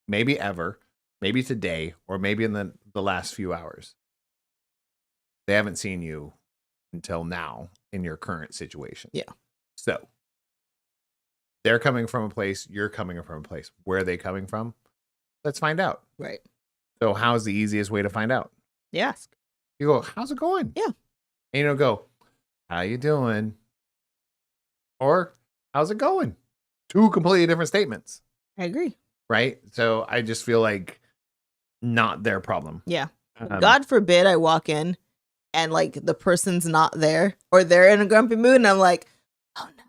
Speaker 3: Maybe ever, maybe today, or maybe in the last few hours. They haven't seen you until now in your current situation.
Speaker 2: Yeah.
Speaker 3: So they're coming from a place, you're coming from a place. Where are they coming from? Let's find out.
Speaker 2: Right.
Speaker 3: So how's the easiest way to find out?
Speaker 2: Yes.
Speaker 3: You go, how's it going?
Speaker 2: Yeah.
Speaker 3: And you don't go, how you doing? Or how's it going? Two completely different statements.
Speaker 2: I agree.
Speaker 3: Right? So I just feel like not their problem.
Speaker 2: Yeah. God forbid I walk in and like the person's not there or they're in a grumpy mood and I'm like, oh no.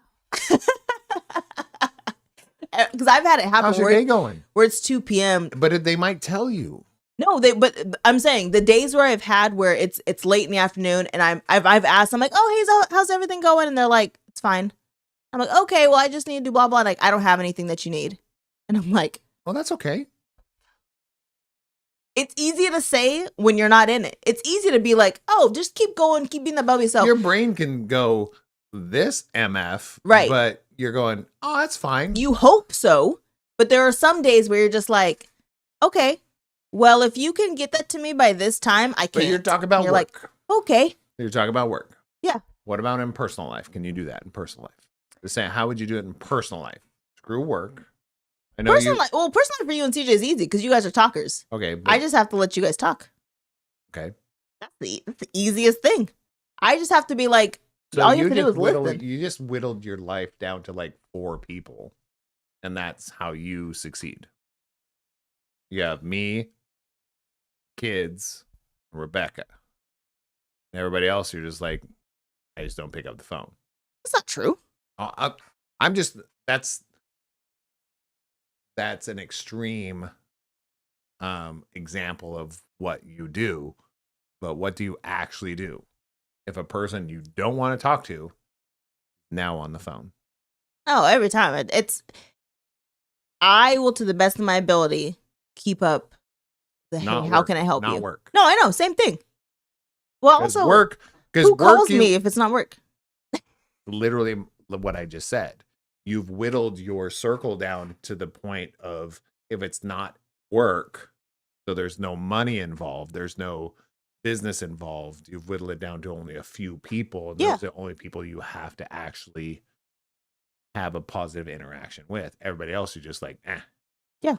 Speaker 2: Because I've had it happen
Speaker 3: How's your day going?
Speaker 2: where it's 2 p.m.
Speaker 3: But they might tell you.
Speaker 2: No, but I'm saying the days where I've had where it's late in the afternoon and I've asked, I'm like, oh, hey, how's everything going? And they're like, it's fine. I'm like, okay, well, I just need to do blah, blah. Like, I don't have anything that you need. And I'm like,
Speaker 3: well, that's okay.
Speaker 2: It's easy to say when you're not in it. It's easy to be like, oh, just keep going, keep being the bubbly self.
Speaker 3: Your brain can go, this MF.
Speaker 2: Right.
Speaker 3: But you're going, oh, that's fine.
Speaker 2: You hope so. But there are some days where you're just like, okay, well, if you can get that to me by this time, I can't.
Speaker 3: But you're talking about
Speaker 2: you're
Speaker 3: work.
Speaker 2: Like, okay.
Speaker 3: You're talking about work.
Speaker 2: Yeah.
Speaker 3: What about in personal life? Can you do that in personal life? Just saying, how would you do it in personal life? Screw work. I know
Speaker 2: personal life for you and CJ is easy because you guys are talkers.
Speaker 3: Okay.
Speaker 2: I just have to let you guys talk.
Speaker 3: Okay.
Speaker 2: That's the easiest thing. I just have to be like,
Speaker 3: so
Speaker 2: all you have to do is listen.
Speaker 3: You just whittled your life down to like 4 people, and that's how you succeed. You have me, kids, Rebecca, and everybody else. You're just like, I just don't pick up the phone.
Speaker 2: That's not true.
Speaker 3: I'm just that's an extreme example of what you do, but what do you actually do? If a person you don't want to talk to now on the phone.
Speaker 2: Oh, every time. I will, to the best of my ability, keep up the, hey, how can I help you?
Speaker 3: Not work.
Speaker 2: No, I know. Same thing. Well, also,
Speaker 3: work.
Speaker 2: Who calls me if it's not work?
Speaker 3: Literally what I just said. You've whittled your circle down to the point of if it's not work, so there's no money involved, there's no business involved, you've whittled it down to only a few people, and those are the only people you have to actually have a positive interaction with. Everybody else is just like, eh.
Speaker 2: Yeah.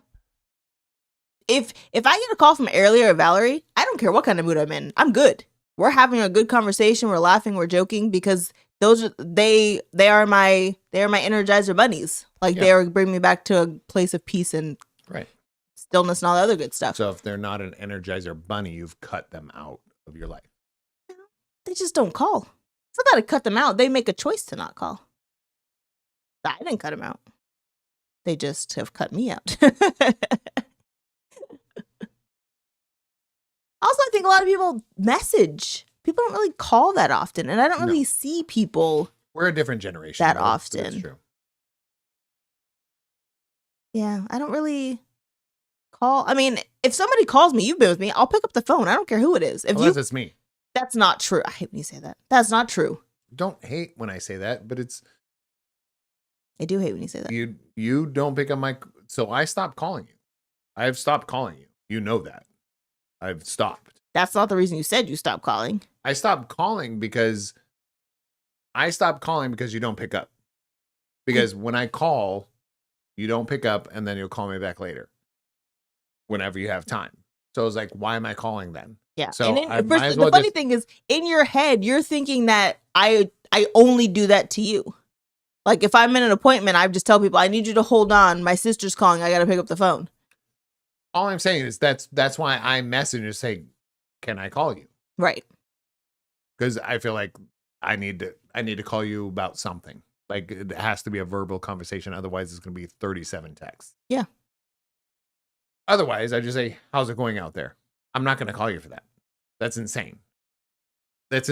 Speaker 2: If I get a call from Ariel or Valerie, I don't care what kind of mood I'm in. I'm good. We're having a good conversation. We're laughing. We're joking because they are my Energizer bunnies. Like they are bringing me back to a place of peace and stillness and all the other good stuff.
Speaker 3: So if they're not an Energizer bunny, you've cut them out of your life.
Speaker 2: They just don't call. It's not that I cut them out. They make a choice to not call. I didn't cut them out. They just have cut me out. Also, I think a lot of people message. People don't really call that often, and I don't really see people.
Speaker 3: We're a different generation
Speaker 2: that often.
Speaker 3: That's true.
Speaker 2: Yeah, I don't really call. I mean, if somebody calls me, you've been with me, I'll pick up the phone. I don't care who it is.
Speaker 3: Unless it's me.
Speaker 2: That's not true. I hate when you say that. That's not true.
Speaker 3: Don't hate when I say that, but it's.
Speaker 2: I do hate when you say that.
Speaker 3: You don't pick up my. So I stopped calling you. I've stopped calling you. You know that. I've stopped.
Speaker 2: That's not the reason you said you stopped calling.
Speaker 3: I stopped calling because you don't pick up. Because when I call, you don't pick up, and then you'll call me back later whenever you have time. So I was like, why am I calling then?
Speaker 2: Yeah.
Speaker 3: So
Speaker 2: the funny thing is, in your head, you're thinking that I only do that to you. Like, if I'm in an appointment, I just tell people, I need you to hold on. My sister's calling. I got to pick up the phone.
Speaker 3: All I'm saying is that's why I message and say, can I call you?
Speaker 2: Right.
Speaker 3: Because I feel like I need to call you about something. Like, it has to be a verbal conversation. Otherwise, it's going to be 37 texts.
Speaker 2: Yeah.
Speaker 3: Otherwise, I just say, how's it going out there? I'm not going to call you for that. That's insane. But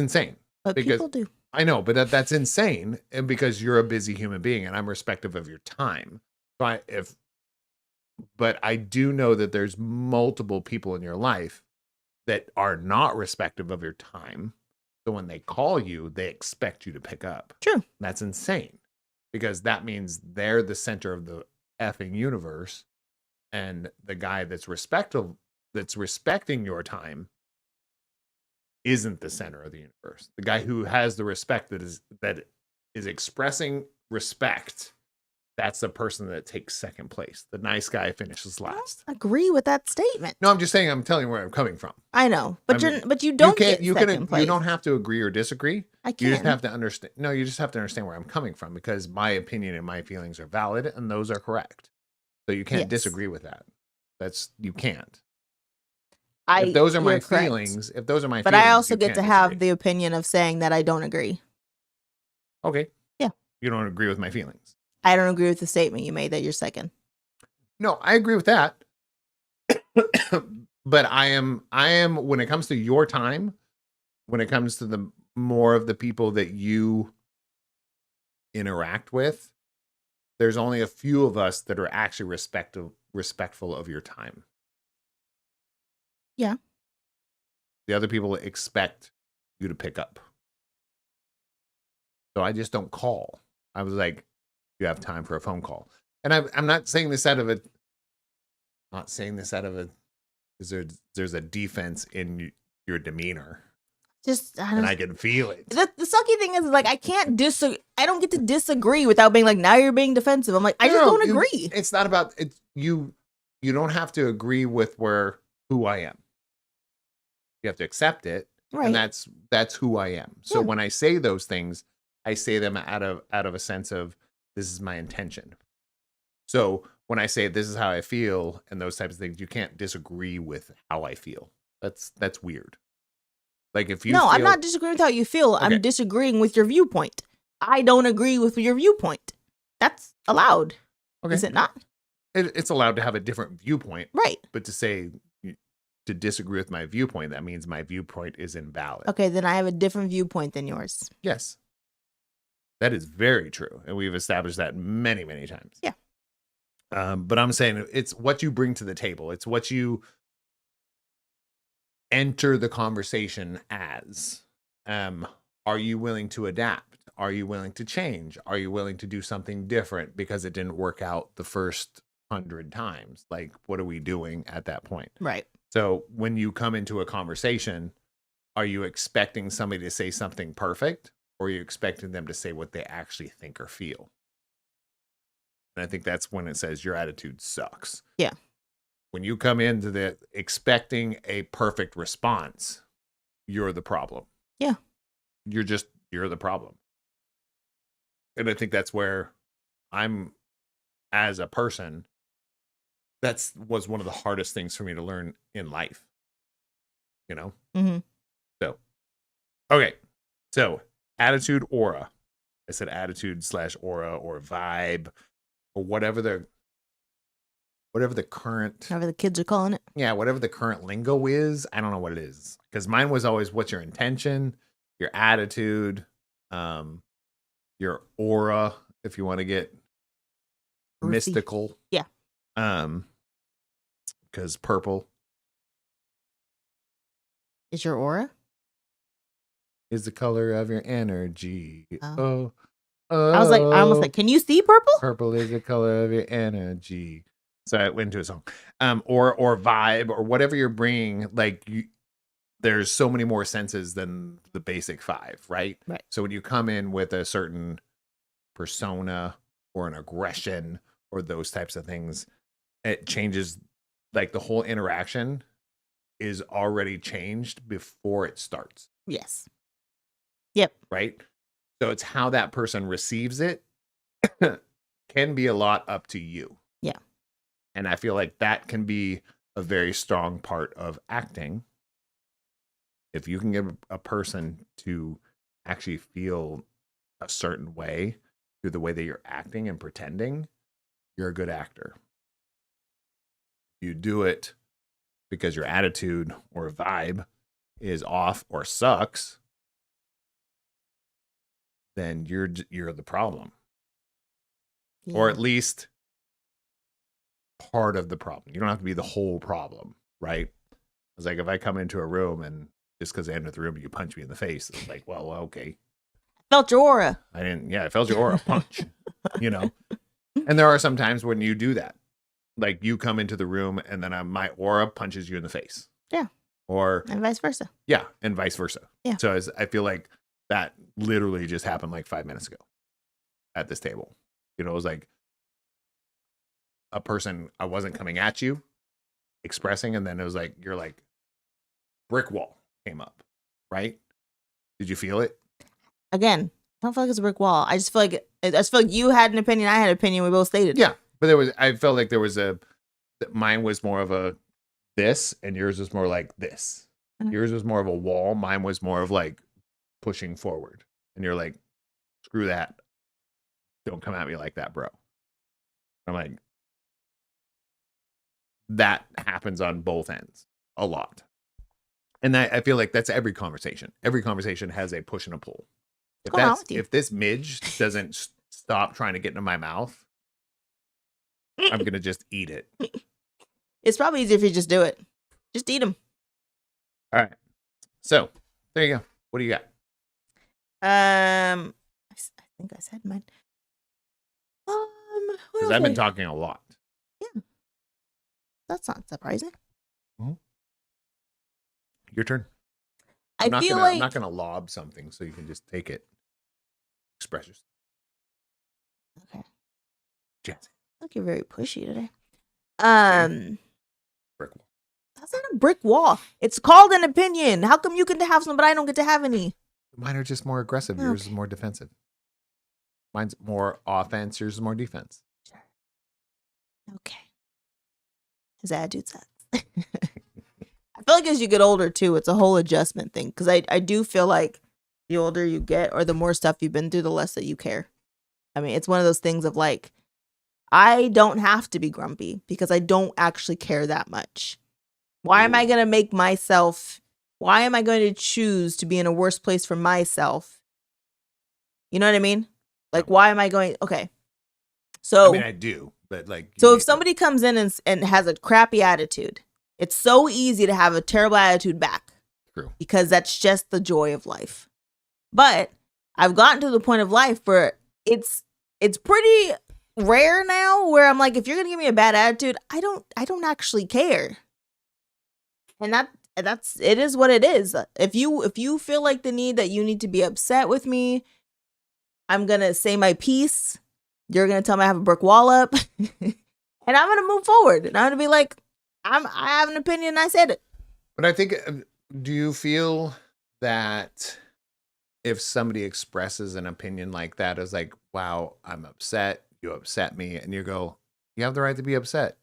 Speaker 2: people do.
Speaker 3: I know, but that's insane. And because you're a busy human being and I'm respectful of your time. But I do know that there's multiple people in your life that are not respectful of your time. So when they call you, they expect you to pick up.
Speaker 2: True.
Speaker 3: That's insane. Because that means they're the center of the effing universe. And the guy that's respecting your time isn't the center of the universe. The guy who has the respect that is expressing respect, that's the person that takes second place. The nice guy finishes last.
Speaker 2: I agree with that statement.
Speaker 3: No, I'm just saying, I'm telling you where I'm coming from.
Speaker 2: I know, but you don't get second place.
Speaker 3: You don't have to agree or disagree.
Speaker 2: I can.
Speaker 3: You just have to understand. No, you just have to understand where I'm coming from, because my opinion and my feelings are valid and those are correct. So you can't disagree with that. You can't. If those are my feelings,
Speaker 2: but I also get to have the opinion of saying that I don't agree.
Speaker 3: Okay.
Speaker 2: Yeah.
Speaker 3: You don't agree with my feelings.
Speaker 2: I don't agree with the statement you made that you're second.
Speaker 3: No, I agree with that. But I am when it comes to your time, when it comes to the more of the people that you interact with, there's only a few of us that are actually respectful of your time.
Speaker 2: Yeah.
Speaker 3: The other people expect you to pick up. So I just don't call. I was like, you have time for a phone call. And I'm not saying this out of it. Because there's a defense in your demeanor. And I can feel it.
Speaker 2: The sucky thing is, like, I don't get to disagree without being like, now you're being defensive. I'm like, I just don't agree.
Speaker 3: It's not about it. You don't have to agree with who I am. You have to accept it.
Speaker 2: Right.
Speaker 3: And that's who I am. So when I say those things, I say them out of a sense of, this is my intention. So when I say this is how I feel and those types of things, you can't disagree with how I feel. That's weird. Like, if you
Speaker 2: I'm not disagreeing with how you feel. Okay. I'm disagreeing with your viewpoint. I don't agree with your viewpoint. That's allowed. Okay. Is it not?
Speaker 3: It's allowed to have a different viewpoint.
Speaker 2: Right.
Speaker 3: But to disagree with my viewpoint, that means my viewpoint is invalid.
Speaker 2: Okay, then I have a different viewpoint than yours.
Speaker 3: Yes. That is very true. And we've established that many, many times.
Speaker 2: Yeah.
Speaker 3: But I'm saying it's what you bring to the table. It's what you enter the conversation as. Are you willing to adapt? Are you willing to change? Are you willing to do something different because it didn't work out the first 100 times? Like, what are we doing at that point?
Speaker 2: Right.
Speaker 3: So when you come into a conversation, are you expecting somebody to say something perfect, or are you expecting them to say what they actually think or feel? And I think that's when it says your attitude sucks.
Speaker 2: Yeah.
Speaker 3: When you come into expecting a perfect response, you're the problem.
Speaker 2: Yeah.
Speaker 3: You're the problem. And I think that's where I'm, as a person, was one of the hardest things for me to learn in life. You know?
Speaker 2: Mm-hmm.
Speaker 3: So, okay. So, attitude, aura. I said attitude / aura or vibe or whatever the current,
Speaker 2: whatever the kids are calling it.
Speaker 3: Yeah, whatever the current lingo is. I don't know what it is. Because mine was always, what's your intention, your attitude, your aura, if you want to get
Speaker 2: Earthy.
Speaker 3: mystical.
Speaker 2: Yeah.
Speaker 3: Because purple
Speaker 2: is your aura.
Speaker 3: Is the color of your energy.
Speaker 2: Oh. I was like, can you see purple?
Speaker 3: Purple is the color of your energy. So I went into a song, or vibe or whatever you're bringing. Like there's so many more senses than the basic 5, right?
Speaker 2: Right.
Speaker 3: So when you come in with a certain persona or an aggression or those types of things, it changes. Like the whole interaction is already changed before it starts.
Speaker 2: Yes. Yep.
Speaker 3: Right. So it's how that person receives it can be a lot up to you.
Speaker 2: Yeah.
Speaker 3: And I feel like that can be a very strong part of acting. If you can get a person to actually feel a certain way through the way that you're acting and pretending, you're a good actor. You do it because your attitude or vibe is off or sucks, then you're the problem.
Speaker 2: Yeah.
Speaker 3: Or at least part of the problem. You don't have to be the whole problem, right? It's like if I come into a room and just because I enter the room and you punch me in the face, it's like, well, okay.
Speaker 2: Felt your aura.
Speaker 3: I felt your aura punch, you know? And there are some times when you do that. Like you come into the room and then my aura punches you in the face.
Speaker 2: Yeah. And vice versa.
Speaker 3: Yeah. And vice versa.
Speaker 2: Yeah.
Speaker 3: So I feel like that literally just happened like 5 minutes ago at this table. You know, it was like a person, I wasn't coming at you, expressing, and then it was like, you're like, brick wall came up, right? Did you feel it?
Speaker 2: Again, I don't feel like it's a brick wall. I just feel like you had an opinion, I had an opinion, we both stated.
Speaker 3: Yeah. But I felt like there was mine was more of a this, and yours was more like this.
Speaker 2: Mm-hmm.
Speaker 3: Yours was more of a wall. Mine was more of like pushing forward. And you're like, screw that. Don't come at me like that, bro. I'm like, that happens on both ends a lot. And I feel like that's every conversation. Every conversation has a push and a pull. If this midge doesn't stop trying to get into my mouth, I'm going to just eat it.
Speaker 2: It's probably easier if you just do it. Just eat them.
Speaker 3: All right. So there you go. What do you got?
Speaker 2: I think I said mine.
Speaker 3: Because I've been talking a lot.
Speaker 2: Yeah. That's not surprising.
Speaker 3: Mm-hmm. Your turn.
Speaker 2: I'm
Speaker 3: not gonna lob something, so you can just take it. Express yourself.
Speaker 2: Okay.
Speaker 3: Jazzy.
Speaker 2: Look, you're very pushy today.
Speaker 3: Brick wall.
Speaker 2: That's not a brick wall. It's called an opinion. How come you get to have some, but I don't get to have any?
Speaker 3: Mine are just more aggressive.
Speaker 2: Okay.
Speaker 3: Yours is more defensive. Mine's more offense. Yours is more defense.
Speaker 2: Sure. Okay. His attitude sucks. I feel like as you get older too, it's a whole adjustment thing. Because I do feel like the older you get or the more stuff you've been through, the less that you care. I mean, it's one of those things of like, I don't have to be grumpy because I don't actually care that much. Why am I going to why am I going to choose to be in a worse place for myself? You know what I mean? Like, why am I going? Okay. So,
Speaker 3: I mean, I do, but like,
Speaker 2: so if somebody comes in and has a crappy attitude, it's so easy to have a terrible attitude back.
Speaker 3: True.
Speaker 2: Because that's just the joy of life. But I've gotten to the point of life where it's pretty rare now where I'm like, if you're going to give me a bad attitude, I don't actually care. And it is what it is. If you feel like the need that you need to be upset with me, I'm going to say my piece. You're going to tell me I have a brick wall up and I'm going to move forward. And I'm going to be like, I have an opinion. And I said it.
Speaker 3: But I think, do you feel that if somebody expresses an opinion like that as like, wow, I'm upset, you upset me, and you go, you have the right to be upset,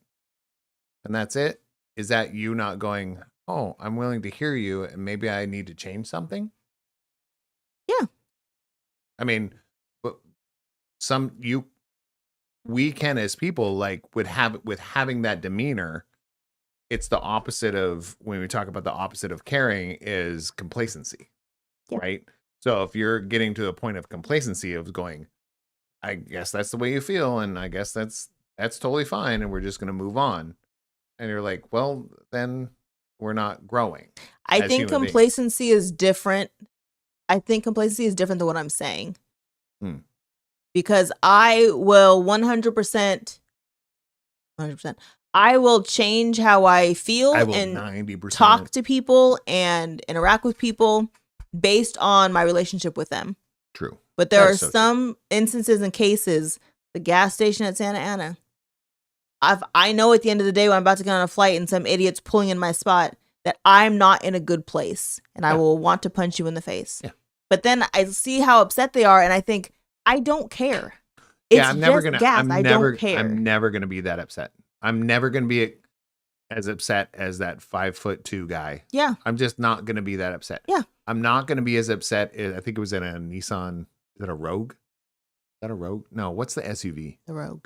Speaker 3: and that's it? Is that you not going, oh, I'm willing to hear you, and maybe I need to change something?
Speaker 2: Yeah.
Speaker 3: I mean, but we can as people, like, with having that demeanor, it's the opposite of, when we talk about the opposite of caring is complacency. Yeah. Right? So if you're getting to the point of complacency of going, I guess that's the way you feel, and I guess that's totally fine, and we're just going to move on. And you're like, well, then we're not growing.
Speaker 2: I think complacency is different. I think complacency is different than what I'm saying. Because I will 100% 100%. I will change how I feel
Speaker 3: I will
Speaker 2: and
Speaker 3: 90%
Speaker 2: talk to people and interact with people based on my relationship with them.
Speaker 3: True.
Speaker 2: But there
Speaker 3: That
Speaker 2: are
Speaker 3: is so
Speaker 2: some instances and cases, the gas station at Santa Ana. I know at the end of the day when I'm about to get on a flight and some idiot's pulling in my spot that I'm not in a good place and I will want to punch you in the face.
Speaker 3: Yeah.
Speaker 2: But then I see how upset they are and I think, I don't care. It's
Speaker 3: I'm never
Speaker 2: just
Speaker 3: gonna.
Speaker 2: gas. I don't care.
Speaker 3: I'm never gonna be that upset. I'm never gonna be as upset as that 5'2" guy.
Speaker 2: Yeah.
Speaker 3: I'm just not gonna be that upset.
Speaker 2: Yeah.
Speaker 3: I'm not gonna be as upset. I think it was in a Nissan. Is it a Rogue? Is that a Rogue? No. What's the SUV?
Speaker 2: The Rogue.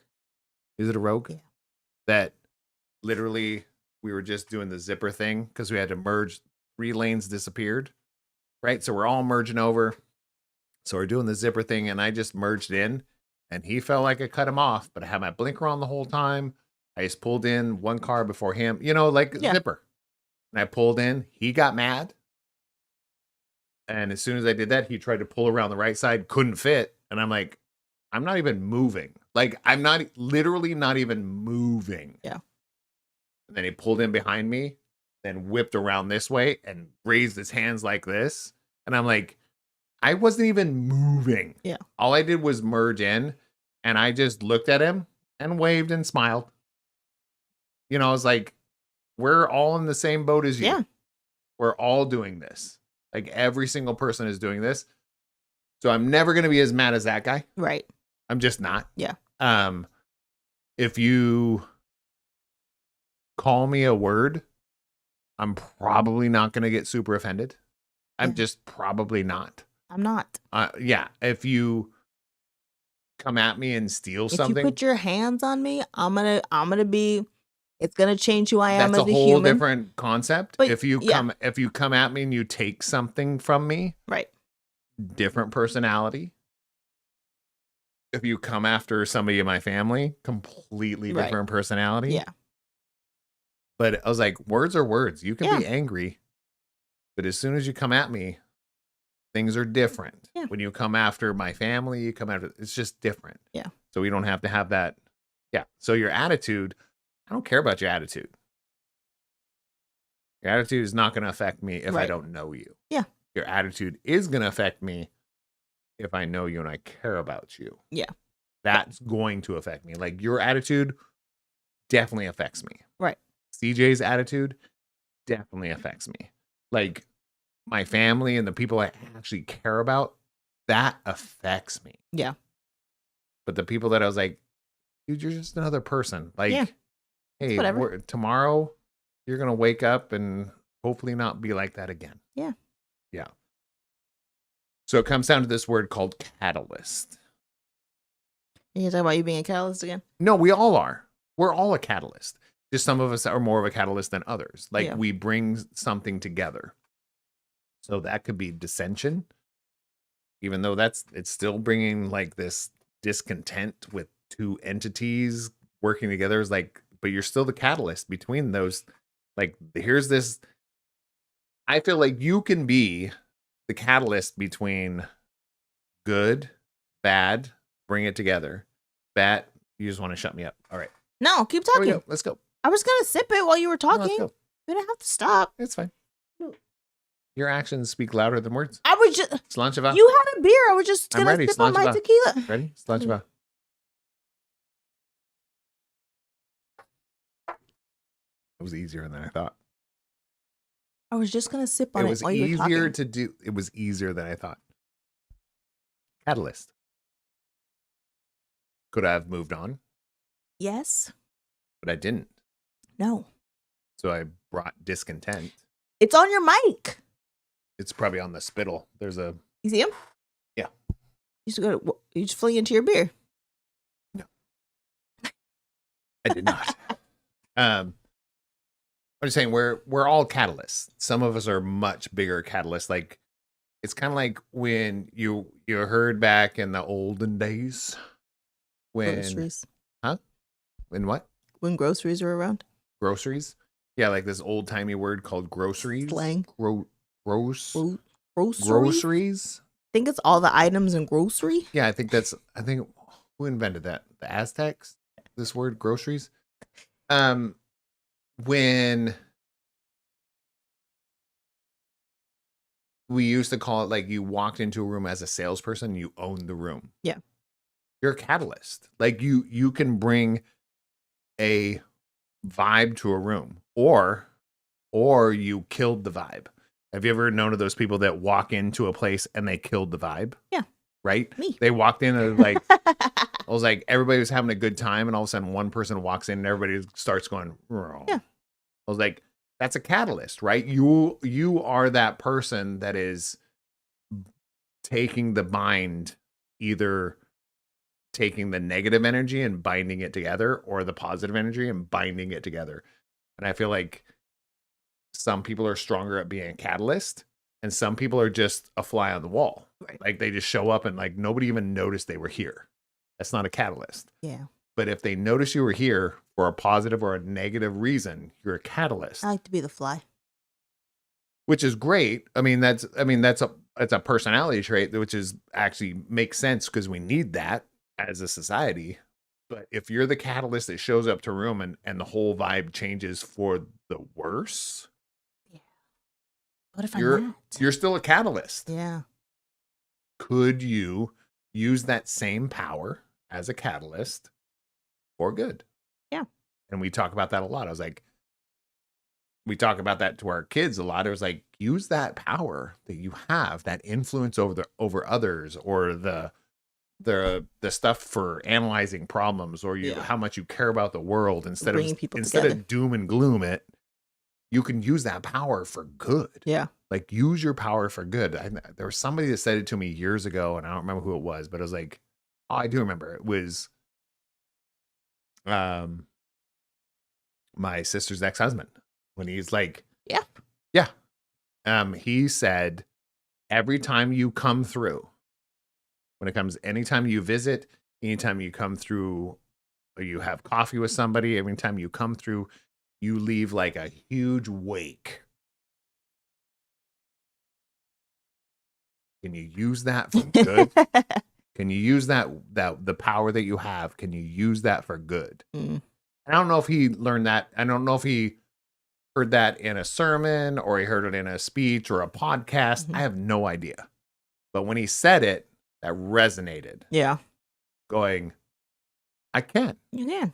Speaker 3: Is it a Rogue?
Speaker 2: Yeah.
Speaker 3: That literally we were just doing the zipper thing because we had to merge. 3 lanes disappeared. Right. So we're all merging over. So we're doing the zipper thing and I just merged in and he felt like I cut him off, but I had my blinker on the whole time. I just pulled in one car before him, like zipper. And I pulled in, he got mad. And as soon as I did that, he tried to pull around the right side, couldn't fit. And I'm like, I'm not even moving. Like I'm not literally not even moving.
Speaker 2: Yeah.
Speaker 3: And then he pulled in behind me, then whipped around this way and raised his hands like this. And I'm like, I wasn't even moving.
Speaker 2: Yeah.
Speaker 3: All I did was merge in and I just looked at him and waved and smiled. I was like, we're all in the same boat as you.
Speaker 2: Yeah.
Speaker 3: We're all doing this. Like every single person is doing this. So I'm never going to be as mad as that guy.
Speaker 2: Right.
Speaker 3: I'm just not.
Speaker 2: Yeah.
Speaker 3: If you call me a word, I'm probably not going to get super offended. I'm just probably not.
Speaker 2: I'm not.
Speaker 3: Yeah. If you come at me and steal something,
Speaker 2: if you put your hands on me, I'm gonna be. It's gonna change who I am
Speaker 3: that's
Speaker 2: as a
Speaker 3: whole
Speaker 2: human.
Speaker 3: different concept.
Speaker 2: But,
Speaker 3: if you come at me and you take something from me,
Speaker 2: right?
Speaker 3: Different personality. If you come after somebody in my family, completely different personality.
Speaker 2: Yeah.
Speaker 3: But I was like, words are words. You can be angry, but as soon as you come at me, things are different.
Speaker 2: Yeah.
Speaker 3: When you come after my family, it's just different.
Speaker 2: Yeah.
Speaker 3: So we don't have to have that. Yeah. So your attitude, I don't care about your attitude. Your attitude is not going to affect me if I don't know you.
Speaker 2: Yeah.
Speaker 3: Your attitude is going to affect me if I know you and I care about you.
Speaker 2: Yeah.
Speaker 3: That's going to affect me. Like your attitude definitely affects me.
Speaker 2: Right.
Speaker 3: CJ's attitude definitely affects me. Like my family and the people I actually care about, that affects me.
Speaker 2: Yeah.
Speaker 3: But the people that I was like, dude, you're just another person. Like, hey, tomorrow you're going to wake up and hopefully not be like that again.
Speaker 2: Yeah.
Speaker 3: Yeah. So it comes down to this word called catalyst.
Speaker 2: You talking about you being a catalyst again?
Speaker 3: No, we all are. We're all a catalyst. Just some of us are more of a catalyst than others. Like we bring something together. So that could be dissension, even though it's still bringing like this discontent with 2 entities working together. Is like, but you're still the catalyst between those. Like, here's this. I feel like you can be the catalyst between good, bad, bring it together. Bad, you just want to shut me up. All right.
Speaker 2: No, keep talking.
Speaker 3: Let's go.
Speaker 2: I was gonna sip it while you were talking.
Speaker 3: Let's go.
Speaker 2: You didn't have to stop.
Speaker 3: It's fine. Your actions speak louder than words.
Speaker 2: I was just.
Speaker 3: Slancheva.
Speaker 2: You had a beer. I was just gonna
Speaker 3: ready.
Speaker 2: sip on my
Speaker 3: Slancheva.
Speaker 2: tequila.
Speaker 3: Ready? Slancheva. It was easier than I thought.
Speaker 2: I was just gonna sip on it while you were talking.
Speaker 3: It was easier than I thought. Catalyst. Could I have moved on?
Speaker 2: Yes.
Speaker 3: But I didn't.
Speaker 2: No.
Speaker 3: So I brought discontent.
Speaker 2: It's on your mic.
Speaker 3: It's probably on the spittle. There's a.
Speaker 2: You see him?
Speaker 3: Yeah.
Speaker 2: You just fling into your beer.
Speaker 3: No. I did not. I'm just saying we're all catalysts. Some of us are much bigger catalysts. Like it's kind of like when you heard back in the olden days when
Speaker 2: groceries.
Speaker 3: Huh? When what?
Speaker 2: When groceries were around.
Speaker 3: Groceries? Yeah, like this old timey word called groceries.
Speaker 2: Slang.
Speaker 3: Groceries.
Speaker 2: I think it's all the items in grocery.
Speaker 3: Yeah, I think who invented that? The Aztecs? This word groceries? When we used to call it like you walked into a room as a salesperson, you owned the room.
Speaker 2: Yeah.
Speaker 3: You're a catalyst. Like you can bring a vibe to a room, or you killed the vibe. Have you ever known of those people that walk into a place and they killed the vibe?
Speaker 2: Yeah.
Speaker 3: Right?
Speaker 2: Me.
Speaker 3: They walked in and like I was like, everybody was having a good time, and all of a sudden one person walks in and everybody starts going, "Row."
Speaker 2: Yeah.
Speaker 3: I was like, that's a catalyst, right? You are that person that is taking the mind, either taking the negative energy and binding it together, or the positive energy and binding it together. And I feel like some people are stronger at being a catalyst, and some people are just a fly on the wall.
Speaker 2: Right.
Speaker 3: Like they just show up and like nobody even noticed they were here. That's not a catalyst.
Speaker 2: Yeah.
Speaker 3: But if they notice you were here for a positive or a negative reason, you're a catalyst.
Speaker 2: I like to be the fly.
Speaker 3: Which is great. I mean, that's a personality trait, which is actually makes sense because we need that as a society. But if you're the catalyst that shows up to a room and the whole vibe changes for the worse,
Speaker 2: yeah. What if I'm not?
Speaker 3: You're still a catalyst.
Speaker 2: Yeah.
Speaker 3: Could you use that same power as a catalyst for good?
Speaker 2: Yeah.
Speaker 3: And we talk about that a lot. I was like, we talk about that to our kids a lot. It was like, use that power that you have, that influence over others, or the stuff for analyzing problems, or how much you care about the world instead of doom and gloom it. You can use that power for good.
Speaker 2: Yeah.
Speaker 3: Like use your power for good. There was somebody that said it to me years ago, and I don't remember who it was, but I was like, oh, I do remember. It was my sister's ex-husband, when he's like,
Speaker 2: yeah.
Speaker 3: He said, every time you come through, anytime you visit, anytime you come through, or you have coffee with somebody, every time you come through, you leave like a huge wake. Can you use that for good? Can you use that the power that you have? Can you use that for good?
Speaker 2: Mm.
Speaker 3: I don't know if he learned that. I don't know if he heard that in a sermon or he heard it in a speech or a podcast.
Speaker 2: Mm-hmm.
Speaker 3: I have no idea. But when he said it, that resonated.
Speaker 2: Yeah.
Speaker 3: Going, I can.
Speaker 2: You can.
Speaker 3: And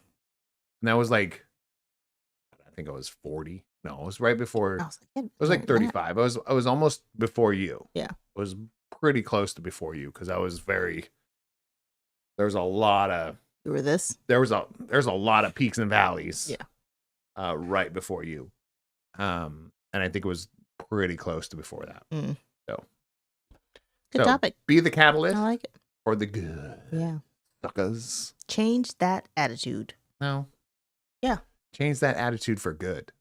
Speaker 3: that was like, I think I was 40. No, it was right before. It was like 35. I was almost before you.
Speaker 2: Yeah.
Speaker 3: I was pretty close to before you, because I was there was a lot of.
Speaker 2: You were this?
Speaker 3: There's a lot of peaks and valleys.
Speaker 2: Yeah.
Speaker 3: Right before you. And I think it was pretty close to before that.
Speaker 2: Mm.
Speaker 3: So.
Speaker 2: Good topic.
Speaker 3: Be the catalyst.
Speaker 2: I like it.
Speaker 3: For the good.
Speaker 2: Yeah.
Speaker 3: Suckers.
Speaker 2: Change that attitude.
Speaker 3: No.
Speaker 2: Yeah.
Speaker 3: Change that attitude for good.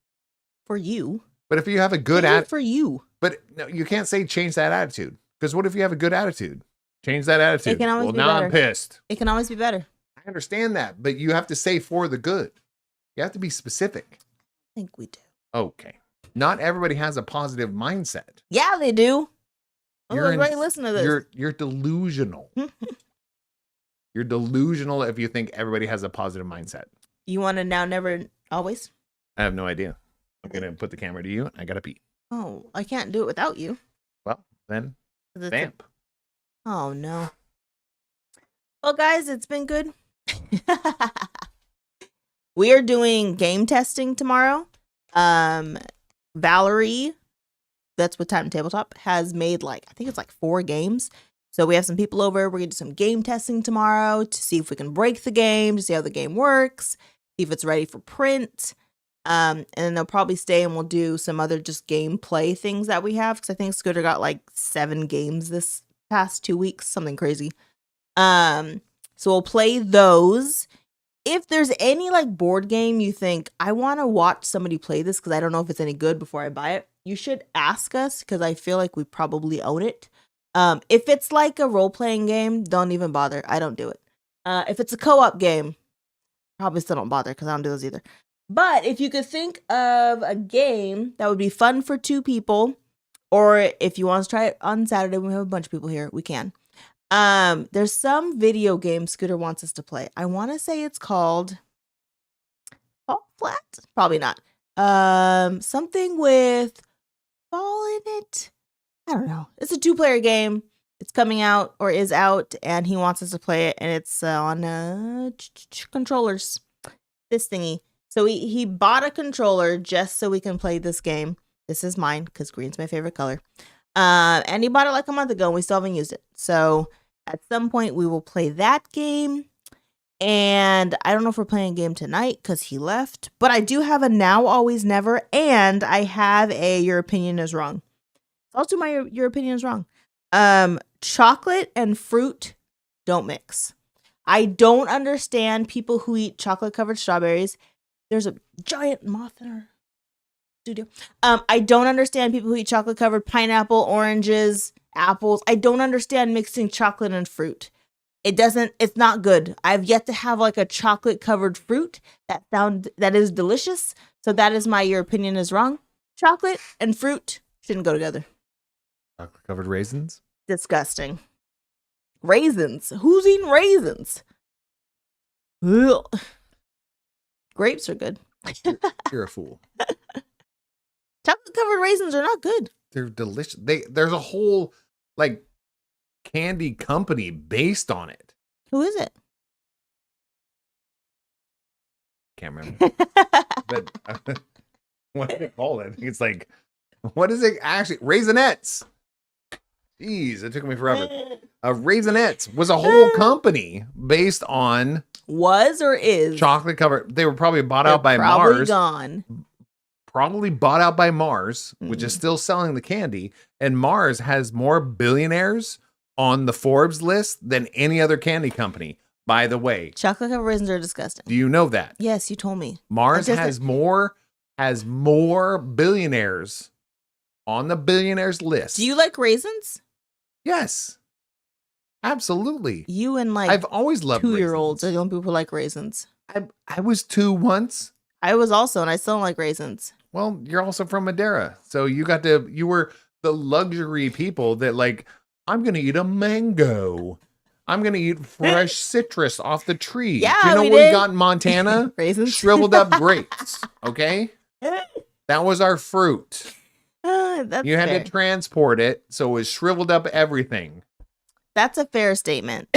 Speaker 2: For you.
Speaker 3: But if you have a good attitude.
Speaker 2: For you.
Speaker 3: But no, you can't say change that attitude. Because what if you have a good attitude? Change that attitude.
Speaker 2: It can always be
Speaker 3: now
Speaker 2: better.
Speaker 3: I'm pissed.
Speaker 2: It can always be better.
Speaker 3: I understand that. But you have to say for the good. You have to be specific.
Speaker 2: I think we do.
Speaker 3: Okay. Not everybody has a positive mindset.
Speaker 2: Yeah, they do. Everybody listen to this.
Speaker 3: You're delusional. You're delusional if you think everybody has a positive mindset.
Speaker 2: You want to now, never, always?
Speaker 3: I have no idea. I'm going to put the camera to you. I got to pee.
Speaker 2: Oh, I can't do it without you.
Speaker 3: Well, then, vamp.
Speaker 2: Oh, no. Well, guys, it's been good. We are doing game testing tomorrow. Valerie, that's what Time Tabletop, has made I think it's 4 games. So we have some people over. We're going to do some game testing tomorrow to see if we can break the game, to see how the game works, see if it's ready for print. And then they'll probably stay and we'll do some other just gameplay things that we have. Because I think Scooter got 7 games this past 2 weeks, something crazy. So we'll play those. If there's any board game you think, I want to watch somebody play this because I don't know if it's any good before I buy it, you should ask us because I feel like we probably own it. If it's a role-playing game, don't even bother. I don't do it. If it's a co-op game, probably still don't bother because I don't do those either. But if you could think of a game that would be fun for 2 people, or if you want to try it on Saturday, we have a bunch of people here, we can. There's some video game Scooter wants us to play. I want to say it's called flat? Probably not. Something with fall in it. I don't know. It's a 2-player game. It's coming out or is out, and he wants us to play it, and it's on controllers. This thingy. So he bought a controller just so we can play this game. This is mine because green's my favorite color. And he bought it like a month ago, and we still haven't used it. So at some point, we will play that game. And I don't know if we're playing a game tonight because he left. But I do have a Now, Always, Never, and I have a Your Opinion is Wrong. I'll do my Your Opinion is Wrong. Chocolate and fruit don't mix. I don't understand people who eat chocolate-covered strawberries. There's a giant moth in our studio. I don't understand people who eat chocolate-covered pineapple, oranges, apples. I don't understand mixing chocolate and fruit. It's not good. I've yet to have like a chocolate-covered fruit that is delicious. So that is my Your Opinion is Wrong. Chocolate and fruit shouldn't go together.
Speaker 3: Chocolate-covered raisins?
Speaker 2: Disgusting. Raisins. Who's eating raisins? Ugh. Grapes are good.
Speaker 3: You're a fool.
Speaker 2: Chocolate covered raisins are not good.
Speaker 3: They're delicious. There's a whole like candy company based on it.
Speaker 2: Who is it?
Speaker 3: Can't remember. But what is it called? I think it's like, what is it actually? Raisinets. Jeez, it took me forever. Raisinets was a whole company based on
Speaker 2: was or is
Speaker 3: chocolate covered. They were probably bought out by Mars.
Speaker 2: Gone.
Speaker 3: Probably bought out by Mars, which is still selling the candy. And Mars has more billionaires on the Forbes list than any other candy company. By the way,
Speaker 2: chocolate covered raisins are disgusting.
Speaker 3: Do you know that?
Speaker 2: Yes, you told me.
Speaker 3: Mars has more billionaires on the billionaires list.
Speaker 2: Do you like raisins?
Speaker 3: Yes. Absolutely.
Speaker 2: You and like
Speaker 3: I've always loved
Speaker 2: 2-year-olds are the only people who like raisins.
Speaker 3: I was 2 once.
Speaker 2: I was also, and I still don't like raisins.
Speaker 3: Well, you're also from Madeira. So you were the luxury people that like, I'm going to eat a mango. I'm going to eat fresh citrus off the tree.
Speaker 2: Yeah,
Speaker 3: Do you know what we got in Montana?
Speaker 2: Raisins.
Speaker 3: Shriveled up grapes. Okay. That was our fruit. You had to transport it. So it was shriveled up everything.
Speaker 2: That's a fair statement.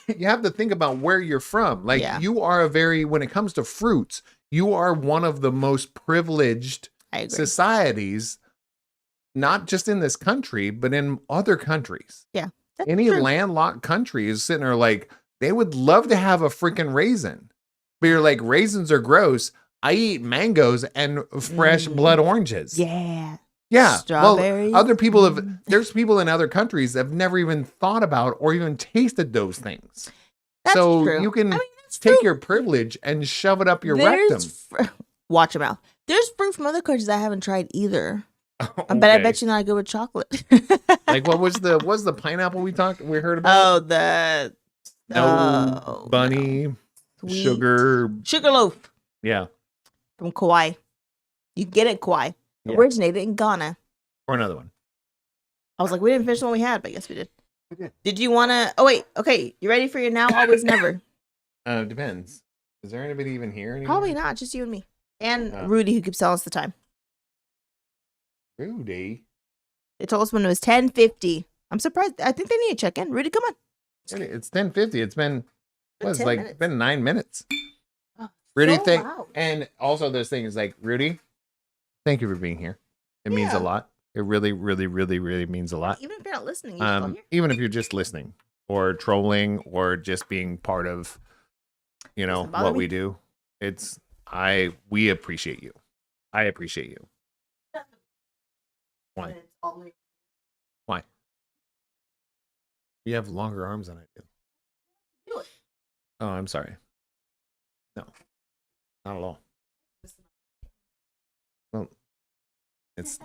Speaker 3: You have to think about where you're from. Like you are when it comes to fruits, you are one of the most privileged societies, not just in this country, but in other countries.
Speaker 2: Yeah.
Speaker 3: Any landlocked country is sitting there like, they would love to have a freaking raisin. But you're like, raisins are gross. I eat mangoes and fresh blood oranges.
Speaker 2: Yeah.
Speaker 3: Yeah.
Speaker 2: Strawberries.
Speaker 3: Well, there's people in other countries that have never even thought about or even tasted those things.
Speaker 2: That's true.
Speaker 3: You can take your privilege and shove it up your rectum.
Speaker 2: Watch your mouth. There's fruit from other countries I haven't tried either.
Speaker 3: Okay.
Speaker 2: But I bet you're not good with chocolate.
Speaker 3: Like what was the pineapple we heard about? Bunny sugar
Speaker 2: loaf.
Speaker 3: Yeah.
Speaker 2: From Kauai. You get it, Kauai.
Speaker 3: Yeah.
Speaker 2: Originated in Ghana.
Speaker 3: Or another one.
Speaker 2: I was like, we didn't finish the one we had, but yes, we did.
Speaker 3: We did.
Speaker 2: Did you want to? Oh wait, okay. You ready for your Now, Always, Never?
Speaker 3: Depends. Is there anybody even here anymore?
Speaker 2: Probably not. Just you and me and Rudy, who keeps telling us the time.
Speaker 3: Rudy.
Speaker 2: They told us when it was 10:50. I'm surprised. I think they need to check in. Rudy, come on.
Speaker 3: It's 10:50. It's been
Speaker 2: minutes.
Speaker 3: Been 9 minutes.
Speaker 2: Oh,
Speaker 3: Rudy,
Speaker 2: so
Speaker 3: and also this thing is like, Rudy, thank you for being here. It means a lot. It really, really, really, really means a lot.
Speaker 2: Even if you're not listening, you're still here.
Speaker 3: Even if you're just listening or trolling or just being part of, what we do. We appreciate you. I appreciate you. Why? Why? You have longer arms than I do.
Speaker 2: Do it.
Speaker 3: Oh, I'm sorry. No, not at all. Well, it's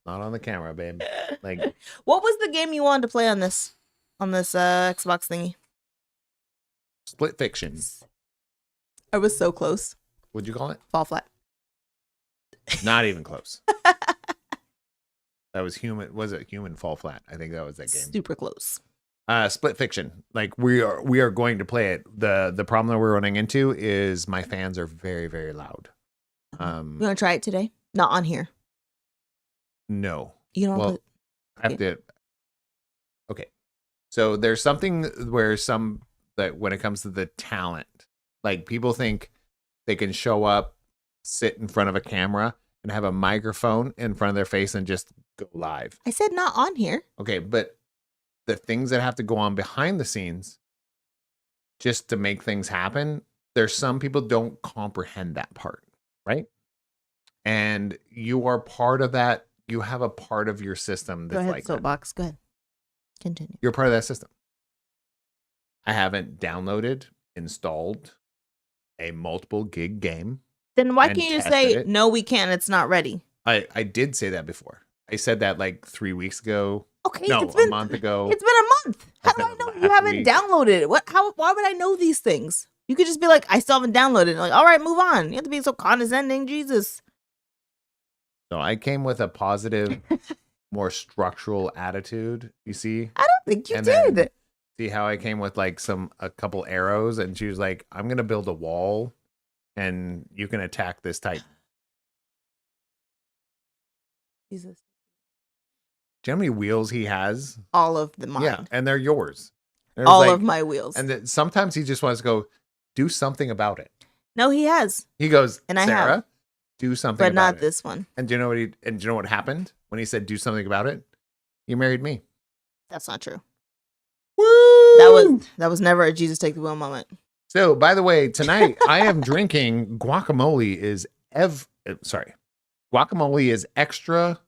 Speaker 3: not on the camera, babe. Like,
Speaker 2: what was the game you wanted to play on this Xbox thingy?
Speaker 3: Split Fiction.
Speaker 2: I was so close.
Speaker 3: What'd you call it?
Speaker 2: Fall Flat.
Speaker 3: Not even close. That was human. Was it Human Fall Flat? I think that was that game.
Speaker 2: Super close.
Speaker 3: Split fiction. Like we are going to play it. The problem that we're running into is my fans are very, very loud.
Speaker 2: You want to try it today? Not on here.
Speaker 3: No.
Speaker 2: You don't.
Speaker 3: Well, I have to. Okay. So there's something where that when it comes to the talent, like people think they can show up, sit in front of a camera, and have a microphone in front of their face and just go live.
Speaker 2: I said not on here.
Speaker 3: Okay, but the things that have to go on behind the scenes just to make things happen, there's some people don't comprehend that part, right? And you are part of that. You have a part of your system that's
Speaker 2: Go ahead,
Speaker 3: like
Speaker 2: soapbox. Go ahead. Continue.
Speaker 3: You're part of that system. I haven't downloaded, installed a multiple gig game.
Speaker 2: Then why can't you just say, no, we can't, it's not ready?
Speaker 3: I did say that before. I said that like 3 weeks ago.
Speaker 2: Okay,
Speaker 3: no, a month ago.
Speaker 2: It's been a month. How do I know you haven't downloaded it? Why would I know these things? You could just be like, I still haven't downloaded it. Like, all right, move on. You have to be so condescending, Jesus.
Speaker 3: So I came with a positive, more structural attitude, you see?
Speaker 2: I don't think you did.
Speaker 3: See how I came with like a couple arrows, and she was like, I'm gonna build a wall and you can attack this Titan.
Speaker 2: Jesus.
Speaker 3: Do you know how many wheels he has?
Speaker 2: All of them.
Speaker 3: Yeah, and they're yours.
Speaker 2: All of my wheels.
Speaker 3: And sometimes he just wants to go, do something about it.
Speaker 2: No, he has.
Speaker 3: He goes,
Speaker 2: and
Speaker 3: Sarah,
Speaker 2: I have.
Speaker 3: Do something
Speaker 2: but
Speaker 3: about it.
Speaker 2: But not this one.
Speaker 3: And do you know what happened when he said do something about it? You married me.
Speaker 2: That's not true.
Speaker 3: Woo!
Speaker 2: That was never a Jesus take the wheel moment.
Speaker 3: So, by the way, tonight I am drinking guacamole is guacamole is extra.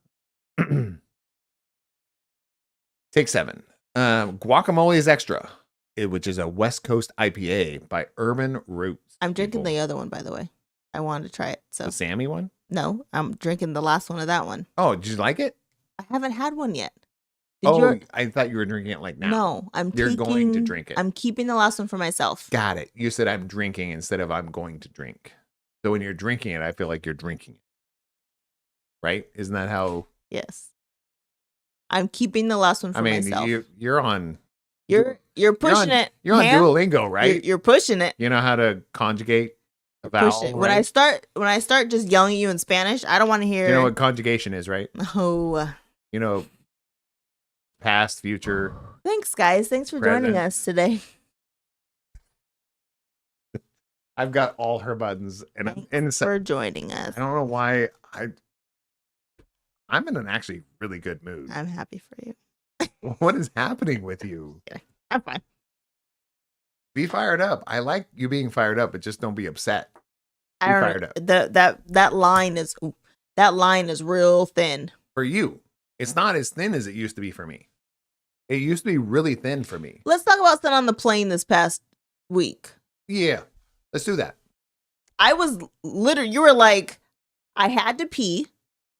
Speaker 3: Take 7. Guacamole is extra, which is a West Coast IPA by Urban Roots.
Speaker 2: I'm drinking the other one, by the way. I wanted to try it. So
Speaker 3: the Sammy one?
Speaker 2: No, I'm drinking the last one of that one.
Speaker 3: Oh, did you like it?
Speaker 2: I haven't had one yet.
Speaker 3: I thought you were drinking it like now.
Speaker 2: No,
Speaker 3: You're going to drink it.
Speaker 2: I'm keeping the last one for myself.
Speaker 3: Got it. You said I'm drinking instead of I'm going to drink. So when you're drinking it, I feel like you're drinking it. Right? Isn't that how?
Speaker 2: Yes. I'm keeping the last one for myself.
Speaker 3: You're on.
Speaker 2: You're pushing it.
Speaker 3: You're on Duolingo, right?
Speaker 2: You're pushing it.
Speaker 3: You know how to conjugate a vowel.
Speaker 2: Right? When I start just yelling at you in Spanish, I don't want to hear.
Speaker 3: You know what conjugation is, right?
Speaker 2: Oh.
Speaker 3: You know, past, future.
Speaker 2: Thanks, guys. Thanks for joining us today.
Speaker 3: I've got all her buttons, and
Speaker 2: Thanks for joining us.
Speaker 3: I don't know why I'm in an actually really good mood.
Speaker 2: I'm happy for you.
Speaker 3: What is happening with you?
Speaker 2: I'm fine.
Speaker 3: Be fired up. I like you being fired up, but just don't be upset. Be
Speaker 2: fired up. That line is real thin.
Speaker 3: For you. It's not as thin as it used to be for me. It used to be really thin for me.
Speaker 2: Let's talk about sitting on the plane this past week.
Speaker 3: Yeah. Let's do that.
Speaker 2: I was literally, you were like, I had to pee.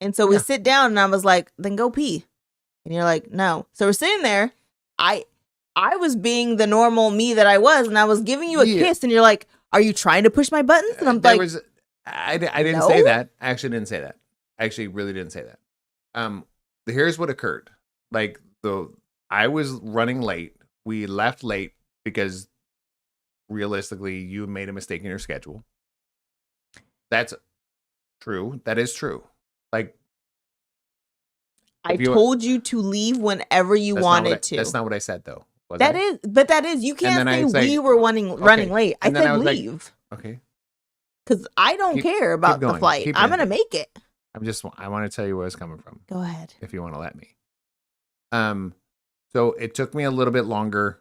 Speaker 2: And so we sit down and I was like, then go pee. And you're like, no. So we're sitting there. I was being the normal me that I was, and I was giving you a kiss, and you're like, are you trying to push my buttons? And I'm like,
Speaker 3: I didn't say that. I actually didn't say that. I actually really didn't say that. Here's what occurred. Like I was running late. We left late because realistically you made a mistake in your schedule. That's true. That is true. Like
Speaker 2: I told you to leave whenever you wanted to.
Speaker 3: That's not what I said though.
Speaker 2: That is you can't say we were running late. I said leave.
Speaker 3: Okay.
Speaker 2: Because I don't care about the flight. I'm gonna make it.
Speaker 3: I want to tell you where it's coming from.
Speaker 2: Go ahead.
Speaker 3: If you want to let me. So it took me a little bit longer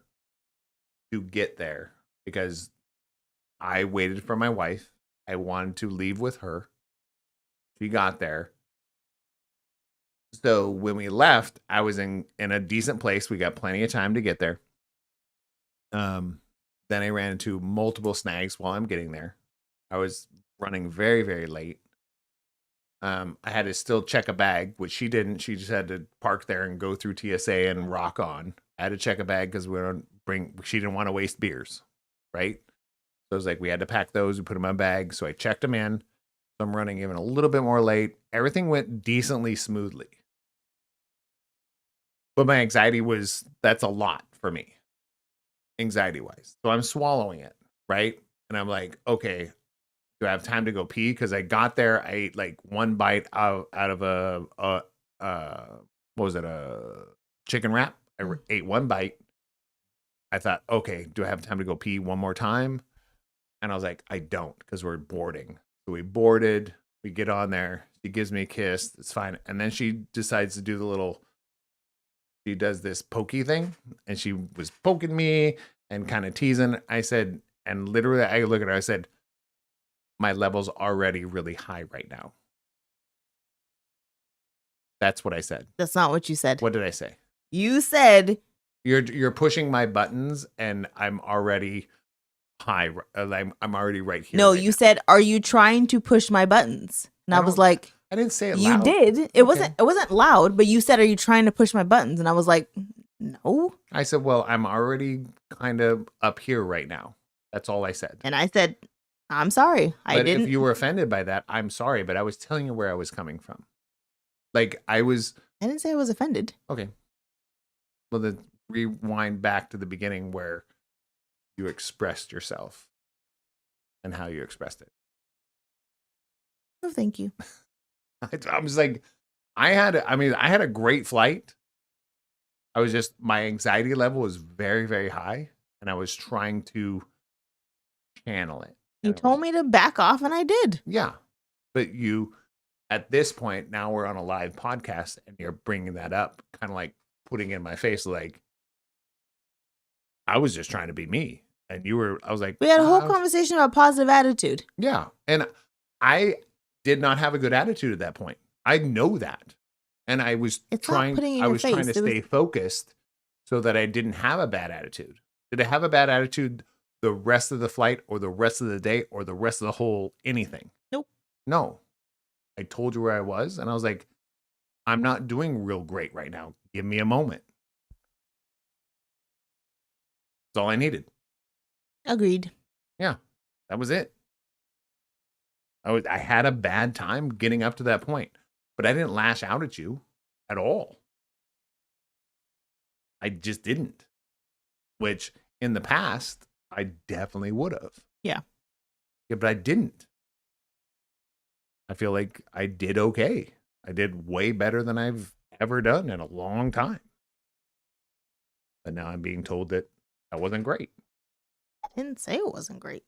Speaker 3: to get there because I waited for my wife. I wanted to leave with her. She got there. So when we left, I was in a decent place. We got plenty of time to get there. Then I ran into multiple snags while I'm getting there. I was running very, very late. I had to still check a bag, which she didn't. She just had to park there and go through TSA and rock on. I had to check a bag because she didn't want to waste beers, right? So it was like we had to pack those. We put them in my bag. So I checked them in. So I'm running even a little bit more late. Everything went decently smoothly. But my anxiety that's a lot for me, anxiety wise. So I'm swallowing it, right? And I'm like, okay, do I have time to go pee? Because I got there, I ate like one bite out of a what was it, a chicken wrap? Ate one bite. I thought, okay, do I have time to go pee one more time? And I was like, I don't, because we're boarding. So we boarded, we get on there, she gives me a kiss, it's fine. And then she decides to do she does this pokey thing, and she was poking me and kind of teasing. I said, and literally I look at her, I said, my level's already really high right now. That's what I said.
Speaker 2: That's not what you said.
Speaker 3: What did I say?
Speaker 2: You said
Speaker 3: you're pushing my buttons, and I'm already high. I'm already right here.
Speaker 2: No,
Speaker 3: right
Speaker 2: you
Speaker 3: now.
Speaker 2: said, "Are you trying to push my buttons?" And I was like,
Speaker 3: I didn't say it
Speaker 2: you
Speaker 3: loud.
Speaker 2: did. It wasn't loud, but you said, "Are you trying to push my buttons?" And I was like, no.
Speaker 3: I said, well, I'm already kind of up here right now. That's all I said.
Speaker 2: And I said, I'm sorry. I didn't.
Speaker 3: If you were offended by that, I'm sorry, but I was telling you where I was coming from. Like I
Speaker 2: didn't say I was offended.
Speaker 3: Okay. Well, then rewind back to the beginning where you expressed yourself and how you expressed it.
Speaker 2: Oh, thank you.
Speaker 3: I was like, I had a great flight. I was just, my anxiety level was very, very high, and I was trying to channel it.
Speaker 2: You told me to back off, and I did.
Speaker 3: Yeah. But at this point, now we're on a live podcast, and you're bringing that up, kind of like putting in my face, like, I was just trying to be me. And I was like,
Speaker 2: we had a whole conversation about positive attitude.
Speaker 3: Yeah. And I did not have a good attitude at that point. I know that. And I was trying to stay focused so that I didn't have a bad attitude. Did I have a bad attitude the rest of the flight or the rest of the day or the rest of the whole anything?
Speaker 2: Nope.
Speaker 3: No. I told you where I was, and I was like, I'm not doing real great right now. Give me a moment. That's all I needed.
Speaker 2: Agreed.
Speaker 3: Yeah. That was it. I had a bad time getting up to that point, but I didn't lash out at you at all. I just didn't, which in the past, I definitely would have.
Speaker 2: Yeah.
Speaker 3: Yeah, but I didn't. I feel like I did okay. I did way better than I've ever done in a long time. But now I'm being told that wasn't great.
Speaker 2: I didn't say it wasn't great.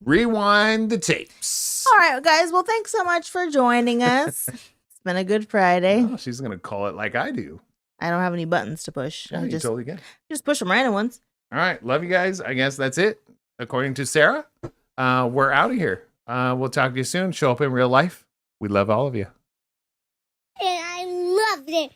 Speaker 3: Rewind the tapes.
Speaker 2: All right, guys. Well, thanks so much for joining us. It's been a good Friday.
Speaker 3: Oh, she's going to call it like I do.
Speaker 2: I don't have any buttons to push.
Speaker 3: Yeah, you totally can.
Speaker 2: Just push them random ones.
Speaker 3: All right. Love you guys. I guess that's it. According to Sarah, we're out of here. We'll talk to you soon. Show up in real life. We love all of you.
Speaker 4: And I loved it.